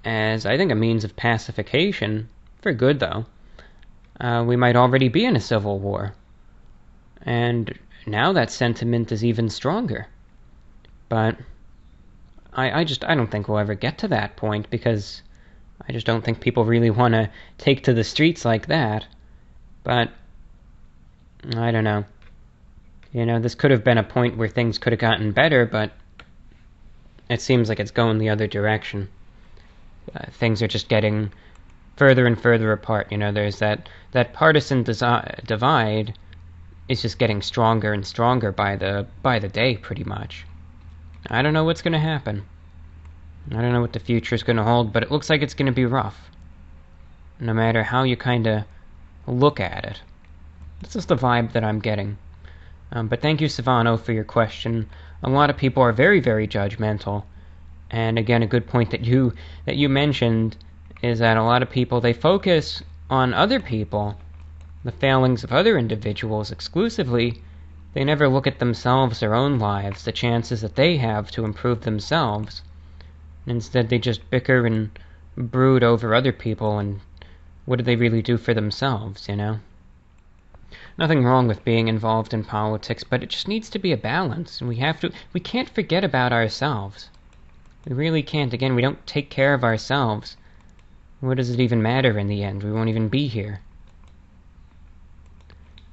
as, I think, a means of pacification, for good though, we might already be in a civil war. And now that sentiment is even stronger. But I don't think we'll ever get to that point, because I just don't think people really want to take to the streets like that. But I don't know. This could have been a point where things could have gotten better, but it seems like it's going the other direction. Things are just getting further and further apart. There's that partisan divide is just getting stronger and stronger by the day, pretty much. I don't know what's going to happen. I don't know what the future is going to hold, but it looks like it's going to be rough. No matter how you kind of look at it. This is the vibe that I'm getting. But thank you, Savano, for your question. A lot of people are very, very judgmental. And again, a good point that you mentioned is that a lot of people, they focus on other people, the failings of other individuals exclusively. They never look at themselves, their own lives, the chances that they have to improve themselves. Instead, they just bicker and brood over other people, and what do they really do for themselves, Nothing wrong with being involved in politics, but it just needs to be a balance, and we can't forget about ourselves. We really can't. Again, we don't take care of ourselves. What does it even matter in the end? We won't even be here.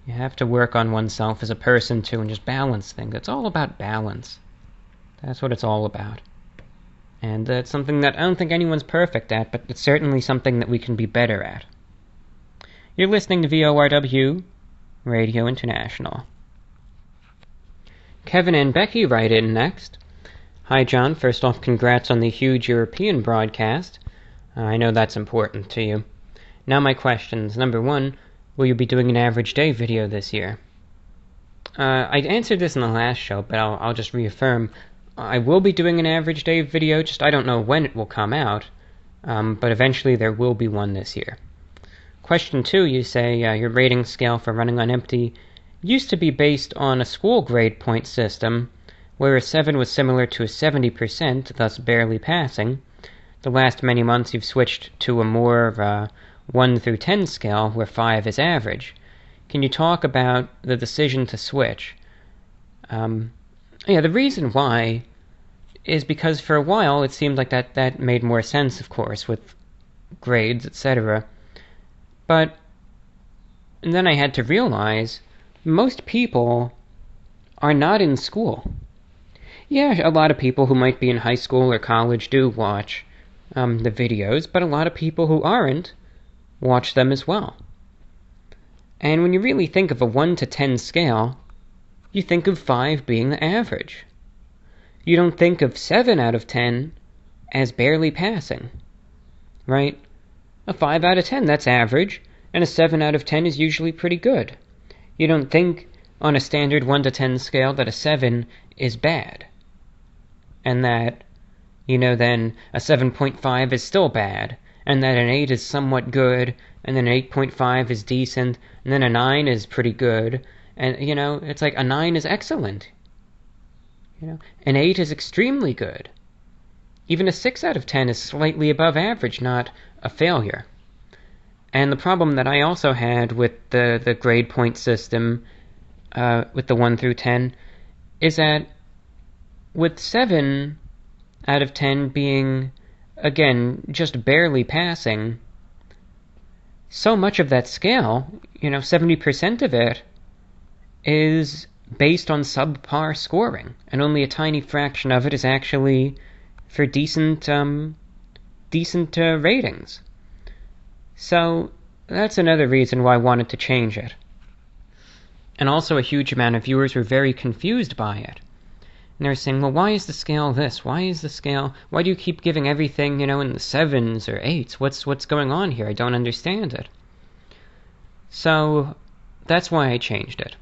You have to work on oneself as a person, too, and just balance things. It's all about balance. That's what it's all about. And it's something that I don't think anyone's perfect at, but it's certainly something that we can be better at. You're listening to VORW, Radio International. Kevin and Becky write in next. Hi, John. First off, congrats on the huge European broadcast. I know that's important to you. Now my questions. Number one, will you be doing an average day video this year? I answered this in the last show, but I'll just reaffirm. I will be doing an average day video, just I don't know when it will come out, but eventually there will be one this year. Question 2, you say your rating scale for running on empty used to be based on a school grade point system, where a 7 was similar to a 70%, thus barely passing. The last many months you've switched to a more 1 through 10 scale, where 5 is average. Can you talk about the decision to switch? The reason why is because for a while it seemed like that made more sense, of course, with grades, etc. And then I had to realize most people are not in school. Yeah, a lot of people who might be in high school or college do watch the videos, but a lot of people who aren't watch them as well. And when you really think of a 1 to 10 scale, you think of 5 being the average. You don't think of 7 out of 10 as barely passing, right? A 5 out of 10, that's average, and a 7 out of 10 is usually pretty good. You don't think on a standard 1 to 10 scale that a 7 is bad, and that, then a 7.5 is still bad, and that an 8 is somewhat good, and then an 8.5 is decent, and then a 9 is pretty good, and, it's like a 9 is excellent. An 8 is extremely good. Even a 6 out of 10 is slightly above average, not a failure. And the problem that I also had with the grade point system, with the 1 through 10, is that with 7 out of 10 being, again, just barely passing, so much of that scale, 70% of it, is based on subpar scoring, and only a tiny fraction of it is actually for decent ratings. So that's another reason why I wanted to change it. And also a huge amount of viewers were very confused by it. And they're saying, well, why is the scale this? Why do you keep giving everything, in the 7s or 8s? What's going on here? I don't understand it. So that's why I changed it.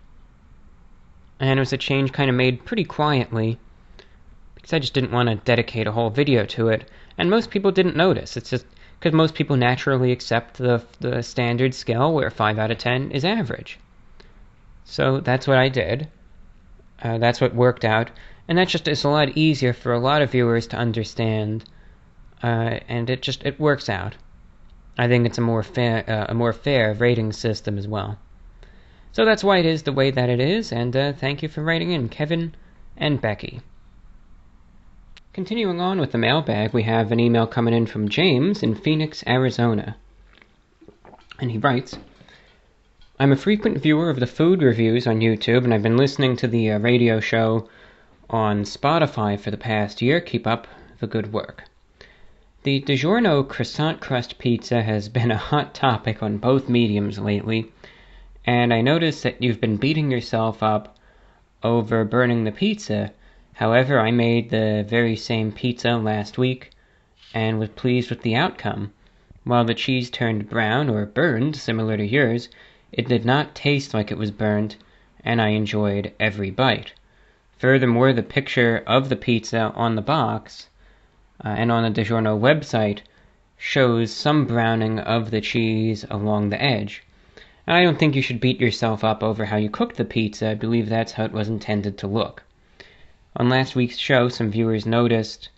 And it was a change kind of made pretty quietly, because I just didn't want to dedicate a whole video to it. And most people didn't notice. It's just because most people naturally accept the standard scale where 5 out of 10 is average. So that's what I did. That's what worked out. And that just is a lot easier for a lot of viewers to understand. And it works out. I think it's a more fair rating system as well. So that's why it is the way that it is, and thank you for writing in, Kevin and Becky. Continuing on with the mailbag, we have an email coming in from James in Phoenix, Arizona. And he writes, I'm a frequent viewer of the food reviews on YouTube, and I've been listening to the radio show on Spotify for the past year. Keep up the good work. The DiGiorno croissant crust pizza has been a hot topic on both mediums lately, and I noticed that you've been beating yourself up over burning the pizza. However, I made the very same pizza last week and was pleased with the outcome. While the cheese turned brown or burned, similar to yours, it did not taste like it was burnt, and I enjoyed every bite. Furthermore, the picture of the pizza on the box and on the DiGiorno website shows some browning of the cheese along the edge. I don't think you should beat yourself up over how you cooked the pizza. I believe that's how it was intended to look. On last week's show, some viewers voiced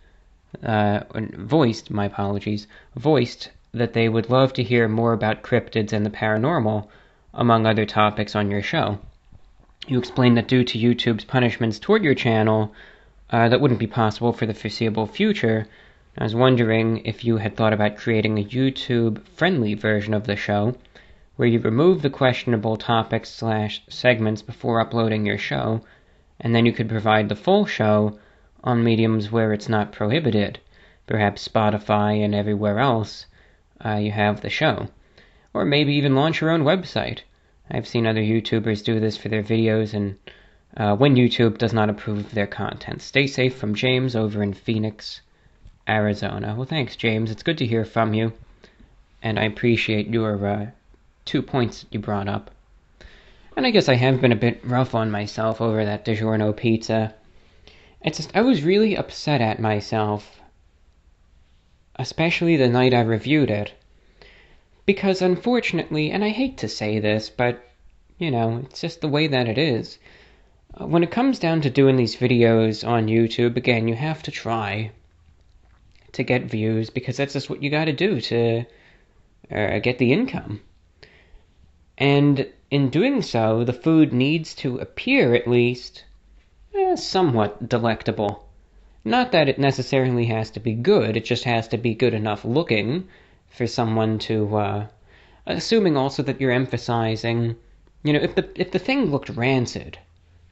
that they would love to hear more about cryptids and the paranormal, among other topics on your show. You explained that due to YouTube's punishments toward your channel, that wouldn't be possible for the foreseeable future. I was wondering if you had thought about creating a YouTube-friendly version of the show, where you remove the questionable topics/segments before uploading your show, and then you could provide the full show on mediums where it's not prohibited, perhaps Spotify and everywhere else you have the show. Or maybe even launch your own website. I've seen other YouTubers do this for their videos, and when YouTube does not approve of their content. Stay safe from James over in Phoenix, Arizona. Well, thanks, James. It's good to hear from you, and I appreciate your 2 points that you brought up. And I guess I have been a bit rough on myself over that DiGiorno pizza. It's just, I was really upset at myself, especially the night I reviewed it, because unfortunately, and I hate to say this, but, it's just the way that it is. When it comes down to doing these videos on YouTube, again, you have to try to get views, because that's just what you gotta do to get the income. And in doing so, the food needs to appear, at least, somewhat delectable. Not that it necessarily has to be good, it just has to be good enough looking for someone to assuming also that you're emphasizing, if the thing looked rancid,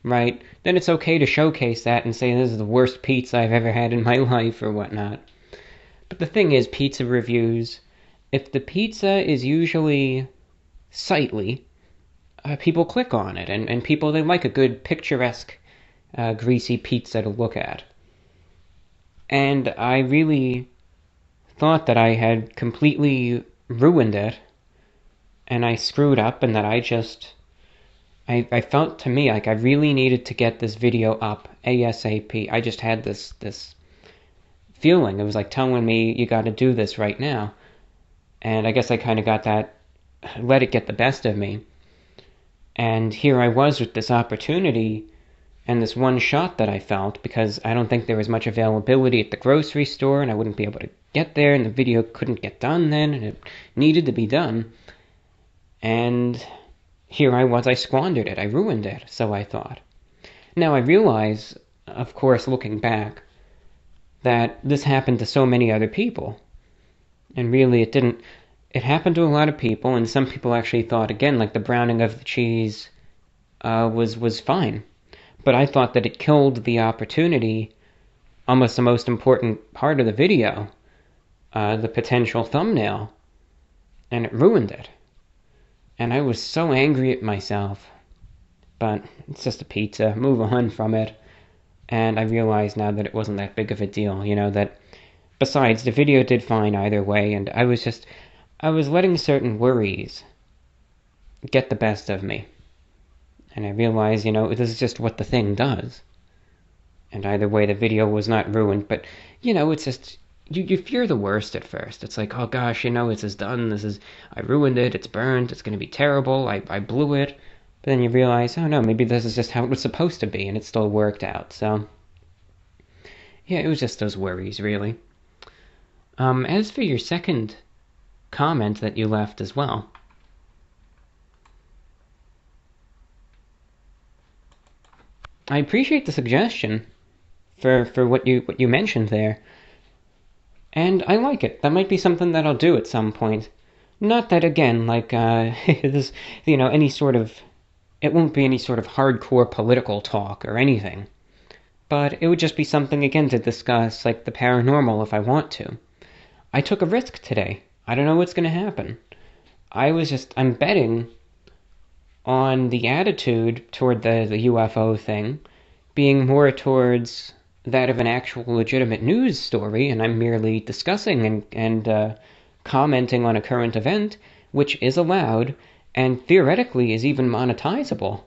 right, then it's okay to showcase that and say this is the worst pizza I've ever had in my life or whatnot. But the thing is, pizza reviews, if the pizza is usually sightly, people click on it, and people, they like a good picturesque, greasy pizza to look at. And I really thought that I had completely ruined it, and I screwed up, and that I felt to me like I really needed to get this video up ASAP. I just had this feeling. It was like telling me, you got to do this right now. And I guess I kind of got that, let it get the best of me. And here I was with this opportunity and this one shot that I felt, because I don't think there was much availability at the grocery store, and I wouldn't be able to get there, and the video couldn't get done then, and it needed to be done. And here I was, I squandered it, I ruined it, so I thought. Now I realize, of course, looking back, that this happened to so many other people. And really it didn't. It happened to a lot of people, and some people actually thought, again, like the browning of the cheese was fine. But I thought that it killed the opportunity, almost the most important part of the video, the potential thumbnail, and it ruined it. And I was so angry at myself. But it's just a pizza, move on from it. And I realize now that it wasn't that big of a deal, that besides, the video did fine either way, and I was letting certain worries get the best of me. And I realized, this is just what the thing does. And either way, the video was not ruined, but, it's just, you fear the worst at first. It's like, oh gosh, this is done, I ruined it, it's burned, it's going to be terrible, I blew it. But then you realize, oh no, maybe this is just how it was supposed to be, and it still worked out, so. Yeah, it was just those worries, really. As for your second comment that you left as well, I appreciate the suggestion for what you mentioned there, and I like it. That might be something that I'll do at some point. Not that, again, like this, any sort of, it won't be any sort of hardcore political talk or anything, but it would just be something, again, to discuss, like the paranormal, if I want to. I took a risk today. I don't know what's going to happen. I'm betting on the attitude toward the UFO thing being more towards that of an actual legitimate news story, and I'm merely discussing and commenting on a current event, which is allowed and theoretically is even monetizable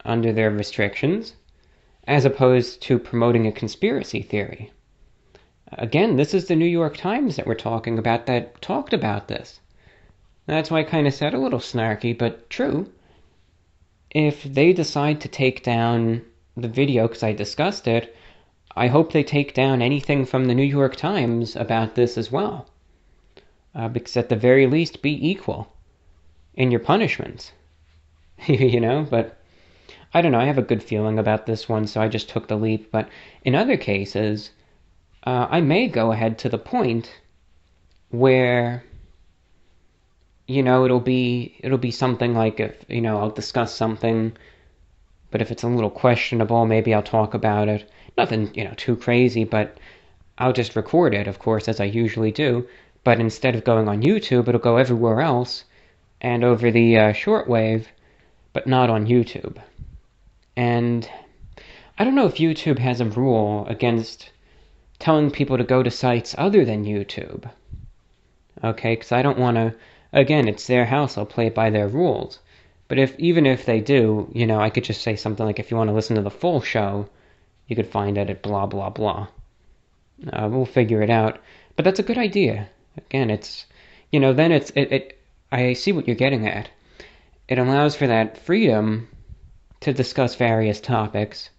under their restrictions, as opposed to promoting a conspiracy theory. Again, this is the New York Times that we're talking about that talked about this. That's why I kind of said a little snarky, but true. If they decide to take down the video because I discussed it, I hope they take down anything from the New York Times about this as well. Because at the very least, be equal in your punishments. But I don't know, I have a good feeling about this one, so I just took the leap. But in other cases, I may go ahead to the point where, it'll be something like, if, I'll discuss something, but if it's a little questionable, maybe I'll talk about it. Nothing, too crazy, but I'll just record it, of course, as I usually do. But instead of going on YouTube, it'll go everywhere else, and over the shortwave, but not on YouTube. And I don't know if YouTube has a rule against telling people to go to sites other than YouTube. Okay, because I don't want to, again, it's their house, I'll play it by their rules. But even if they do, I could just say something like, if you want to listen to the full show, you could find it at blah, blah, blah. We'll figure it out. But that's a good idea. Again, it's, then I see what you're getting at. It allows for that freedom to discuss various topics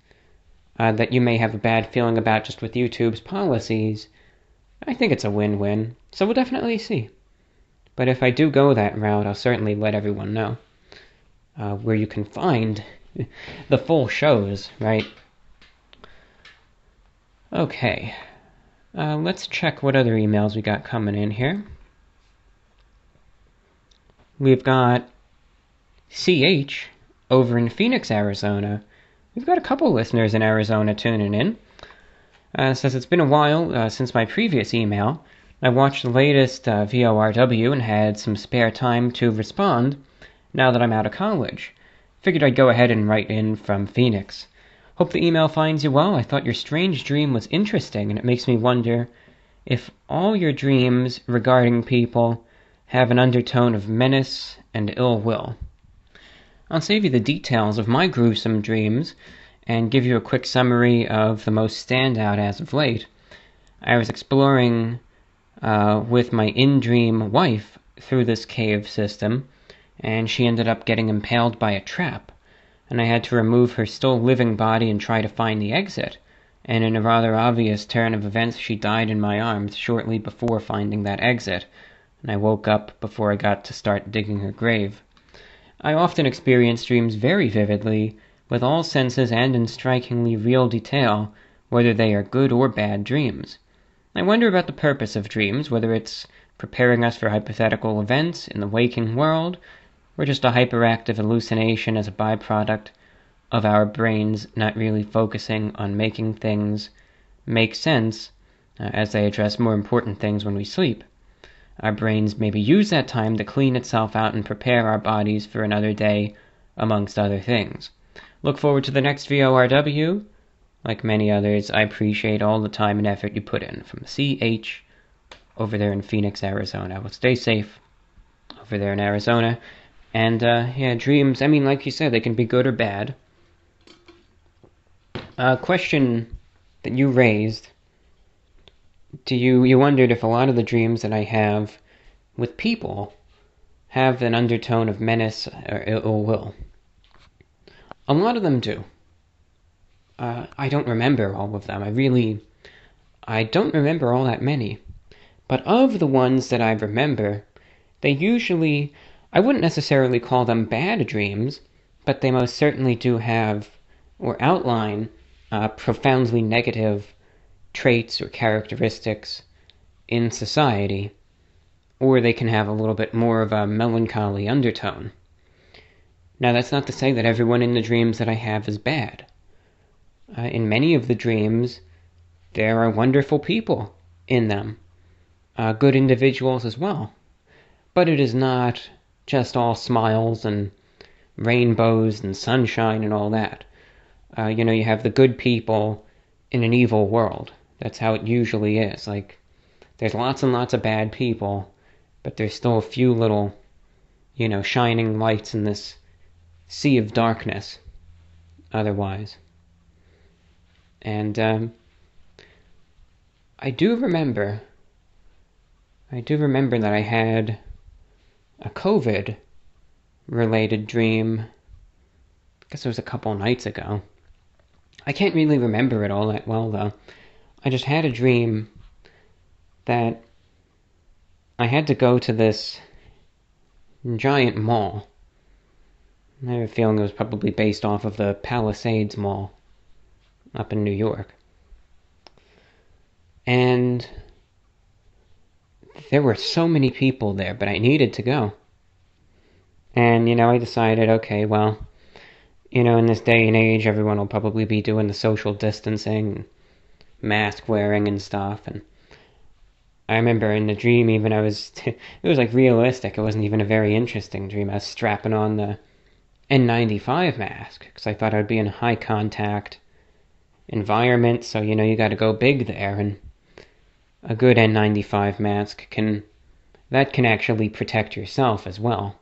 that you may have a bad feeling about just with YouTube's policies. I think it's a win-win, so we'll definitely see. But if I do go that route, I'll certainly let everyone know where you can find the full shows, right? Okay, let's check what other emails we got coming in here. we've got CH over in Phoenix, Arizona. We've got a couple listeners in Arizona tuning in. Says it's been a while since my previous email. I watched the latest VORW and had some spare time to respond now that I'm out of college. Figured I'd go ahead and write in from Phoenix. Hope the email finds you well. I thought your strange dream was interesting, and it makes me wonder if all your dreams regarding people have an undertone of menace and ill will. I'll save you the details of my gruesome dreams and give you a quick summary of the most standout as of late. I was exploring with my in-dream wife through this cave system, and she ended up getting impaled by a trap, and I had to remove her still living body and try to find the exit, and in a rather obvious turn of events she died in my arms shortly before finding that exit, and I woke up before I got to start digging her grave. I often experience dreams very vividly, with all senses and in strikingly real detail, whether they are good or bad dreams. I wonder about the purpose of dreams, whether it's preparing us for hypothetical events in the waking world, or just a hyperactive hallucination as a byproduct of our brains not really focusing on making things make sense as they address more important things when we sleep. Our brains maybe use that time to clean itself out and prepare our bodies for another day, amongst other things. Look forward to the next VORW. Like many others, I appreciate all the time and effort you put in. From CH over there in Phoenix, Arizona. Well, stay safe over there in Arizona. And, dreams, I mean, like you said, they can be good or bad. A question that you raised, you wondered if a lot of the dreams that I have with people have an undertone of menace or ill will. A lot of them do. I don't remember all of them. I don't remember all that many. But of the ones that I remember, they usually, I wouldn't necessarily call them bad dreams, but they most certainly do have, or outline, profoundly negative traits or characteristics in society, or they can have a little bit more of a melancholy undertone. Now, that's not to say that everyone in the dreams that I have is bad. In many of the dreams, there are wonderful people in them, good individuals as well. But it is not just all smiles and rainbows and sunshine and all that. You have the good people in an evil world. That's how it usually is. Like, there's lots and lots of bad people, but there's still a few little, shining lights in this sea of darkness, otherwise. And I do remember that I had a COVID-related dream. I guess it was a couple nights ago. I can't really remember it all that well, though. I just had a dream that I had to go to this giant mall. I have a feeling it was probably based off of the Palisades Mall up in New York. And there were so many people there, but I needed to go. And, I decided, okay, well, in this day and age, everyone will probably be doing the social distancing, mask wearing and stuff. And I remember in the dream, even it was like realistic. It wasn't even a very interesting dream. I was strapping on the N95 mask because I thought I would be in a high contact environment. So, you got to go big there. And a good N95 mask can actually protect yourself as well.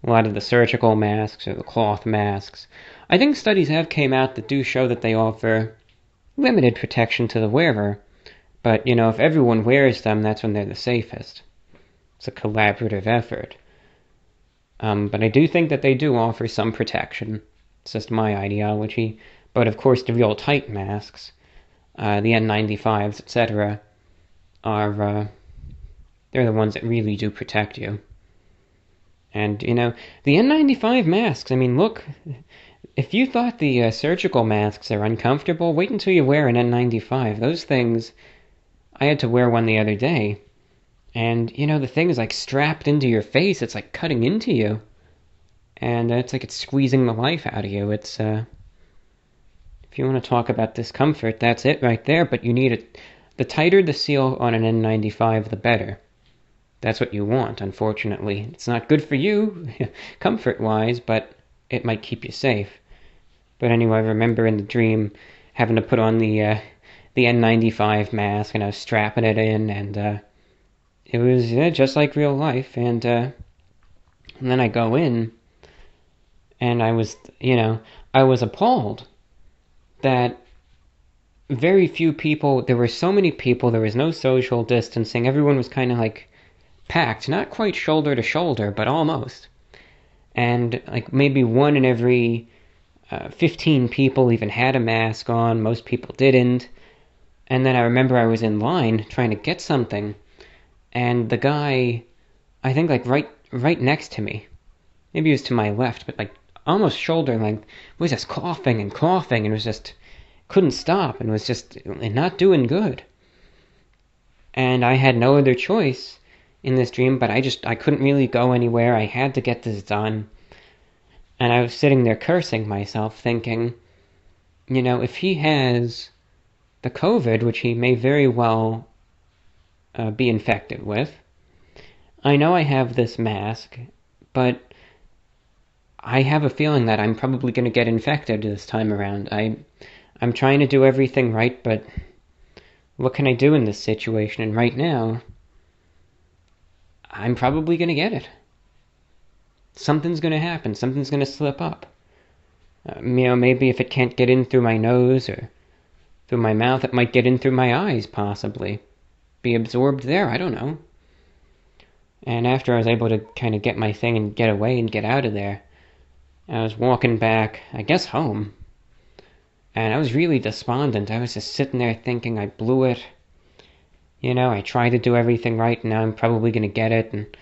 A lot of the surgical masks or the cloth masks, I think studies have came out that do show that they offer limited protection to the wearer. But, if everyone wears them, that's when they're the safest. It's a collaborative effort. But I do think that they do offer some protection. It's just my ideology. But, of course, the real tight masks, the N95s, etc., are, they're the ones that really do protect you. And, the N95 masks, look, if you thought the surgical masks are uncomfortable, wait until you wear an N95. Those things, I had to wear one the other day, And, the thing is like strapped into your face. It's like cutting into you. And it's like it's squeezing the life out of you. It's, if you want to talk about discomfort, that's it right there. But you need it. The tighter the seal on an N95, the better. That's what you want, unfortunately. It's not good for you, comfort-wise, but it might keep you safe. But anyway, I remember in the dream having to put on the N95 mask, and I was strapping it in, and it was just like real life. And then I go in, and I was appalled that very few people, there were so many people, there was no social distancing, everyone was kind of like packed, not quite shoulder to shoulder, but almost. And like maybe one in every 15 people even had a mask on, most people didn't. And then I remember I was in line trying to get something, and the guy, I think like right next to me, maybe he was to my left, but like almost shoulder length, was just coughing and coughing, and was just couldn't stop, and was just not doing good. And I had no other choice in this dream, but I couldn't really go anywhere. I had to get this done. And I was sitting there cursing myself, thinking, if he has the COVID, which he may very well be infected with, I know I have this mask, but I have a feeling that I'm probably going to get infected this time around. I'm trying to do everything right, but what can I do in this situation? And right now, I'm probably going to get it. Something's going to happen. Something's going to slip up. Maybe if it can't get in through my nose or through my mouth, it might get in through my eyes, possibly. Be absorbed there, I don't know. And after I was able to kind of get my thing and get away and get out of there, I was walking back, I guess home, and I was really despondent. I was just sitting there thinking I blew it. I tried to do everything right, and now I'm probably going to get it, and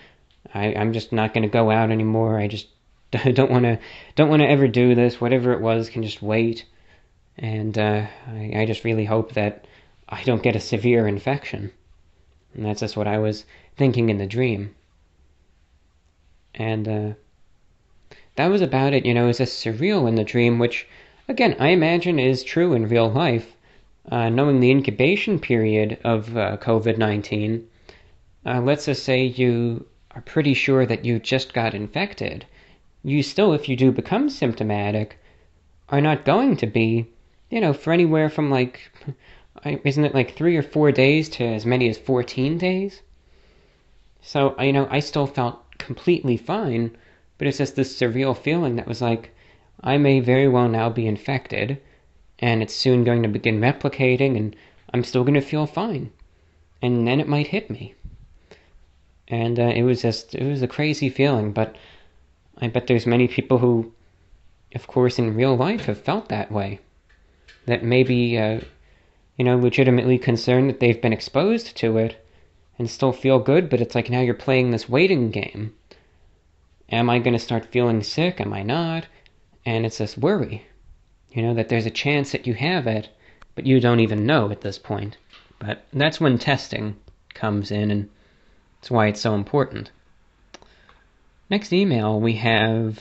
I'm just not going to go out anymore. I just don't want to ever do this. Whatever it was can just wait. And I just really hope that I don't get a severe infection. And that's just what I was thinking in the dream. And that was about it. It was just surreal in the dream, which, again, I imagine is true in real life. Knowing the incubation period of COVID-19, let's just say you are pretty sure that you just got infected. You still, if you do become symptomatic, are not going to be, for anywhere from isn't it like 3 or 4 days to as many as 14 days? So, I still felt completely fine, but it's just this surreal feeling that was like, I may very well now be infected, and it's soon going to begin replicating, and I'm still going to feel fine. And then it might hit me. And it was a crazy feeling, but I bet there's many people who, of course, in real life have felt that way. That maybe, legitimately concerned that they've been exposed to it and still feel good, but it's like now you're playing this waiting game. Am I going to start feeling sick? Am I not? And it's this worry, that there's a chance that you have it, but you don't even know at this point. But that's when testing comes in, and that's why it's so important. Next email we have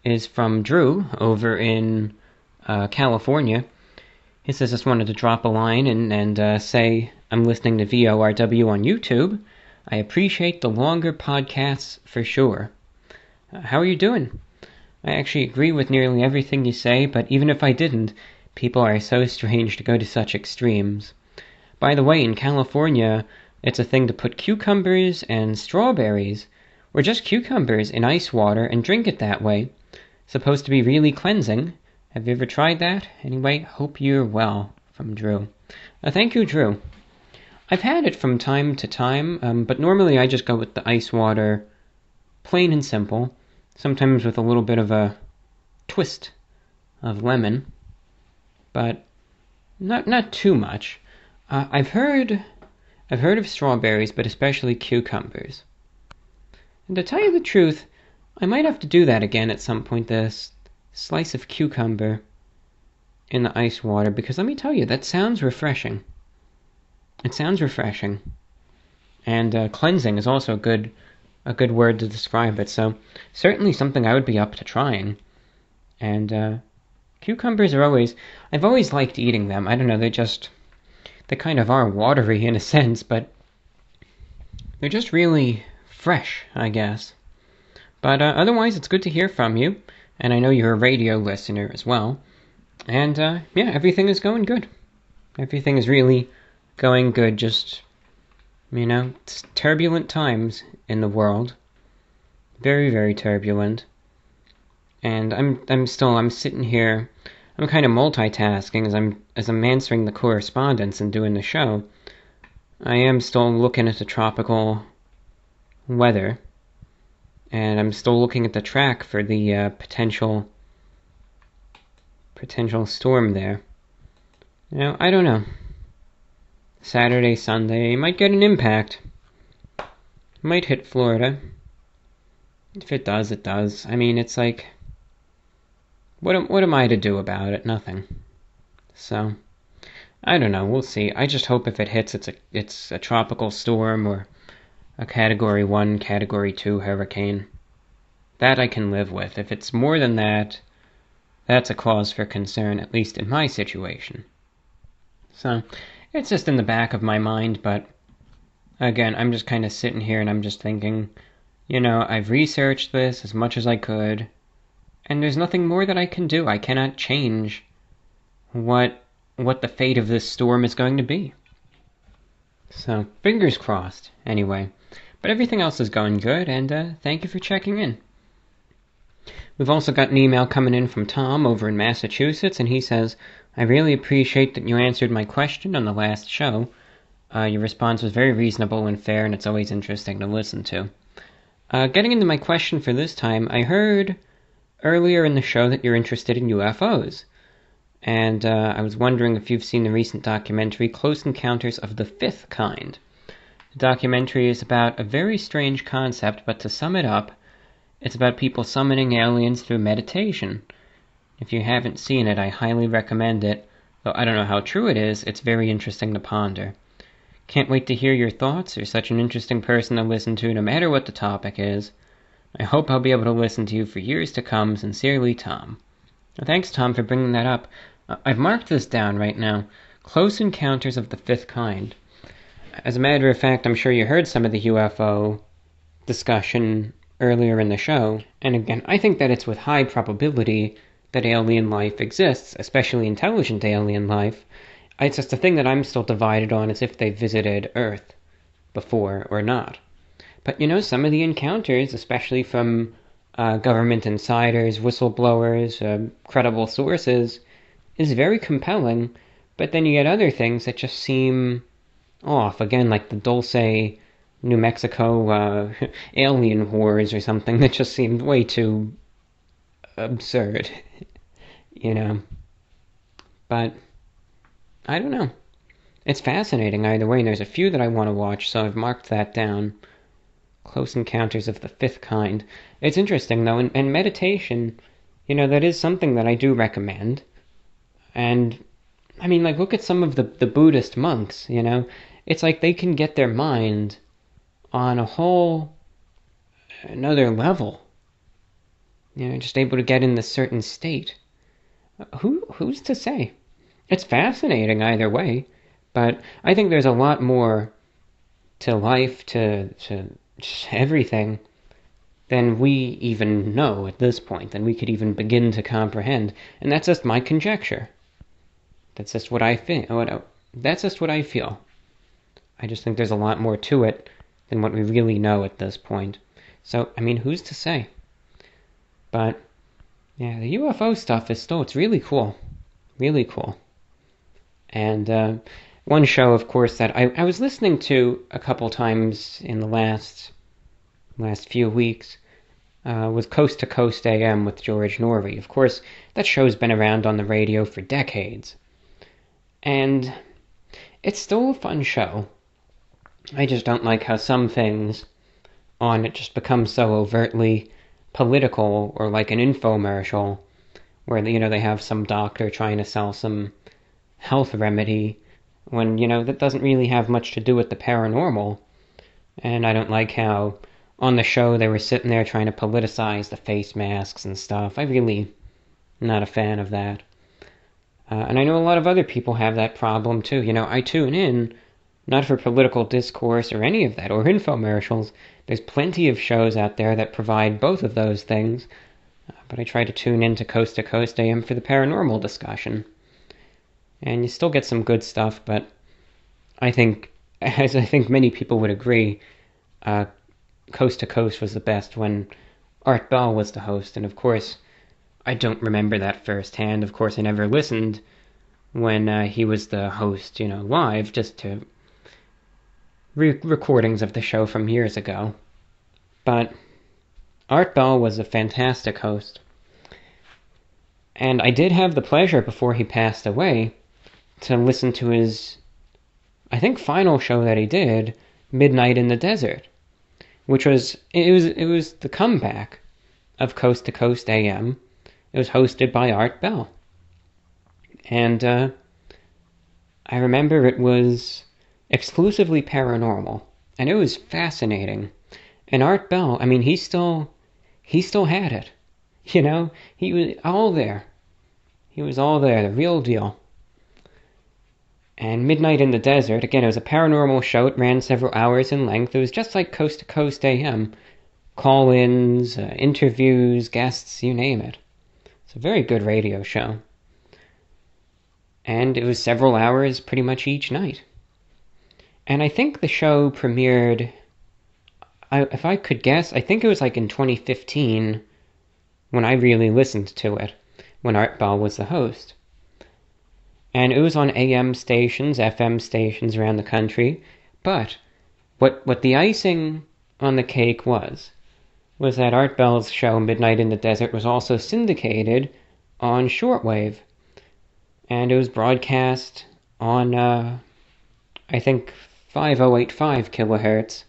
is from Drew over in California. He says, just wanted to drop a line and say, I'm listening to VORW on YouTube. I appreciate the longer podcasts for sure. How are you doing? I actually agree with nearly everything you say, but even if I didn't, people are so strange to go to such extremes. By the way, in California, it's a thing to put cucumbers and strawberries, or just cucumbers, in ice water and drink it that way. Supposed to be really cleansing. Have you ever tried that? Anyway, hope you're well. From Drew. Thank you, Drew. I've had it from time to time, but normally I just go with the ice water, plain and simple, sometimes with a little bit of a twist of lemon, but not too much. I've heard of strawberries, but especially cucumbers. And to tell you the truth, I might have to do that again at some point, this slice of cucumber in the ice water, because let me tell you, that sounds refreshing. It sounds refreshing. And cleansing is also a good word to describe it. So certainly something I would be up to trying. And cucumbers are I've always liked eating them. I don't know, they kind of are watery in a sense, but they're just really fresh, I guess. But otherwise, it's good to hear from you, and I know you're a radio listener as well. And yeah, everything is going good. Everything is really going good. Just, it's turbulent times in the world. Very, very turbulent. And I'm sitting here. I'm kind of multitasking as I'm answering the correspondence and doing the show. I am still looking at the tropical weather, and I'm still looking at the track for the potential storm there. I don't know. Saturday, Sunday might get an impact. Might hit Florida. If it does, it does. I mean, it's like, what am I to do about it? Nothing. So, I don't know. We'll see. I just hope if it hits, it's a tropical storm or a Category 1, Category 2 hurricane. That I can live with. If it's more than that, that's a cause for concern, at least in my situation. So, it's just in the back of my mind, but again, I'm just kind of sitting here and I'm just thinking, I've researched this as much as I could, and there's nothing more that I can do. I cannot change what the fate of this storm is going to be. So, fingers crossed, anyway. But everything else is going good, and thank you for checking in. We've also got an email coming in from Tom over in Massachusetts, and he says, I really appreciate that you answered my question on the last show. Your response was very reasonable and fair, and it's always interesting to listen to. Getting into my question for this time, I heard earlier in the show that you're interested in UFOs. And I was wondering if you've seen the recent documentary, Close Encounters of the Fifth Kind. The documentary is about a very strange concept, but to sum it up, it's about people summoning aliens through meditation. If you haven't seen it, I highly recommend it. Though I don't know how true it is, it's very interesting to ponder. Can't wait to hear your thoughts. You're such an interesting person to listen to, no matter what the topic is. I hope I'll be able to listen to you for years to come. Sincerely, Tom. Thanks, Tom, for bringing that up. I've marked this down right now. Close Encounters of the Fifth Kind. As a matter of fact, I'm sure you heard some of the UFO discussion earlier in the show. And again, I think that it's with high probability that alien life exists, especially intelligent alien life. It's just a thing that I'm still divided on is if they visited Earth before or not. But some of the encounters, especially from government insiders, whistleblowers, credible sources, is very compelling. But then you get other things that just seem off. Again, like the Dulce, New Mexico alien wars or something that just seemed way too absurd. But I don't know. It's fascinating either way, and there's a few that I want to watch, so I've marked that down. Close Encounters of the Fifth Kind. It's interesting, though, and meditation, that is something that I do recommend. And, I mean, look at some of the Buddhist monks, It's like they can get their mind on a whole another level. Just able to get in this certain state. Who's to say? It's fascinating either way, but I think there's a lot more to life, to everything, than we even know at this point, than we could even begin to comprehend. And that's just my conjecture. That's just what I feel. That's just what I feel. I just think there's a lot more to it than what we really know at this point. So, I mean, who's to say? But, yeah, the UFO stuff it's really cool. Really cool. And one show, of course, that I was listening to a couple times in the last few weeks was Coast to Coast AM with George Norrie. Of course, that show's been around on the radio for decades. And it's still a fun show. I just don't like how some things on it just become so overtly political, or like an infomercial where they have some doctor trying to sell some health remedy when that doesn't really have much to do with the paranormal. And I don't like how on the show they were sitting there trying to politicize the face masks and stuff. I really not a fan of that. And I know a lot of other people have that problem too. I tune in not for political discourse or any of that, or infomercials. There's plenty of shows out there that provide both of those things. But I try to tune in to Coast AM for the paranormal discussion. And you still get some good stuff, but I think, as I think many people would agree, Coast to Coast was the best when Art Bell was the host. And of course, I don't remember that firsthand. Of course, I never listened when he was the host, live, just to recordings of the show from years ago. But Art Bell was a fantastic host. And I did have the pleasure, before he passed away, to listen to his, I think, final show that he did, Midnight in the Desert, which was the comeback of Coast to Coast AM. It was hosted by Art Bell. And I remember it was exclusively paranormal, and it was fascinating. And Art Bell, I mean, he still had it. He was all there. He was all there, the real deal. And Midnight in the Desert, again, it was a paranormal show. It ran several hours in length. It was just like Coast to Coast AM. Call-ins, interviews, guests, you name it. It's a very good radio show. And it was several hours pretty much each night. And I think the show premiered, if I could guess, I think it was like in 2015 when I really listened to it, when Art Bell was the host. And it was on AM stations, FM stations around the country. But what the icing on the cake was that Art Bell's show, Midnight in the Desert, was also syndicated on shortwave. And it was broadcast on, I think, 5085 kilohertz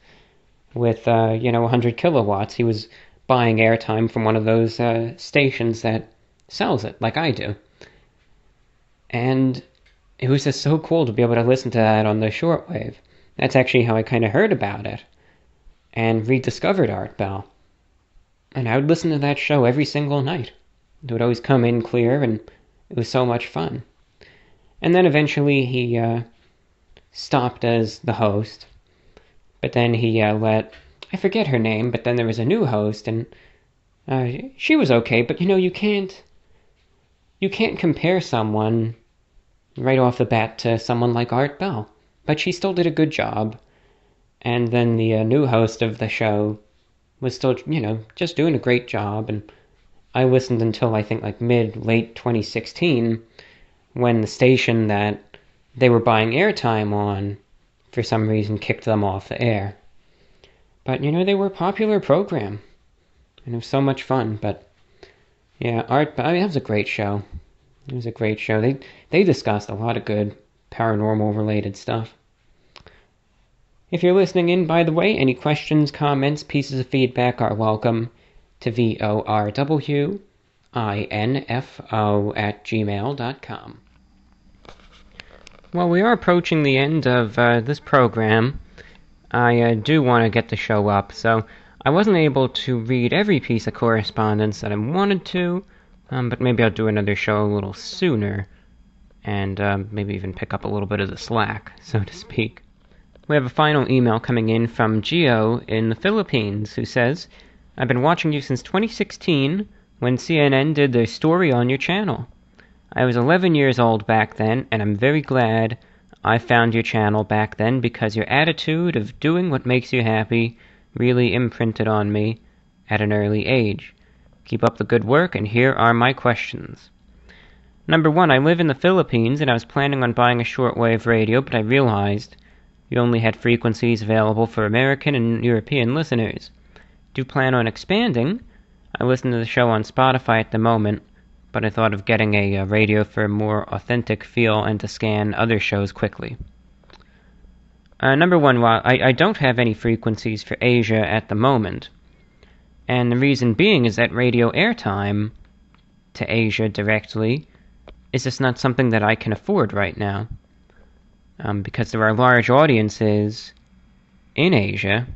with, 100 kilowatts. He was buying airtime from one of those stations that sells it, like I do. And it was just so cool to be able to listen to that on the shortwave. That's actually how I kind of heard about it and rediscovered Art Bell. And I would listen to that show every single night. It would always come in clear, and it was so much fun. And then eventually he stopped as the host. But then he let, I forget her name, but then there was a new host, and she was okay. But you can't compare someone right off the bat to someone like Art Bell. But she still did a good job. And then the new host of the show was still, just doing a great job. And I listened until I think like late 2016, when the station that they were buying airtime on, for some reason, kicked them off the air. But, they were a popular program. And it was so much fun. But, yeah, that was a great show. It was a great show. They discussed a lot of good paranormal-related stuff. If you're listening in, by the way, any questions, comments, pieces of feedback are welcome to VORWINFO@gmail.com. Well, we are approaching the end of this program. I do want to get the show up, so I wasn't able to read every piece of correspondence that I wanted to, but maybe I'll do another show a little sooner, and maybe even pick up a little bit of the slack, so to speak. We have a final email coming in from Gio in the Philippines, who says, I've been watching you since 2016, when CNN did their story on your channel. I was 11 years old back then, and I'm very glad I found your channel back then, because your attitude of doing what makes you happy really imprinted on me at an early age. Keep up the good work, and here are my questions. Number 1, I live in the Philippines, and I was planning on buying a shortwave radio, but I realized you only had frequencies available for American and European listeners. Do plan on expanding? I listen to the show on Spotify at the moment, but I thought of getting a radio for a more authentic feel and to scan other shows quickly. Number 1, while I don't have any frequencies for Asia at the moment, and the reason being is that radio airtime to Asia directly is just not something that I can afford right now. Because there are large audiences in Asia,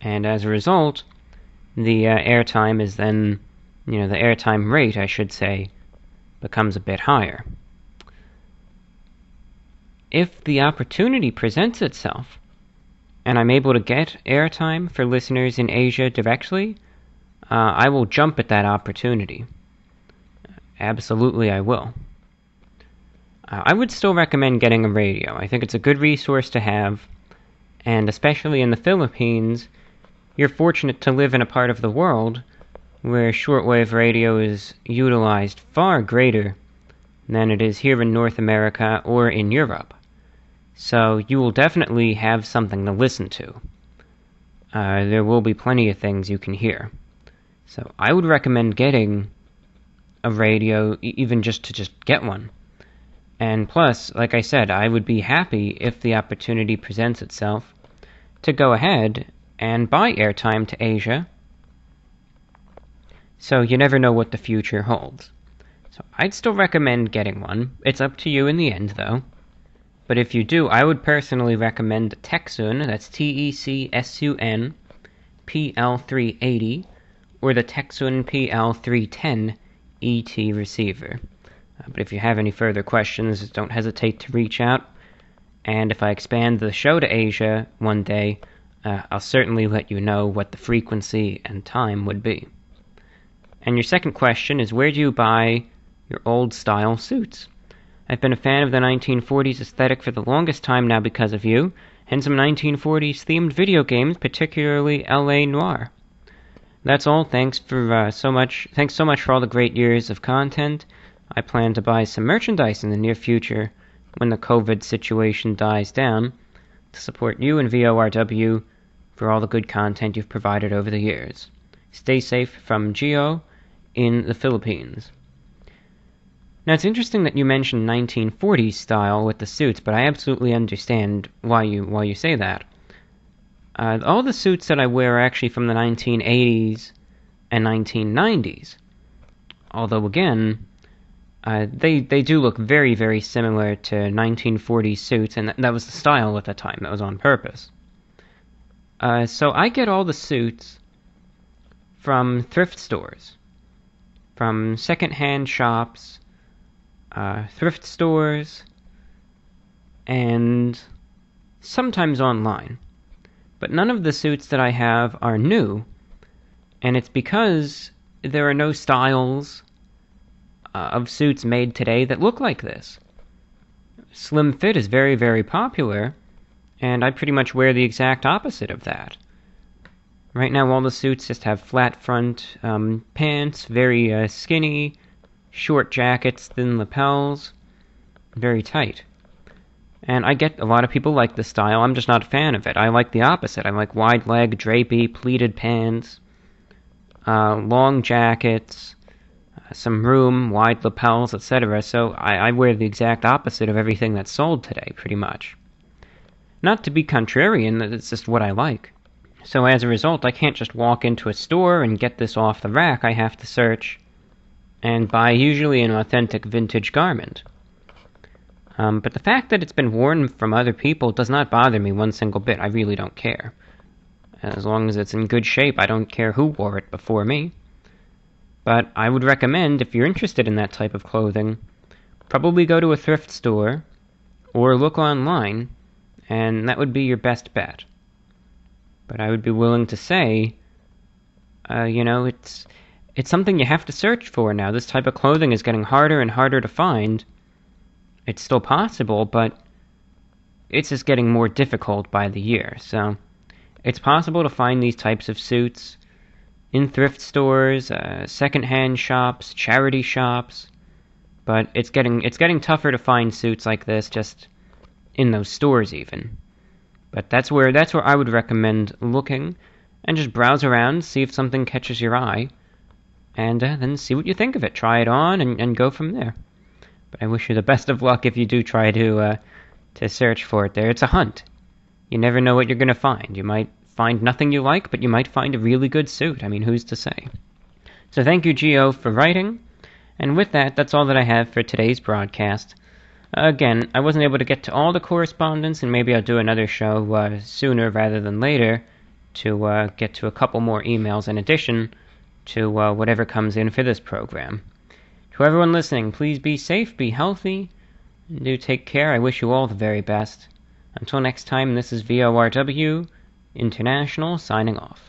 and as a result, the airtime is then, the airtime rate, I should say, becomes a bit higher. If the opportunity presents itself, and I'm able to get airtime for listeners in Asia directly, I will jump at that opportunity. Absolutely, I will. I would still recommend getting a radio. I think it's a good resource to have, and especially in the Philippines, you're fortunate to live in a part of the world where shortwave radio is utilized far greater than it is here in North America or in Europe. So you will definitely have something to listen to. There will be plenty of things you can hear. So I would recommend getting a radio, even just to get one. And plus, like I said, I would be happy if the opportunity presents itself to go ahead and buy airtime to Asia. So you never know what the future holds. So I'd still recommend getting one. It's up to you in the end, though. But if you do, I would personally recommend Teksun, that's Teksun PL380, or the Teksun PL310 ET receiver. But if you have any further questions, don't hesitate to reach out. And if I expand the show to Asia one day, I'll certainly let you know what the frequency and time would be. And your second question is, where do you buy your old-style suits? I've been a fan of the 1940s aesthetic for the longest time now because of you, and some 1940s themed video games, particularly L.A. Noire. That's all. Thanks so much for all the great years of content. I plan to buy some merchandise in the near future when the COVID situation dies down to support you and VORW for all the good content you've provided over the years. Stay safe from Gio in the Philippines. Now, it's interesting that you mentioned 1940s style with the suits, but I absolutely understand why you say that. All the suits that I wear are actually from the 1980s and 1990s. Although, again, they do look very, very similar to 1940s suits, and that was the style at the time. That was on purpose. So I get all the suits from thrift stores, from second-hand shops, thrift stores, and sometimes online. But none of the suits that I have are new, and it's because there are no styles of suits made today that look like this. Slim fit is very, very popular, and I pretty much wear the exact opposite of that. Right now, all the suits just have flat front pants, very skinny, short jackets, thin lapels, very tight. And I get a lot of people like this style. I'm just not a fan of it. I like the opposite. I like wide leg, drapey, pleated pants, long jackets, some room, wide lapels, etc. So I wear the exact opposite of everything that's sold today, pretty much. Not to be contrarian, it's just what I like. So as a result, I can't just walk into a store and get this off the rack. I have to search and buy usually an authentic vintage garment. But the fact that it's been worn from other people does not bother me one single bit. I really don't care. As long as it's in good shape, I don't care who wore it before me. But I would recommend, if you're interested in that type of clothing, probably go to a thrift store or look online, and that would be your best bet. But I would be willing to say, it's something you have to search for now. This type of clothing is getting harder and harder to find. It's still possible, but it's just getting more difficult by the year. So it's possible to find these types of suits in thrift stores, second-hand shops, charity shops, but it's getting tougher to find suits like this just in those stores even. But that's where I would recommend looking, and just browse around, see if something catches your eye, and then see what you think of it. Try it on and go from there. But I wish you the best of luck if you do try to search for it there. It's a hunt. You never know what you're going to find. You might find nothing you like, but you might find a really good suit. I mean, who's to say? So thank you, Gio, for writing. And with that, that's all that I have for today's broadcast. Again, I wasn't able to get to all the correspondence, and maybe I'll do another show sooner rather than later to get to a couple more emails in addition to whatever comes in for this program. To everyone listening, please be safe, be healthy, and do take care. I wish you all the very best. Until next time, this is VORW International signing off.